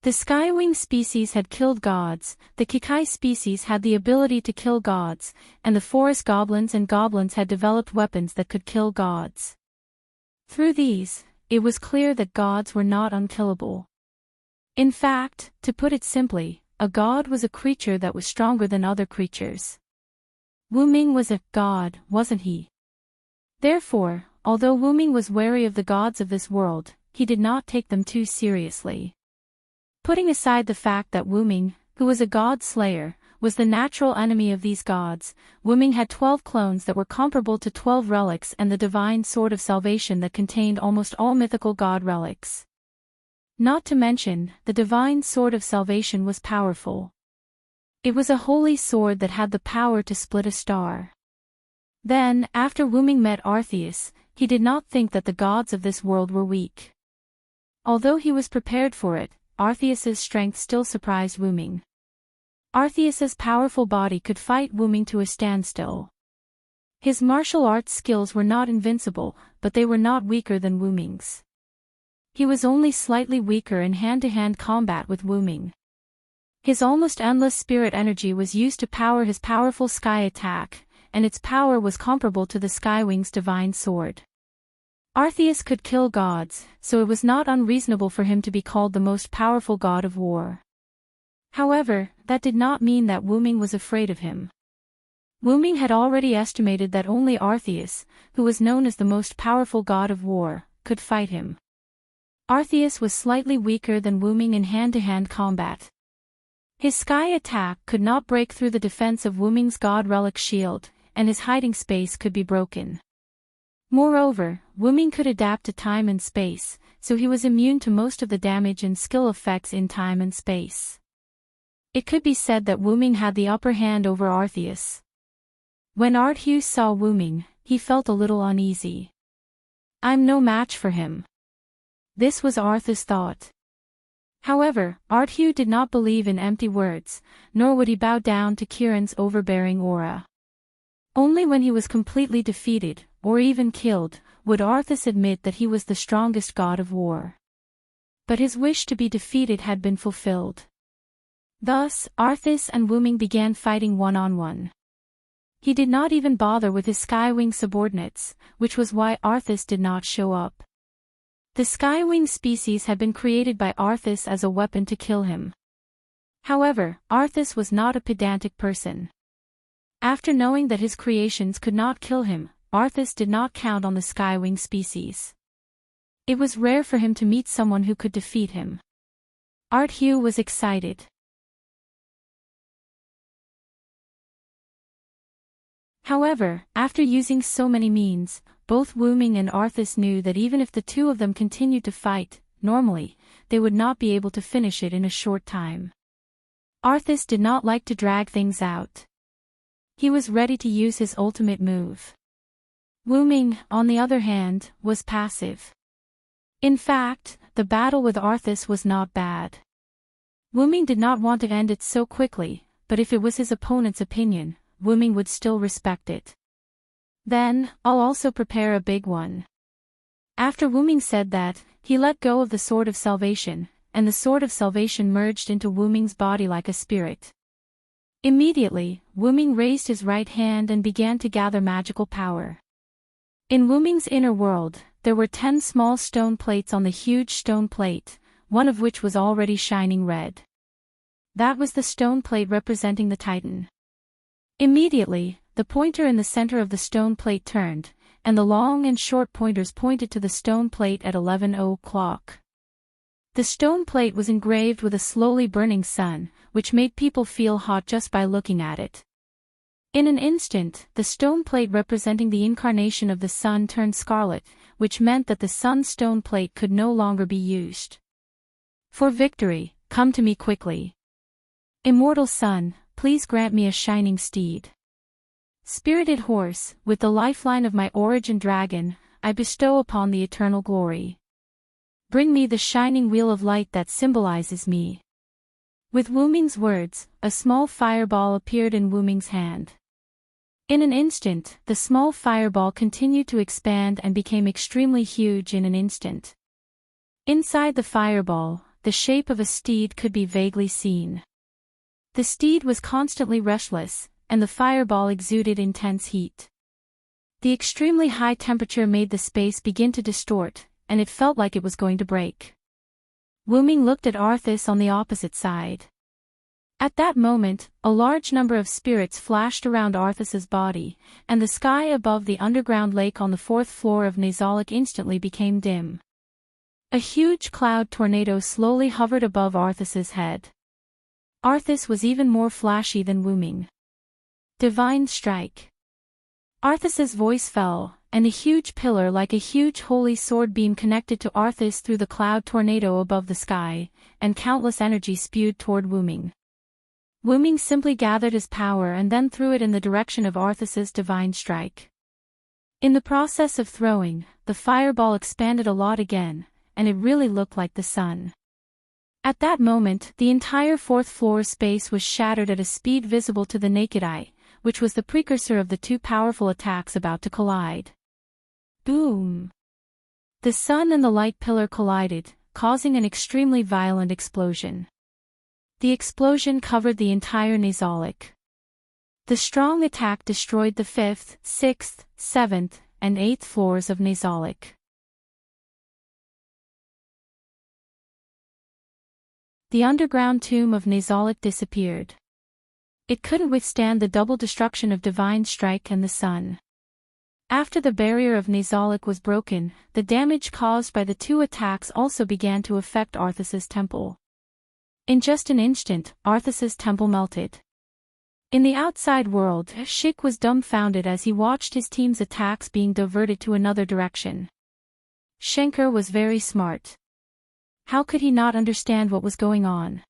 Speaker 1: The Skywing species had killed gods, the Kikai species had the ability to kill gods, and the forest goblins and goblins had developed weapons that could kill gods. Through these, it was clear that gods were not unkillable. In fact, to put it simply, a god was a creature that was stronger than other creatures. Wu Ming was a god, wasn't he? Therefore, although Wu Ming was wary of the gods of this world, he did not take them too seriously. Putting aside the fact that Wu Ming, who was a god slayer, was the natural enemy of these gods, Wu Ming had 12 clones that were comparable to 12 relics and the divine sword of salvation that contained almost all mythical god relics. Not to mention, the divine sword of salvation was powerful. It was a holy sword that had the power to split a star. Then, after Wu Ming met Arceus, he did not think that the gods of this world were weak. Although he was prepared for it, Arceus's strength still surprised Wu Ming. Arceus's powerful body could fight Wu Ming to a standstill. His martial arts skills were not invincible, but they were not weaker than Wu Ming's. He was only slightly weaker in hand-to-hand combat with Wu Ming. His almost endless spirit energy was used to power his powerful sky attack, and its power was comparable to the Skywing's divine sword. Arceus could kill gods, so it was not unreasonable for him to be called the most powerful god of war. However, that did not mean that Wu Ming was afraid of him. Wu Ming had already estimated that only Arceus, who was known as the most powerful god of war, could fight him. Arceus was slightly weaker than Wu Ming in hand-to-hand combat. His sky attack could not break through the defense of Wu Ming's god relic shield, and his hiding space could be broken. Moreover, Wu Ming could adapt to time and space, so he was immune to most of the damage and skill effects in time and space. It could be said that Wu Ming had the upper hand over Arceus. When Arceus saw Wu Ming, he felt a little uneasy. I'm no match for him. This was Arthur's thought. However, Ardhugh did not believe in empty words, nor would he bow down to Kieran's overbearing aura. Only when he was completely defeated, or even killed, would Arthas admit that he was the strongest god of war. But his wish to be defeated had been fulfilled. Thus, Arthas and Wuming began fighting one-on-one. He did not even bother with his Skywing subordinates, which was why Arthas did not show up. The Skywing species had been created by Arthas as a weapon to kill him. However, Arthas was not a pedantic person. After knowing that his creations could not kill him, Arthas did not count on the Skywing species. It was rare for him to meet someone who could defeat him. Ardhugh was excited. However, after using so many means, both Wuming and Arthas knew that even if the two of them continued to fight, normally, they would not be able to finish it in a short time. Arthas did not like to drag things out. He was ready to use his ultimate move. Wuming, on the other hand, was passive. In fact, the battle with Arthas was not bad. Wuming did not want to end it so quickly, but if it was his opponent's opinion, Wuming would still respect it. Then, I'll also prepare a big one. After Wuming said that, he let go of the Sword of Salvation, and the Sword of Salvation merged into Wuming's body like a spirit. Immediately, Wuming raised his right hand and began to gather magical power. In Wuming's inner world, there were 10 small stone plates on the huge stone plate, one of which was already shining red. That was the stone plate representing the Titan. Immediately, the pointer in the center of the stone plate turned, and the long and short pointers pointed to the stone plate at 11 o'clock. The stone plate was engraved with a slowly burning sun, which made people feel hot just by looking at it. In an instant, the stone plate representing the incarnation of the sun turned scarlet, which meant that the sun's stone plate could no longer be used. For victory, come to me quickly. Immortal sun, please grant me a shining steed. Spirited horse, with the lifeline of my origin dragon, I bestow upon the eternal glory. Bring me the shining wheel of light that symbolizes me. With Wuming's words, a small fireball appeared in Wuming's hand. In an instant, the small fireball continued to expand and became extremely huge in an instant. Inside the fireball, the shape of a steed could be vaguely seen. The steed was constantly restless, and the fireball exuded intense heat. The extremely high temperature made the space begin to distort, and it felt like it was going to break. Wuming looked at Arthas on the opposite side. At that moment, a large number of spirits flashed around Arthas's body, and the sky above the underground lake on the 4th floor of Nazalic instantly became dim. A huge cloud tornado slowly hovered above Arthas's head. Arthas was even more flashy than Wuming. Divine Strike. Arthas's voice fell, and a huge pillar like a huge holy sword beam connected to Arthas through the cloud tornado above the sky, and countless energy spewed toward Wuming. Wuming simply gathered his power and then threw it in the direction of Arthas's Divine Strike. In the process of throwing, the fireball expanded a lot again, and it really looked like the sun. At that moment, the entire 4th floor space was shattered at a speed visible to the naked eye, which was the precursor of the two powerful attacks about to collide. Boom! The sun and the light pillar collided, causing an extremely violent explosion. The explosion covered the entire Nazalic. The strong attack destroyed the 5th, 6th, 7th, and 8th floors of Nazalic. The underground tomb of Nazalic disappeared. It couldn't withstand the double destruction of Divine Strike and the sun. After the barrier of Nazalic was broken, the damage caused by the two attacks also began to affect Arthas's temple. In just an instant, Arthas's temple melted. In the outside world, Shik was dumbfounded as he watched his team's attacks being diverted to another direction. Shankar was very smart. How could he not understand what was going on?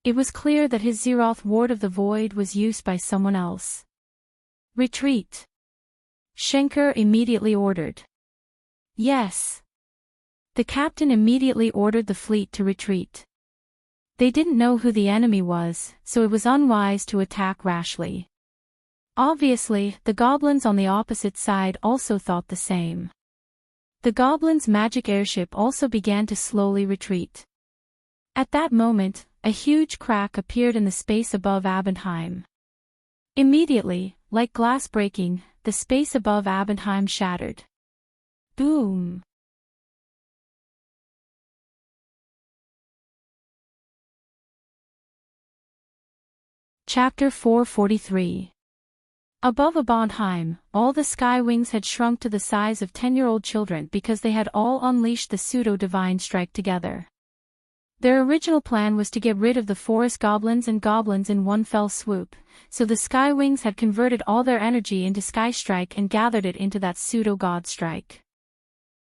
Speaker 1: It was clear that his Zeroth Ward of the Void was used by someone else. Retreat! Shankar immediately ordered. Yes. The captain immediately ordered the fleet to retreat. They didn't know who the enemy was, so it was unwise to attack rashly. Obviously, the goblins on the opposite side also thought the same. The goblins' magic airship also began to slowly retreat. At that moment, a huge crack appeared in the space above Abendheim. Immediately, like glass breaking, the space above Abendheim shattered. Boom! Chapter 443. Above Abendheim, all the sky wings had shrunk to the size of 10-year-old children because they had all unleashed the pseudo-divine strike together. Their original plan was to get rid of the forest goblins and goblins in one fell swoop, so the sky wings had converted all their energy into sky strike and gathered it into that pseudo-god strike.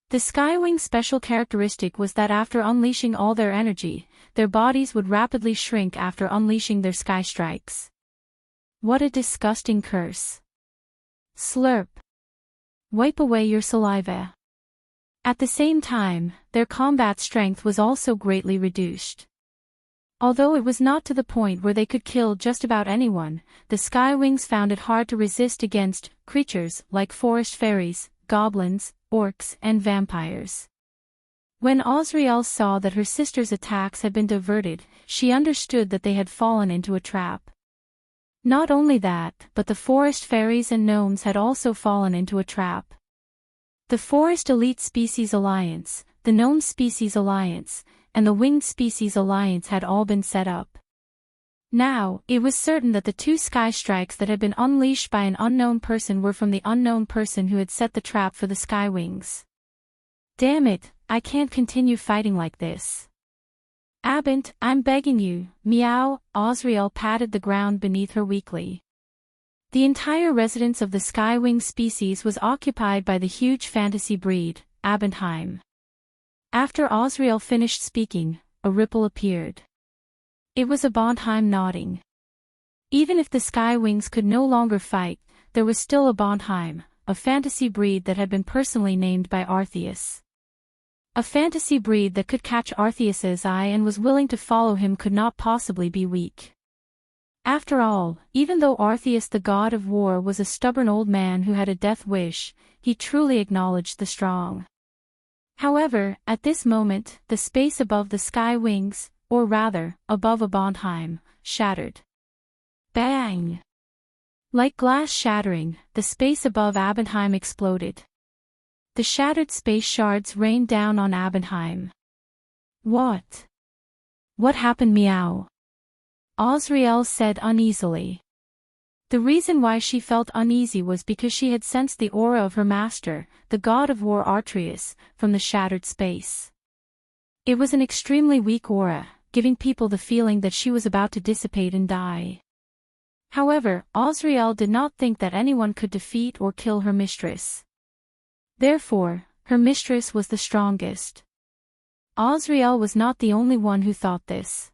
Speaker 1: The Skywing's special characteristic was that after unleashing all their energy, their bodies would rapidly shrink after unleashing their sky strikes. What a disgusting curse. Slurp. Wipe away your saliva. At the same time, their combat strength was also greatly reduced. Although it was not to the point where they could kill just about anyone, the Skywings found it hard to resist against creatures like forest fairies, goblins, orcs, and vampires. When Osriel saw that her sister's attacks had been diverted, she understood that they had fallen into a trap. Not only that, but the forest fairies and gnomes had also fallen into a trap. The Forest Elite Species Alliance, the Gnome Species Alliance, and the Winged Species Alliance had all been set up. Now, it was certain that the two sky strikes that had been unleashed by an unknown person were from the unknown person who had set the trap for the Skywings. Damn it, I can't continue fighting like this. Abent, I'm begging you, meow. Osriel patted the ground beneath her weakly. The entire residence of the Skywing species was occupied by the huge fantasy breed, Abendheim. After Osriel finished speaking, a ripple appeared. It was Abendheim nodding. Even if the Skywings could no longer fight, there was still Abendheim, a fantasy breed that had been personally named by Arceus. A fantasy breed that could catch Arceus's eye and was willing to follow him could not possibly be weak. After all, even though Arceus the god of war was a stubborn old man who had a death wish, he truly acknowledged the strong. However, at this moment, the space above the sky wings, or rather, above Abendheim, shattered. Bang! Like glass shattering, the space above Abendheim exploded. The shattered space shards rained down on Abendheim. What? What happened, meow? Osriel said uneasily. The reason why she felt uneasy was because she had sensed the aura of her master, the god of war Arceus, from the shattered space. It was an extremely weak aura, giving people the feeling that she was about to dissipate and die. However, Osriel did not think that anyone could defeat or kill her mistress. Therefore, her mistress was the strongest. Osriel was not the only one who thought this.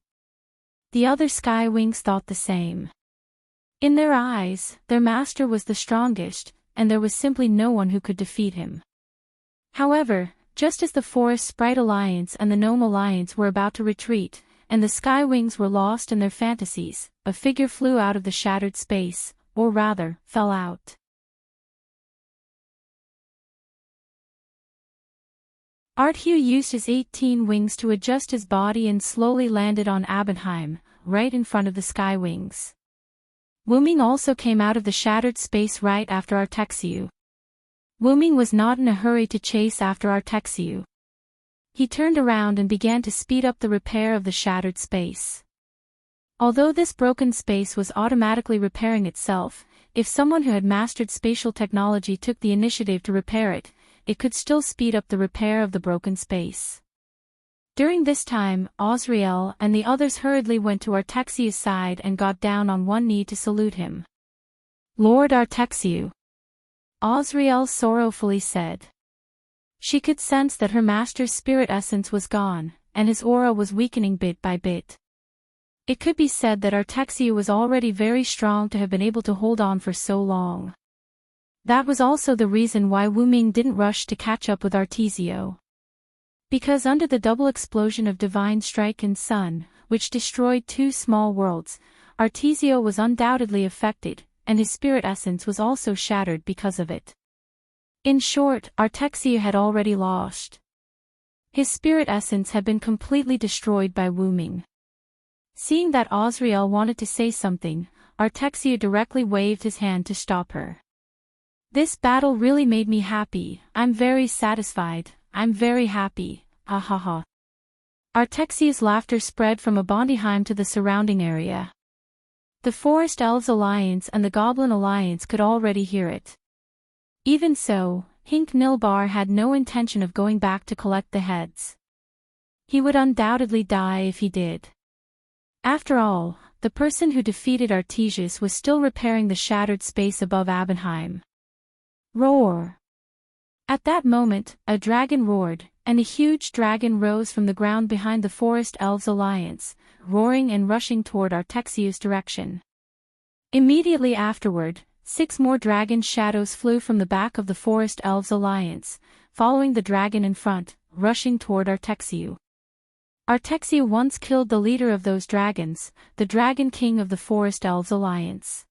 Speaker 1: The other Skywings thought the same. In their eyes, their master was the strongest, and there was simply no one who could defeat him. However, just as the Forest Sprite Alliance and the Gnome Alliance were about to retreat, and the Skywings were lost in their fantasies, a figure flew out of the shattered space, or rather, fell out. Arthu used his 18 wings to adjust his body and slowly landed on Abendheim, right in front of the Skywings. Wuming also came out of the shattered space right after Artexiu. Wuming was not in a hurry to chase after Artexiu. He turned around and began to speed up the repair of the shattered space. Although this broken space was automatically repairing itself, if someone who had mastered spatial technology took the initiative to repair it, it could still speed up the repair of the broken space. During this time, Osriel and the others hurriedly went to Artexiu's side and got down on one knee to salute him. Lord Artexiu, Osriel sorrowfully said. She could sense that her master's spirit essence was gone, and his aura was weakening bit by bit. It could be said that Artexiu was already very strong to have been able to hold on for so long. That was also the reason why Wu Ming didn't rush to catch up with Artesio. Because under the double explosion of Divine Strike and Sun, which destroyed two small worlds, Artesio was undoubtedly affected, and his spirit essence was also shattered because of it. In short, Artexia had already lost. His spirit essence had been completely destroyed by Wu Ming. Seeing that Osriel wanted to say something, Artexia directly waved his hand to stop her. This battle really made me happy. I'm very satisfied. I'm very happy. Ah ha ha. Artexia's laughter spread from Abondiheim to the surrounding area. The Forest Elves Alliance and the Goblin Alliance could already hear it. Even so, Hink Nilbar had no intention of going back to collect the heads. He would undoubtedly die if he did. After all, the person who defeated Artesius was still repairing the shattered space above Abenheim. Roar! At that moment, a dragon roared, and a huge dragon rose from the ground behind the Forest Elves Alliance, roaring and rushing toward Artexia's direction. Immediately afterward, 6 more dragon shadows flew from the back of the Forest Elves Alliance, following the dragon in front, rushing toward Artexia. Artexia once killed the leader of those dragons, the Dragon King of the Forest Elves Alliance.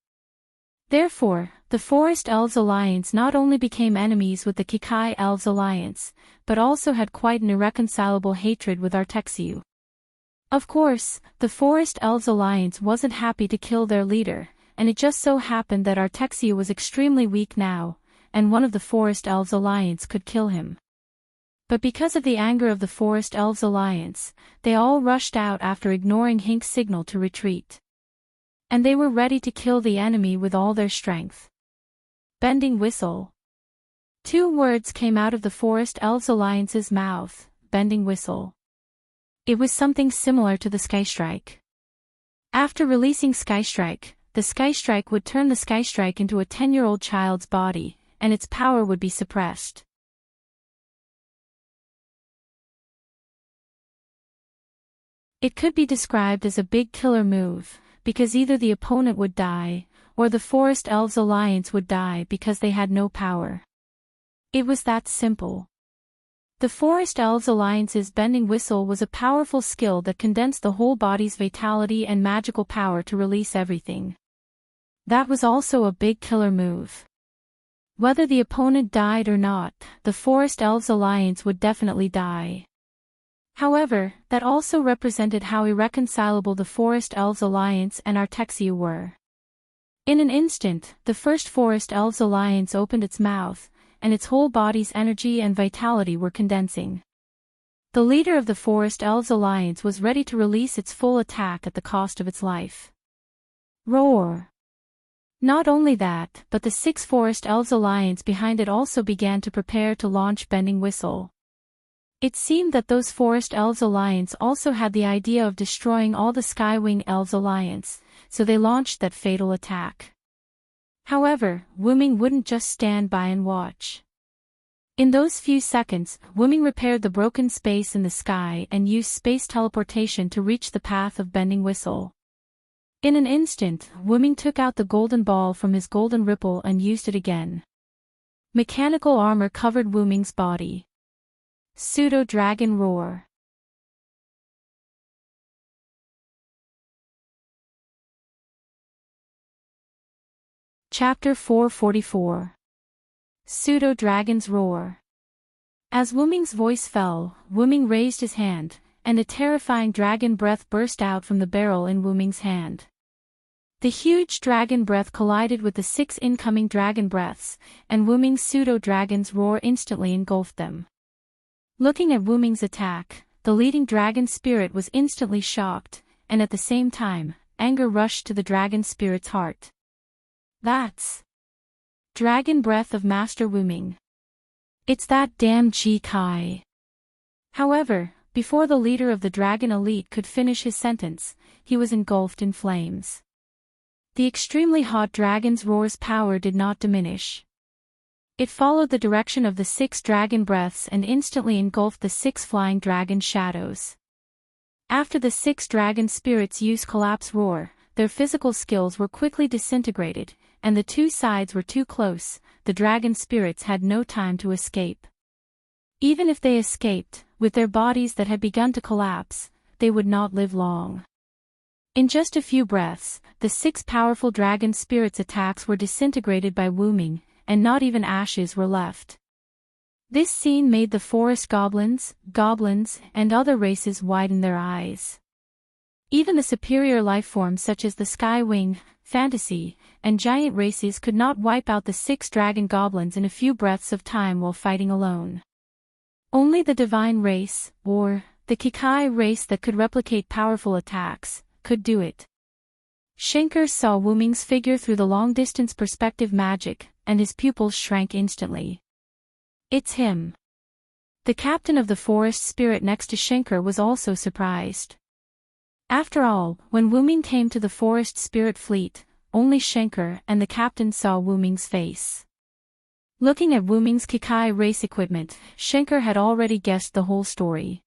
Speaker 1: Therefore, the Forest Elves Alliance not only became enemies with the Kikai Elves Alliance, but also had quite an irreconcilable hatred with Artexia. Of course, the Forest Elves Alliance wasn't happy to kill their leader, and it just so happened that Artexia was extremely weak now, and one of the Forest Elves Alliance could kill him. But because of the anger of the Forest Elves Alliance, they all rushed out after ignoring Hink's signal to retreat. And they were ready to kill the enemy with all their strength. Bending Whistle. 2 words came out of the Forest Elves Alliance's mouth, Bending Whistle. It was something similar to the Sky Strike. After releasing Sky Strike, the Sky Strike would turn the Sky Strike into a 10-year-old child's body, and its power would be suppressed. It could be described as a big killer move, because either the opponent would die, or the Forest Elves Alliance would die because they had no power. It was that simple. The Forest Elves Alliance's Bending Whistle was a powerful skill that condensed the whole body's vitality and magical power to release everything. That was also a big killer move. Whether the opponent died or not, the Forest Elves Alliance would definitely die. However, that also represented how irreconcilable the Forest Elves Alliance and Artexia were. In an instant, the first Forest Elves Alliance opened its mouth, and its whole body's energy and vitality were condensing. The leader of the Forest Elves Alliance was ready to release its full attack at the cost of its life. Roar! Not only that, but the 6 Forest Elves Alliance behind it also began to prepare to launch Bending Whistle. It seemed that those Forest Elves Alliance also had the idea of destroying all the Skywing Elves Alliance, so they launched that fatal attack. However, Wu Ming wouldn't just stand by and watch. In those few seconds, Wu Ming repaired the broken space in the sky and used space teleportation to reach the path of Bending Whistle. In an instant, Wu Ming took out the golden ball from his golden ripple and used it again. Mechanical armor covered Wu Ming's body. Pseudo-Dragon Roar. Chapter 444. Pseudo-Dragon's Roar. As Wu Ming's voice fell, Wu Ming raised his hand, and a terrifying dragon breath burst out from the barrel in Wu Ming's hand. The huge dragon breath collided with the 6 incoming dragon breaths, and Wu Ming's pseudo-dragon's roar instantly engulfed them. Looking at Wu Ming's attack, the leading dragon spirit was instantly shocked, and at the same time, anger rushed to the dragon spirit's heart. That's Dragon Breath of Master Wu Ming. It's that damn Ji Kai. However, before the leader of the Dragon Elite could finish his sentence, he was engulfed in flames. The extremely hot dragon's roar's power did not diminish. It followed the direction of the 6 dragon breaths and instantly engulfed the 6 flying dragon shadows. After the 6 dragon spirits used Collapse Roar, their physical skills were quickly disintegrated, and the two sides were too close. The dragon spirits had no time to escape. Even if they escaped, with their bodies that had begun to collapse, they would not live long. In just a few breaths, the 6 powerful dragon spirits' attacks were disintegrated by Wuming, and not even ashes were left. This scene made the forest goblins, and other races widen their eyes. Even the superior lifeforms such as the Skywing, Fantasy, and Giant races could not wipe out the 6 dragon goblins in a few breaths of time while fighting alone. Only the divine race, or the Kikai race that could replicate powerful attacks, could do it. Shankar saw Wuming's figure through the long-distance perspective magic, and his pupils shrank instantly. It's him. The captain of the forest spirit next to Shankar was also surprised. After all, when Wuming came to the forest spirit fleet, only Shankar and the captain saw Wuming's face. Looking at Wuming's Kikai race equipment, Shankar had already guessed the whole story.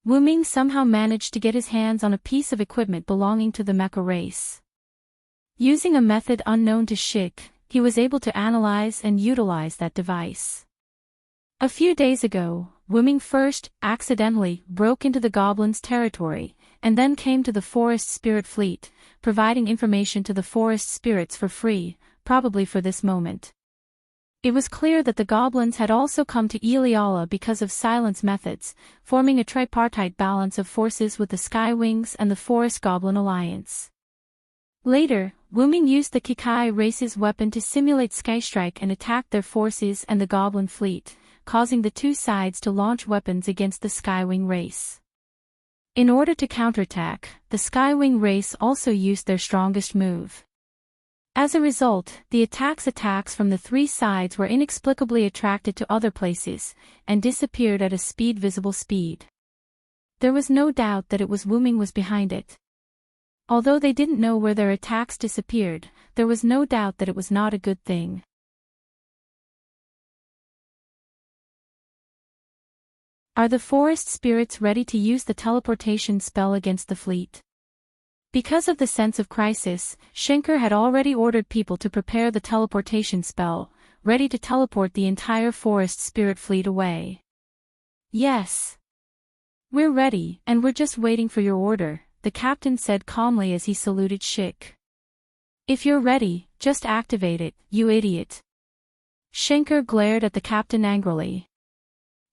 Speaker 1: Wuming somehow managed to get his hands on a piece of equipment belonging to the mecha race. Using a method unknown to Shik, he was able to analyze and utilize that device. A few days ago, Wuming first, accidentally, broke into the goblins' territory, and then came to the forest spirit fleet, providing information to the forest spirits for free, probably for this moment. It was clear that the goblins had also come to Iliala because of silence methods, forming a tripartite balance of forces with the Skywings and the Forest Goblin Alliance. Later, Wuming used the Kikai race's weapon to simulate Skystrike and attack their forces and the goblin fleet, causing the two sides to launch weapons against the Skywing race. In order to counterattack, the Skywing race also used their strongest move. As a result, the attacks from the 3 sides were inexplicably attracted to other places, and disappeared at a visible speed. There was no doubt that it was Wuming was behind it. Although they didn't know where their attacks disappeared, there was no doubt that it was not a good thing. Are the forest spirits ready to use the teleportation spell against the fleet? Because of the sense of crisis, Shankar had already ordered people to prepare the teleportation spell, ready to teleport the entire forest spirit fleet away. Yes. We're ready, and we're just waiting for your order, the captain said calmly as he saluted Shik. If you're ready, just activate it, you idiot. Shankar glared at the captain angrily.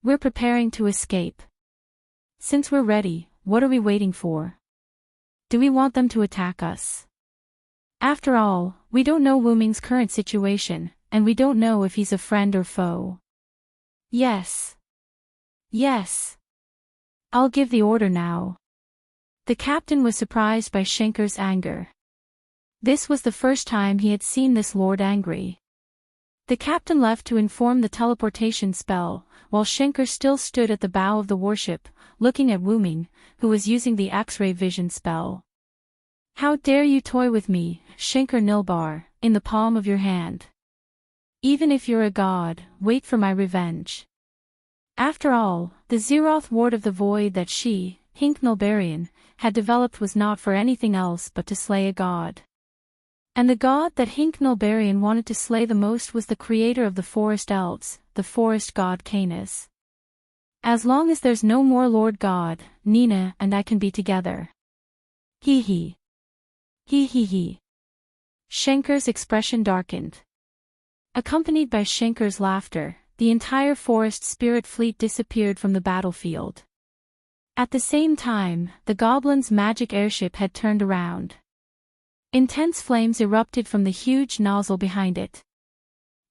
Speaker 1: We're preparing to escape. Since we're ready, what are we waiting for? Do we want them to attack us? After all, we don't know Wuming's current situation, and we don't know if he's a friend or foe. Yes. Yes. I'll give the order now. The captain was surprised by Shankar's anger. This was the first time he had seen this lord angry. The captain left to inform the teleportation spell, while Shankar still stood at the bow of the warship, looking at Wuming, who was using the X-ray vision spell. How dare you toy with me, Shankar Nilbar, in the palm of your hand. Even if you're a god, wait for my revenge. After all, the Zeroth Ward of the Void that she, Hink Nilbarian, had developed was not for anything else but to slay a god. And the god that Hink Nilbarian wanted to slay the most was the creator of the forest elves, the forest god Canis. As long as there's no more Lord God, Nina and I can be together. Hee hee. Hee hee hee. Shankar's expression darkened. Accompanied by Shankar's laughter, the entire forest spirit fleet disappeared from the battlefield. At the same time, the goblin's magic airship had turned around. Intense flames erupted from the huge nozzle behind it.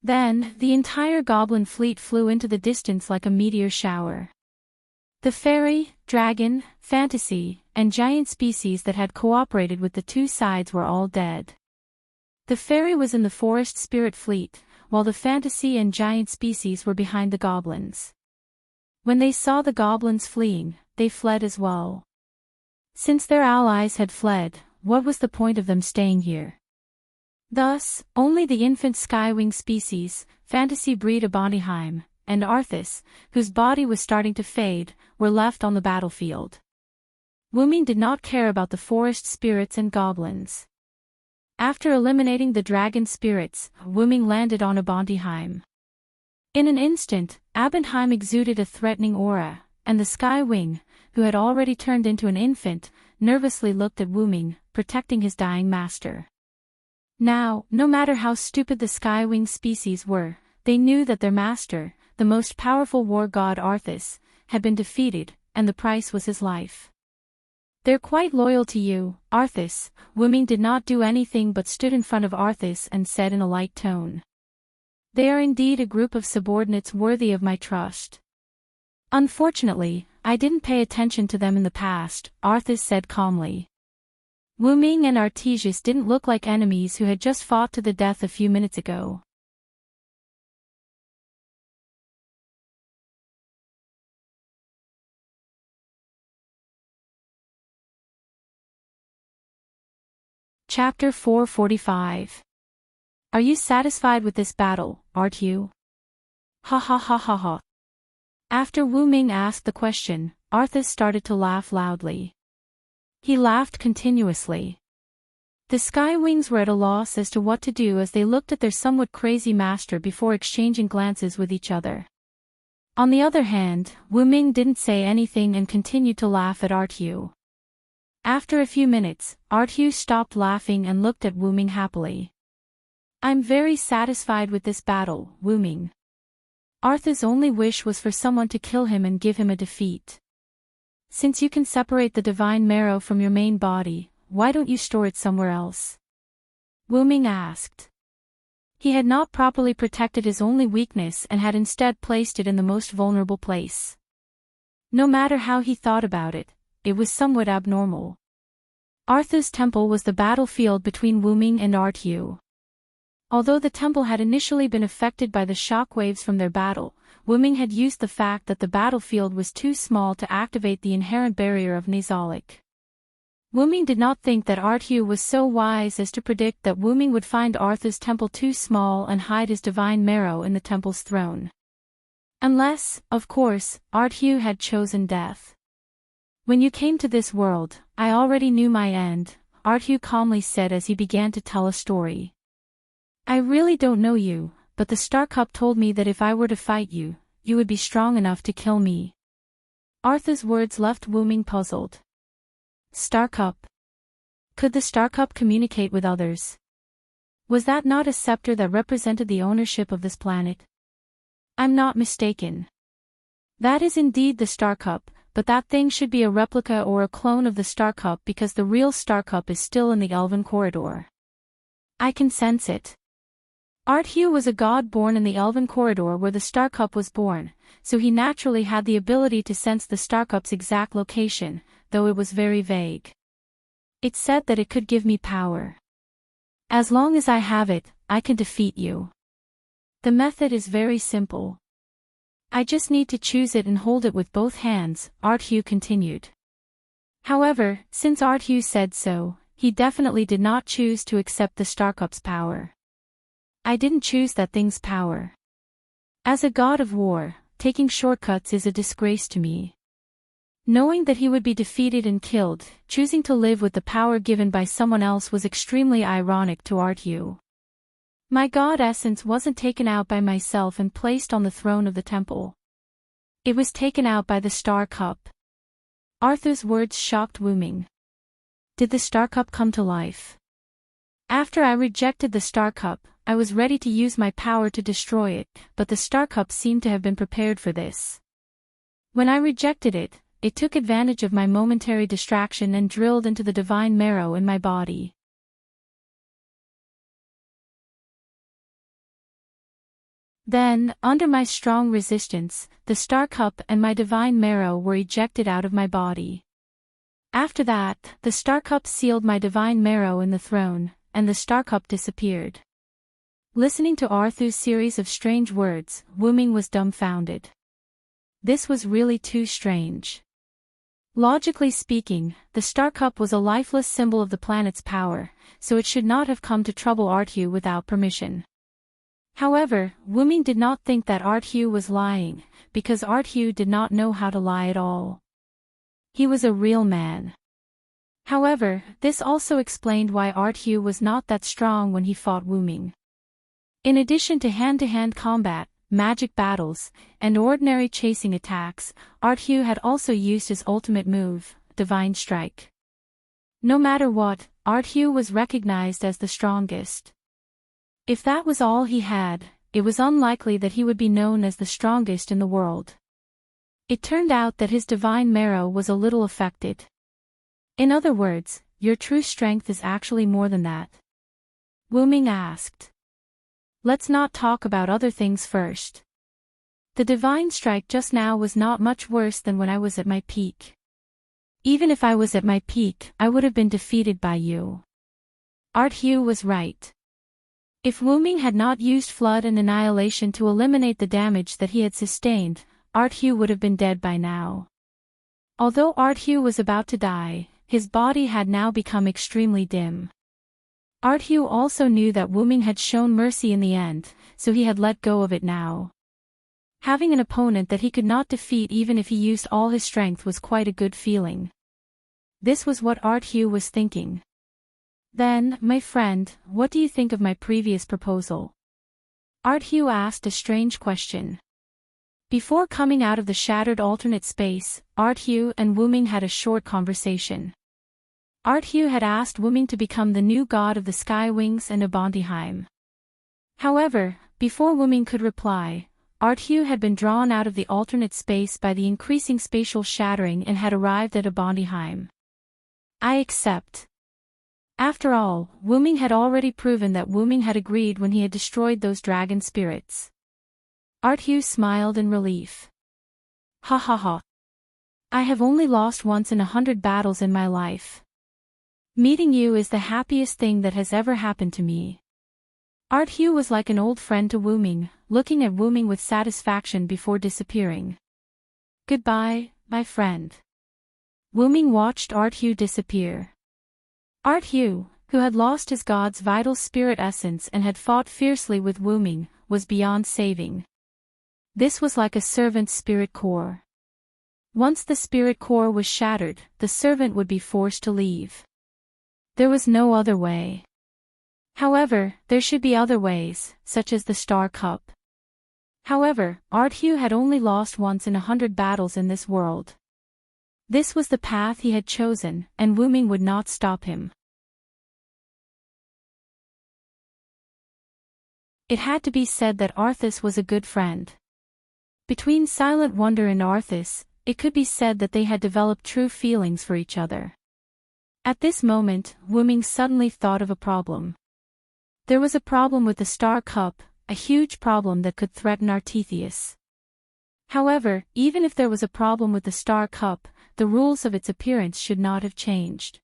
Speaker 1: Then, the entire goblin fleet flew into the distance like a meteor shower. The fairy, dragon, fantasy, and giant species that had cooperated with the two sides were all dead. The fairy was in the forest spirit fleet, while the fantasy and giant species were behind the goblins. When they saw the goblins fleeing, they fled as well. Since their allies had fled, what was the point of them staying here? Thus, only the infant skywing species, fantasy breed Abondiheim, and Arthas, whose body was starting to fade, were left on the battlefield. Wuming did not care about the forest spirits and goblins. After eliminating the dragon spirits, Wuming landed on Abondiheim. In an instant, Abendheim exuded a threatening aura, and the Sky Wing, who had already turned into an infant, nervously looked at Wuming, protecting his dying master. Now, no matter how stupid the Sky Wing species were, they knew that their master, the most powerful war god Arthas, had been defeated, and the price was his life. "They're quite loyal to you, Arthas." Wuming did not do anything but stood in front of Arthas and said in a light tone, "They are indeed a group of subordinates worthy of my trust. Unfortunately, I didn't pay attention to them in the past," Arthas said calmly. Wuming and Artesius didn't look like enemies who had just fought to the death a few minutes ago. Chapter 445. Are you satisfied with this battle, aren't you? Ha ha ha ha ha. After Wuming asked the question, Arthas started to laugh loudly. He laughed continuously. The Sky Wings were at a loss as to what to do as they looked at their somewhat crazy master before exchanging glances with each other. On the other hand, Wuming didn't say anything and continued to laugh at Arthu. After a few minutes, Arthu stopped laughing and looked at Wuming happily. "I'm very satisfied with this battle, Wuming." Arthur's only wish was for someone to kill him and give him a defeat. "Since you can separate the divine marrow from your main body, why don't you store it somewhere else?" Wuming asked. He had not properly protected his only weakness and had instead placed it in the most vulnerable place. No matter how he thought about it, it was somewhat abnormal. Arthur's temple was the battlefield between Wuming and Arthu. Although the temple had initially been affected by the shock waves from their battle, Wuming had used the fact that the battlefield was too small to activate the inherent barrier of Nazalic. Wuming did not think that Arthu was so wise as to predict that Wuming would find Arthur's temple too small and hide his divine marrow in the temple's throne. Unless, of course, Arthu had chosen death. "When you came to this world, I already knew my end," Arthu calmly said as he began to tell a story. "I really don't know you, but the Star Cup told me that if I were to fight you, you would be strong enough to kill me." Arthur's words left Wuming puzzled. Star Cup? Could the Star Cup communicate with others? Was that not a scepter that represented the ownership of this planet? I'm not mistaken. That is indeed the Star Cup, but that thing should be a replica or a clone of the Star Cup because the real Star Cup is still in the Elven corridor. I can sense it. Arthu was a god born in the Elven corridor where the Star Cup was born, so he naturally had the ability to sense the Star Cup's exact location, though it was very vague. It said that it could give me power. As long as I have it, I can defeat you. The method is very simple. I just need to choose it and hold it with both hands, Arthu continued. However, since Arthu said so, he definitely did not choose to accept the Star Cup's power. I didn't choose that thing's power. As a god of war, taking shortcuts is a disgrace to me. Knowing that he would be defeated and killed, choosing to live with the power given by someone else was extremely ironic to Arthu. My god essence wasn't taken out by myself and placed on the throne of the temple. It was taken out by the Star Cup. Arthur's words shocked Wuming. Did the Star Cup come to life? After I rejected the Star Cup, I was ready to use my power to destroy it, but the Star Cup seemed to have been prepared for this. When I rejected it, it took advantage of my momentary distraction and drilled into the divine marrow in my body. Then, under my strong resistance, the Star Cup and my divine marrow were ejected out of my body. After that, the Star Cup sealed my divine marrow in the throne, and the Star Cup disappeared. Listening to Arthu's series of strange words, Wuming was dumbfounded. This was really too strange. Logically speaking, the Star Cup was a lifeless symbol of the planet's power, so it should not have come to trouble Arthu without permission. However, Wuming did not think that Arthu was lying, because Arthu did not know how to lie at all. He was a real man. However, this also explained why Arthu was not that strong when he fought Wuming. In addition to hand-to-hand combat, magic battles, and ordinary chasing attacks, Arthu had also used his ultimate move, Divine Strike. No matter what, Arthu was recognized as the strongest. If that was all he had, it was unlikely that he would be known as the strongest in the world. It turned out that his divine marrow was a little affected. In other words, your true strength is actually more than that. Wuming asked. Let's not talk about other things first. The divine strike just now was not much worse than when I was at my peak. Even if I was at my peak, I would have been defeated by you. Arthu was right. If Wuming had not used Flood and Annihilation to eliminate the damage that he had sustained, Arthu would have been dead by now. Although Arthu was about to die, his body had now become extremely dim. Arthu also knew that Wuming had shown mercy in the end, so he had let go of it now. Having an opponent that he could not defeat even if he used all his strength was quite a good feeling. This was what Arthu was thinking. Then, my friend, what do you think of my previous proposal? Arthu asked a strange question. Before coming out of the shattered alternate space, Arthu and Wuming had a short conversation. Arthu had asked Wuming to become the new god of the Sky Wings and Abandheim. However, before Wuming could reply, Arthu had been drawn out of the alternate space by the increasing spatial shattering and had arrived at Abandheim. I accept. After all, Wuming had already proven that Wuming had agreed when he had destroyed those dragon spirits. Arthu smiled in relief. Ha ha ha. I have only lost once in 100 battles in my life. Meeting you is the happiest thing that has ever happened to me. Arthu was like an old friend to Wuming, looking at Wuming with satisfaction before disappearing. Goodbye, my friend. Wuming watched Arthu disappear. Arthu, who had lost his god's vital spirit essence and had fought fiercely with Wuming, was beyond saving. This was like a servant's spirit core. Once the spirit core was shattered, the servant would be forced to leave. There was no other way. However, there should be other ways, such as the Star Cup. However, Arthu had only lost once in 100 battles in this world. This was the path he had chosen, and Wuming would not stop him. It had to be said that Arthas was a good friend. Between Silent Wonder and Arthas, it could be said that they had developed true feelings for each other. At this moment, Wuming suddenly thought of a problem. There was a problem with the Star Cup, a huge problem that could threaten Artetheus. However, even if there was a problem with the Star Cup, the rules of its appearance should not have changed.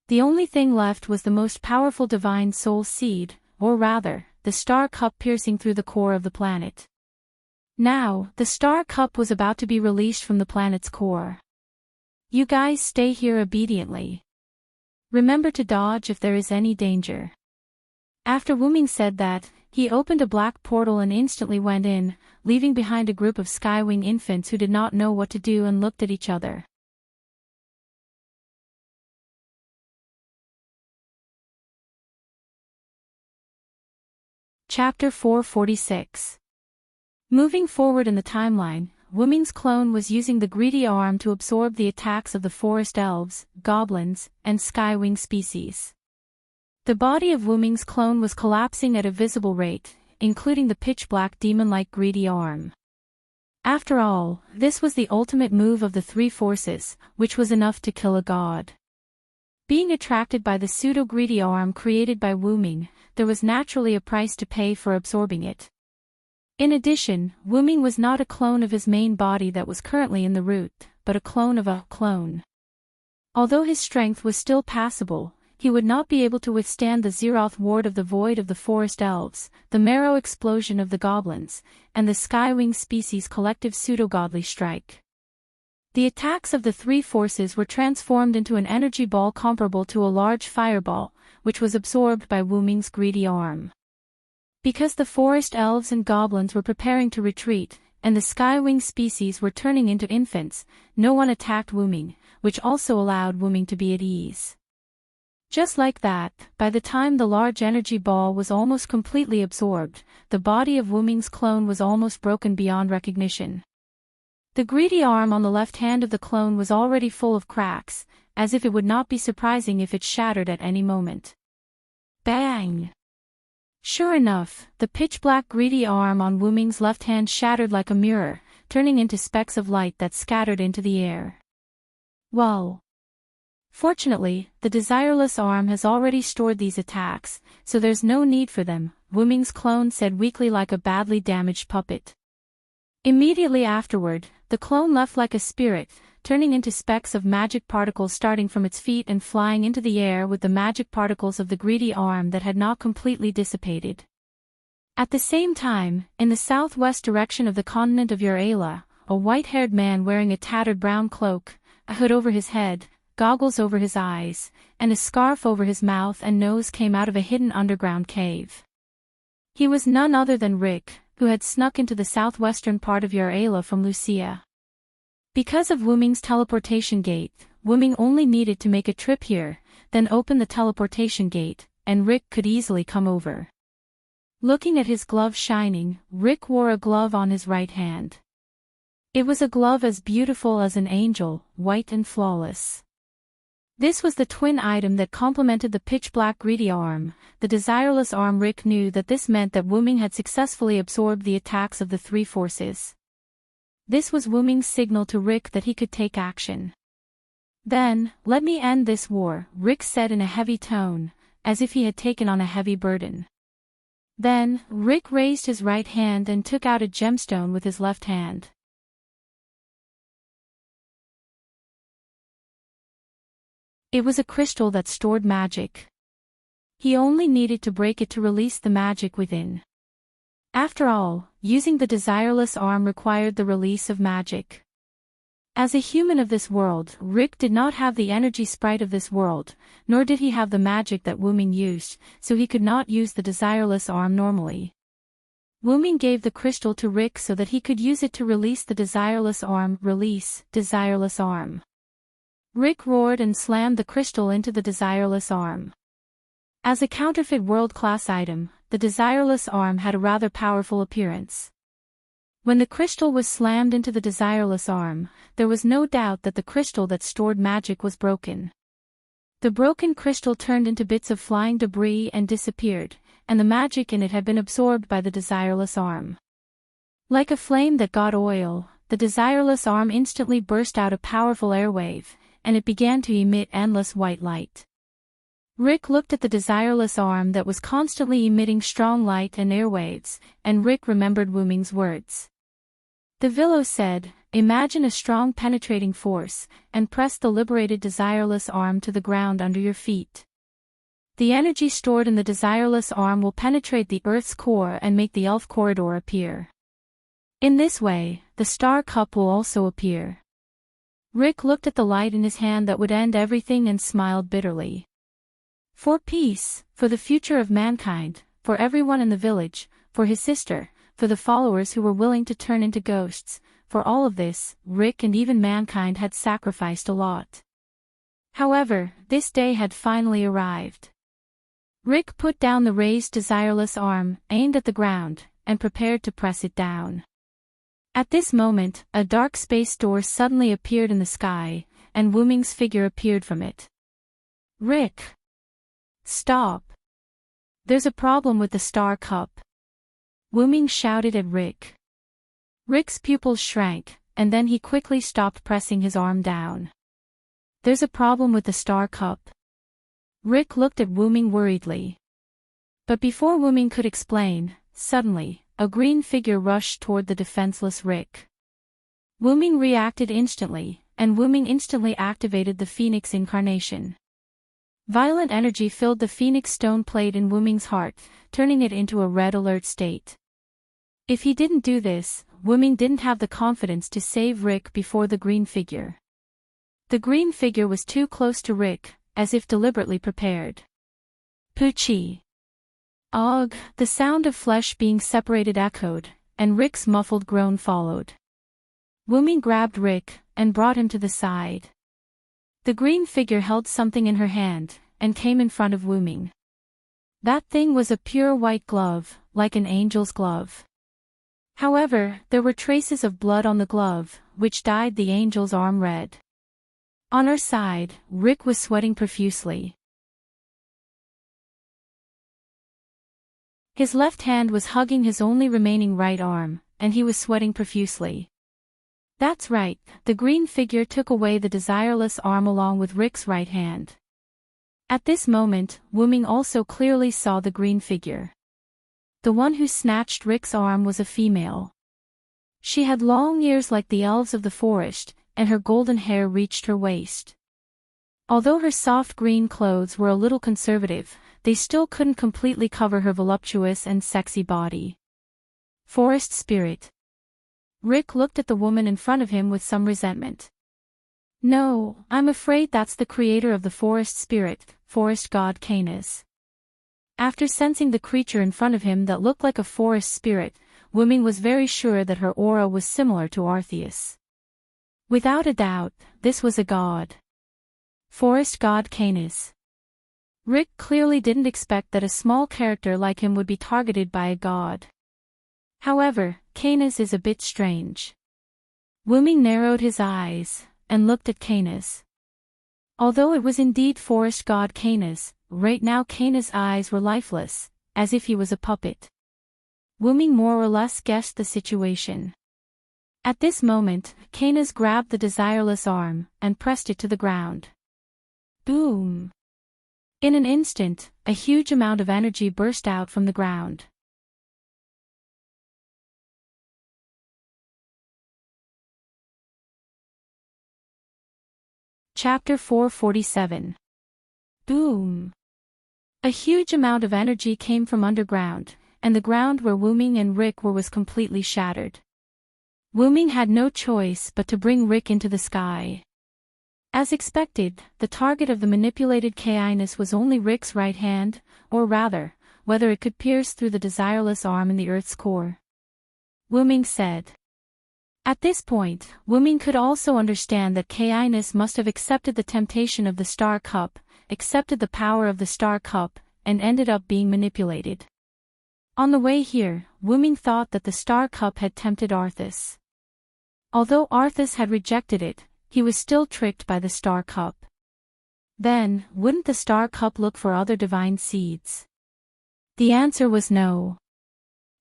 Speaker 1: The only thing left was the most powerful divine soul seed, or rather, the Star Cup piercing through the core of the planet. Now, the Star Cup was about to be released from the planet's core. You guys stay here obediently. Remember to dodge if there is any danger. After Wuming said that, he opened a black portal and instantly went in, leaving behind a group of Skywing infants who did not know what to do and looked at each other. Chapter 446. Moving forward in the timeline, Wuming's clone was using the greedy arm to absorb the attacks of the forest elves, goblins, and Skywing species. The body of Wuming's clone was collapsing at a visible rate, including the pitch-black demon-like greedy arm. After all, this was the ultimate move of the three forces, which was enough to kill a god. Being attracted by the pseudo-greedy arm created by Wuming, there was naturally a price to pay for absorbing it. In addition, Wuming was not a clone of his main body that was currently in the root, but a clone of a clone. Although his strength was still passable, he would not be able to withstand the Zeroth ward of the void of the forest elves, the marrow explosion of the goblins, and the Skywing species' collective pseudo-godly strike. The attacks of the three forces were transformed into an energy ball comparable to a large fireball, which was absorbed by Wuming's greedy arm. Because the forest elves and goblins were preparing to retreat, and the Skywing species were turning into infants, no one attacked Wuming, which also allowed Wuming to be at ease. Just like that, by the time the large energy ball was almost completely absorbed, the body of Wuming's clone was almost broken beyond recognition. The greedy arm on the left hand of the clone was already full of cracks, as if it would not be surprising if it shattered at any moment. Bang! Sure enough, the pitch-black greedy arm on Wuming's left hand shattered like a mirror, turning into specks of light that scattered into the air. Whoa! Fortunately, the desireless arm has already stored these attacks, so there's no need for them, Wuming's clone said weakly like a badly damaged puppet. Immediately afterward, the clone left like a spirit, turning into specks of magic particles starting from its feet and flying into the air with the magic particles of the greedy arm that had not completely dissipated. At the same time, in the southwest direction of the continent of Euralia, a white-haired man wearing a tattered brown cloak, a hood over his head, goggles over his eyes, and a scarf over his mouth and nose came out of a hidden underground cave. He was none other than Rick, who had snuck into the southwestern part of Euralia from Lucia. Because of Wuming's teleportation gate, Wuming only needed to make a trip here, then open the teleportation gate, and Rick could easily come over. Looking at his glove shining, Rick wore a glove on his right hand. It was a glove as beautiful as an angel, white and flawless. This was the twin item that complemented the pitch-black greedy arm, the desireless arm. Rick knew that this meant that Wuming had successfully absorbed the attacks of the three forces. This was Wuming's signal to Rick that he could take action. Then, let me end this war, Rick said in a heavy tone, as if he had taken on a heavy burden. Then, Rick raised his right hand and took out a gemstone with his left hand. It was a crystal that stored magic. He only needed to break it to release the magic within. After all, using the desireless arm required the release of magic. As a human of this world, Rick did not have the energy sprite of this world, nor did he have the magic that Wuming used, so he could not use the desireless arm normally. Wuming gave the crystal to Rick so that he could use it to release the desireless arm. Release, desireless arm. Rick roared and slammed the crystal into the desireless arm. As a counterfeit world-class item, the desireless arm had a rather powerful appearance. When the crystal was slammed into the desireless arm, there was no doubt that the crystal that stored magic was broken. The broken crystal turned into bits of flying debris and disappeared, and the magic in it had been absorbed by the desireless arm. Like a flame that got oil, the desireless arm instantly burst out a powerful airwave, and it began to emit endless white light. Rick looked at the desireless arm that was constantly emitting strong light and airwaves, and Rick remembered Wuming's words. The Villo said, "Imagine a strong penetrating force, and press the liberated desireless arm to the ground under your feet. The energy stored in the desireless arm will penetrate the Earth's core and make the Elf Corridor appear. In this way, the Star Cup will also appear." Rick looked at the light in his hand that would end everything and smiled bitterly. For peace, for the future of mankind, for everyone in the village, for his sister, for the followers who were willing to turn into ghosts, for all of this, Rick and even mankind had sacrificed a lot. However, this day had finally arrived. Rick put down the raised desireless arm, aimed at the ground, and prepared to press it down. At this moment, a dark space door suddenly appeared in the sky, and Wuming's figure appeared from it. "Rick! Stop! There's a problem with the Star Cup!" Wuming shouted at Rick. Rick's pupils shrank, and then he quickly stopped pressing his arm down. "There's a problem with the Star Cup." Rick looked at Wuming worriedly. But before Wuming could explain, suddenly, a green figure rushed toward the defenseless Rick. Wuming reacted instantly, and Wuming instantly activated the Phoenix incarnation. Violent energy filled the Phoenix stone plate in Wuming's heart, turning it into a red alert state. If he didn't do this, Wuming didn't have the confidence to save Rick before the green figure. The green figure was too close to Rick, as if deliberately prepared. Poochie! Ugh! The sound of flesh being separated echoed, and Rick's muffled groan followed. Wuming grabbed Rick, and brought him to the side. The green figure held something in her hand, and came in front of Wu Ming. That thing was a pure white glove, like an angel's glove. However, there were traces of blood on the glove, which dyed the angel's arm red. On her side, Rick was sweating profusely. His left hand was hugging his only remaining right arm, and he was sweating profusely. That's right, the green figure took away the desireless arm along with Rick's right hand. At this moment, Wu Ming also clearly saw the green figure. The one who snatched Rick's arm was a female. She had long ears like the elves of the forest, and her golden hair reached her waist. Although her soft green clothes were a little conservative, they still couldn't completely cover her voluptuous and sexy body. Forest spirit. Rick looked at the woman in front of him with some resentment. No, I'm afraid that's the creator of the forest spirit, forest god Canis. After sensing the creature in front of him that looked like a forest spirit, Wu Ming was very sure that her aura was similar to Arceus. Without a doubt, this was a god. Forest god Canis. Rick clearly didn't expect that a small character like him would be targeted by a god. However, Canis is a bit strange. Wu Ming narrowed his eyes, and looked at Canis. Although it was indeed forest god Canis, right now Canis' eyes were lifeless, as if he was a puppet. Wu Ming more or less guessed the situation. At this moment, Canis grabbed the desireless arm, and pressed it to the ground. Boom! In an instant, a huge amount of energy burst out from the ground. Chapter 447. Boom! A huge amount of energy came from underground, and the ground where Wu Ming and Rick were was completely shattered. Wu Ming had no choice but to bring Rick into the sky. As expected, the target of the manipulated Canis was only Rick's right hand, or rather, whether it could pierce through the desireless arm in the Earth's core. Wu Ming said. At this point, Wu Ming could also understand that Canis must have accepted the temptation of the Star Cup, accepted the power of the Star Cup, and ended up being manipulated. On the way here, Wu Ming thought that the Star Cup had tempted Arceus. Although Arceus had rejected it, he was still tricked by the Star Cup. Then, wouldn't the Star Cup look for other divine seeds? The answer was no.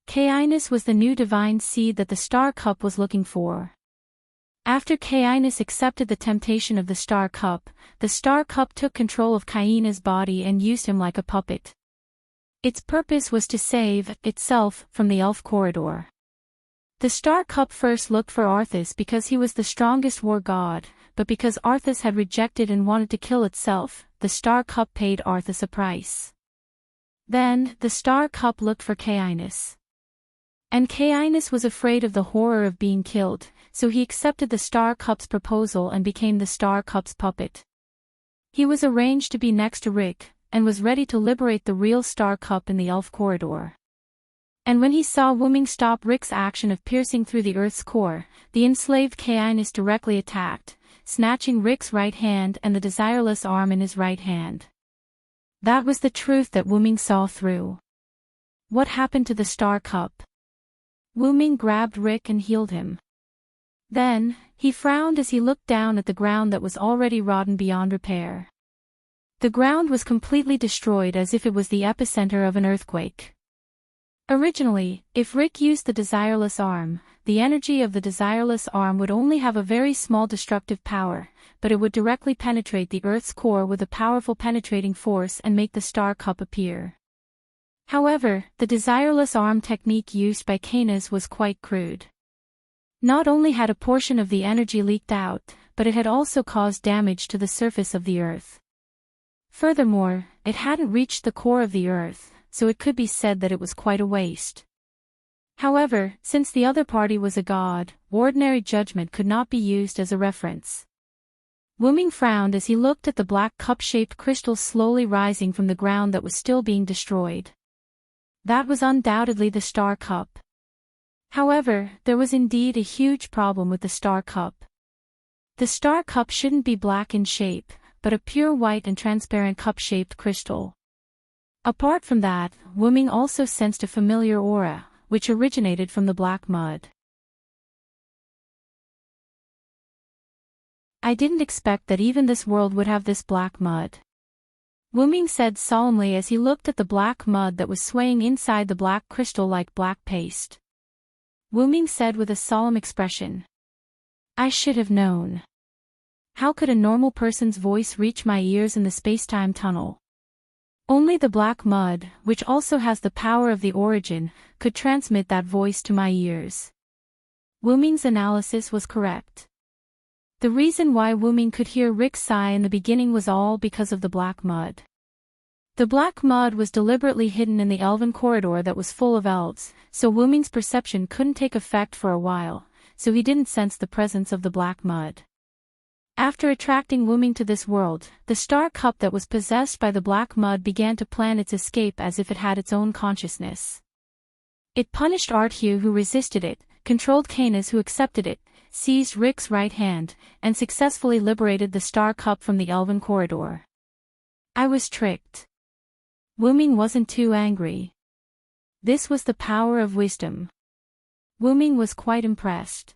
Speaker 1: Canis was the new divine seed that the Star Cup was looking for. After Canis accepted the temptation of the Star Cup took control of Canis' body and used him like a puppet. Its purpose was to save itself from the elf corridor. The Star Cup first looked for Arceus because he was the strongest war god, but because Arceus had rejected and wanted to kill itself, the Star Cup paid Arceus a price. Then, the Star Cup looked for Canis. And Canis was afraid of the horror of being killed, so he accepted the Star Cup's proposal and became the Star Cup's puppet. He was arranged to be next to Rick, and was ready to liberate the real Star Cup in the elf corridor. And when he saw Wu Ming stop Rick's action of piercing through the Earth's core, the enslaved Canis directly attacked, snatching Rick's right hand and the desireless arm in his right hand. That was the truth that Wu Ming saw through. What happened to the Star Cup? Wu Ming grabbed Rick and healed him. Then, he frowned as he looked down at the ground that was already rotten beyond repair. The ground was completely destroyed as if it was the epicenter of an earthquake. Originally, if Rick used the desireless arm, the energy of the desireless arm would only have a very small destructive power, but it would directly penetrate the Earth's core with a powerful penetrating force and make the Star Cup appear. However, the desireless arm technique used by Canis was quite crude. Not only had a portion of the energy leaked out, but it had also caused damage to the surface of the Earth. Furthermore, it hadn't reached the core of the Earth, so it could be said that it was quite a waste. However, since the other party was a god, ordinary judgment could not be used as a reference. Wu Ming frowned as he looked at the black cup-shaped crystals slowly rising from the ground that was still being destroyed. That was undoubtedly the Star Cup. However, there was indeed a huge problem with the Star Cup. The star cup shouldn't be black in shape, but a pure white and transparent cup-shaped crystal. Apart from that, Wuming also sensed a familiar aura, which originated from the black mud. I didn't expect that even this world would have this black mud. Wuming said solemnly as he looked at the black mud that was swaying inside the black crystal like black paste. Wuming said with a solemn expression, "I should have known. How could a normal person's voice reach my ears in the space-time tunnel? Only the black mud, which also has the power of the origin, could transmit that voice to my ears." Wuming's analysis was correct. The reason why Wuming could hear Rick's sigh in the beginning was all because of the black mud. The black mud was deliberately hidden in the elven corridor that was full of elves, so Wuming's perception couldn't take effect for a while, so he didn't sense the presence of the black mud. After attracting Wuming to this world, the star cup that was possessed by the black mud began to plan its escape as if it had its own consciousness. It punished Arthu who resisted it, controlled Canis who accepted it, seized Rick's right hand, and successfully liberated the star cup from the elven corridor. I was tricked. Wuming wasn't too angry. This was the power of wisdom. Wuming was quite impressed.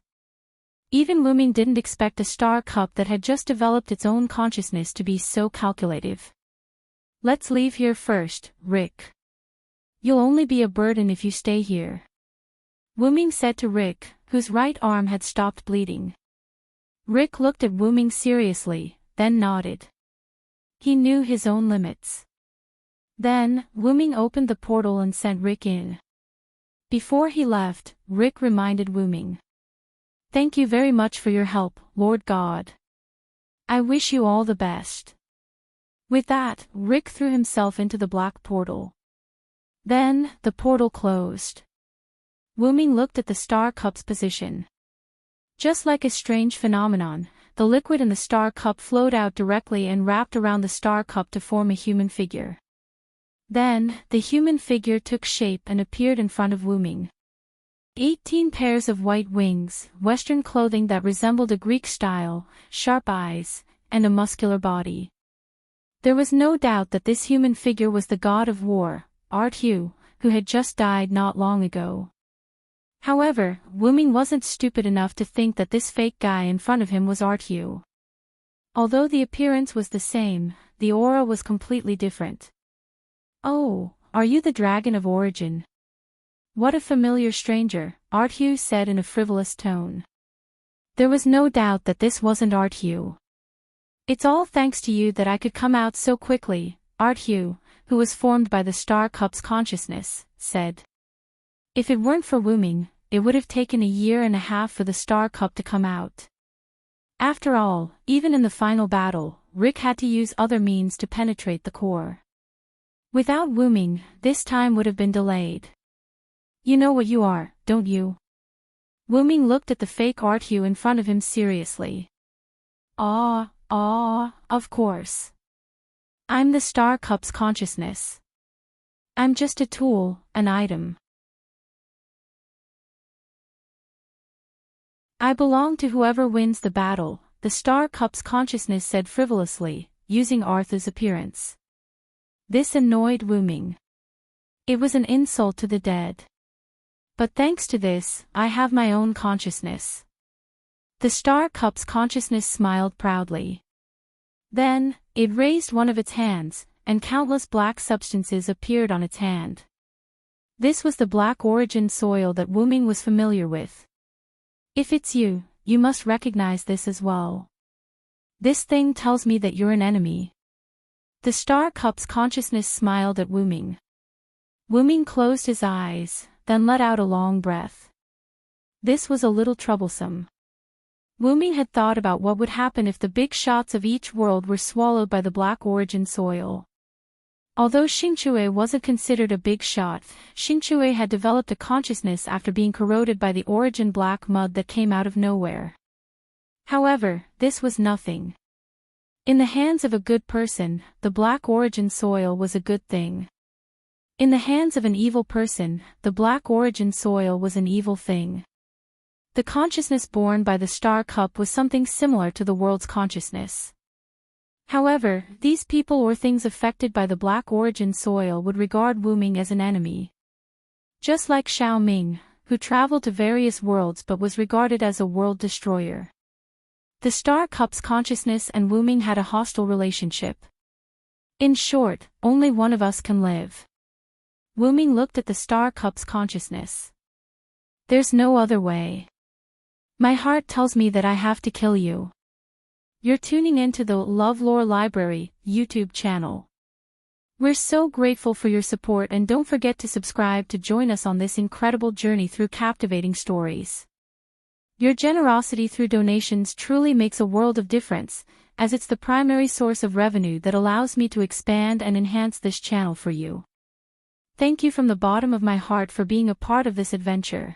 Speaker 1: Even Wuming didn't expect a star cup that had just developed its own consciousness to be so calculative. "Let's leave here first, Rick. You'll only be a burden if you stay here," Wuming said to Rick, whose right arm had stopped bleeding. Rick looked at Wuming seriously, then nodded. He knew his own limits. Then, Wuming opened the portal and sent Rick in. Before he left, Rick reminded Wuming, "Thank you very much for your help, Lord God. I wish you all the best." With that, Rick threw himself into the black portal. Then, the portal closed. Wuming looked at the star cup's position. Just like a strange phenomenon, the liquid in the star cup flowed out directly and wrapped around the star cup to form a human figure. Then, the human figure took shape and appeared in front of Wuming. 18 pairs of white wings, Western clothing that resembled a Greek style, sharp eyes, and a muscular body. There was no doubt that this human figure was the god of war, Arthu, who had just died not long ago. However, Wuming wasn't stupid enough to think that this fake guy in front of him was Arthu. Although the appearance was the same, the aura was completely different. "Oh, are you the dragon of origin? What a familiar stranger," Arthu said in a frivolous tone. There was no doubt that this wasn't Arthu. "It's all thanks to you that I could come out so quickly," Arthu, who was formed by the star cup's consciousness, said. If it weren't for Wuming, it would have taken a year and a half for the star cup to come out. After all, even in the final battle, Rick had to use other means to penetrate the core. Without Wuming, this time would have been delayed. "You know what you are, don't you?" Wuming looked at the fake Arthu in front of him seriously. Of course. I'm the star cup's consciousness. I'm just a tool, an item. I belong to whoever wins the battle, the star cup's consciousness said frivolously, using Arthu's appearance. This annoyed Wuming. It was an insult to the dead. But thanks to this, I have my own consciousness. The star cup's consciousness smiled proudly. Then, it raised one of its hands, and countless black substances appeared on its hand. This was the black origin soil that Wuming was familiar with. If it's you, you must recognize this as well. This thing tells me that you're an enemy. The star cup's consciousness smiled at Wuming. Wuming closed his eyes, then let out a long breath. This was a little troublesome. Wuming had thought about what would happen if the big shots of each world were swallowed by the black origin soil. Although Xingqiu wasn't considered a big shot, Xingqiu had developed a consciousness after being corroded by the origin black mud that came out of nowhere. However, this was nothing. In the hands of a good person, the black origin soil was a good thing. In the hands of an evil person, the black origin soil was an evil thing. The consciousness born by the star cup was something similar to the world's consciousness. However, these people or things affected by the black origin soil would regard Wu Ming as an enemy. Just like Xiao Ming, who traveled to various worlds but was regarded as a world destroyer. The star cup's consciousness and Wu Ming had a hostile relationship. In short, only one of us can live. Wu Ming looked at the star cup's consciousness. There's no other way. My heart tells me that I have to kill you. You're tuning into the LoveLore Library YouTube channel. We're so grateful for your support, and don't forget to subscribe to join us on this incredible journey through captivating stories. Your generosity through donations truly makes a world of difference, as it's the primary source of revenue that allows me to expand and enhance this channel for you. Thank you from the bottom of my heart for being a part of this adventure.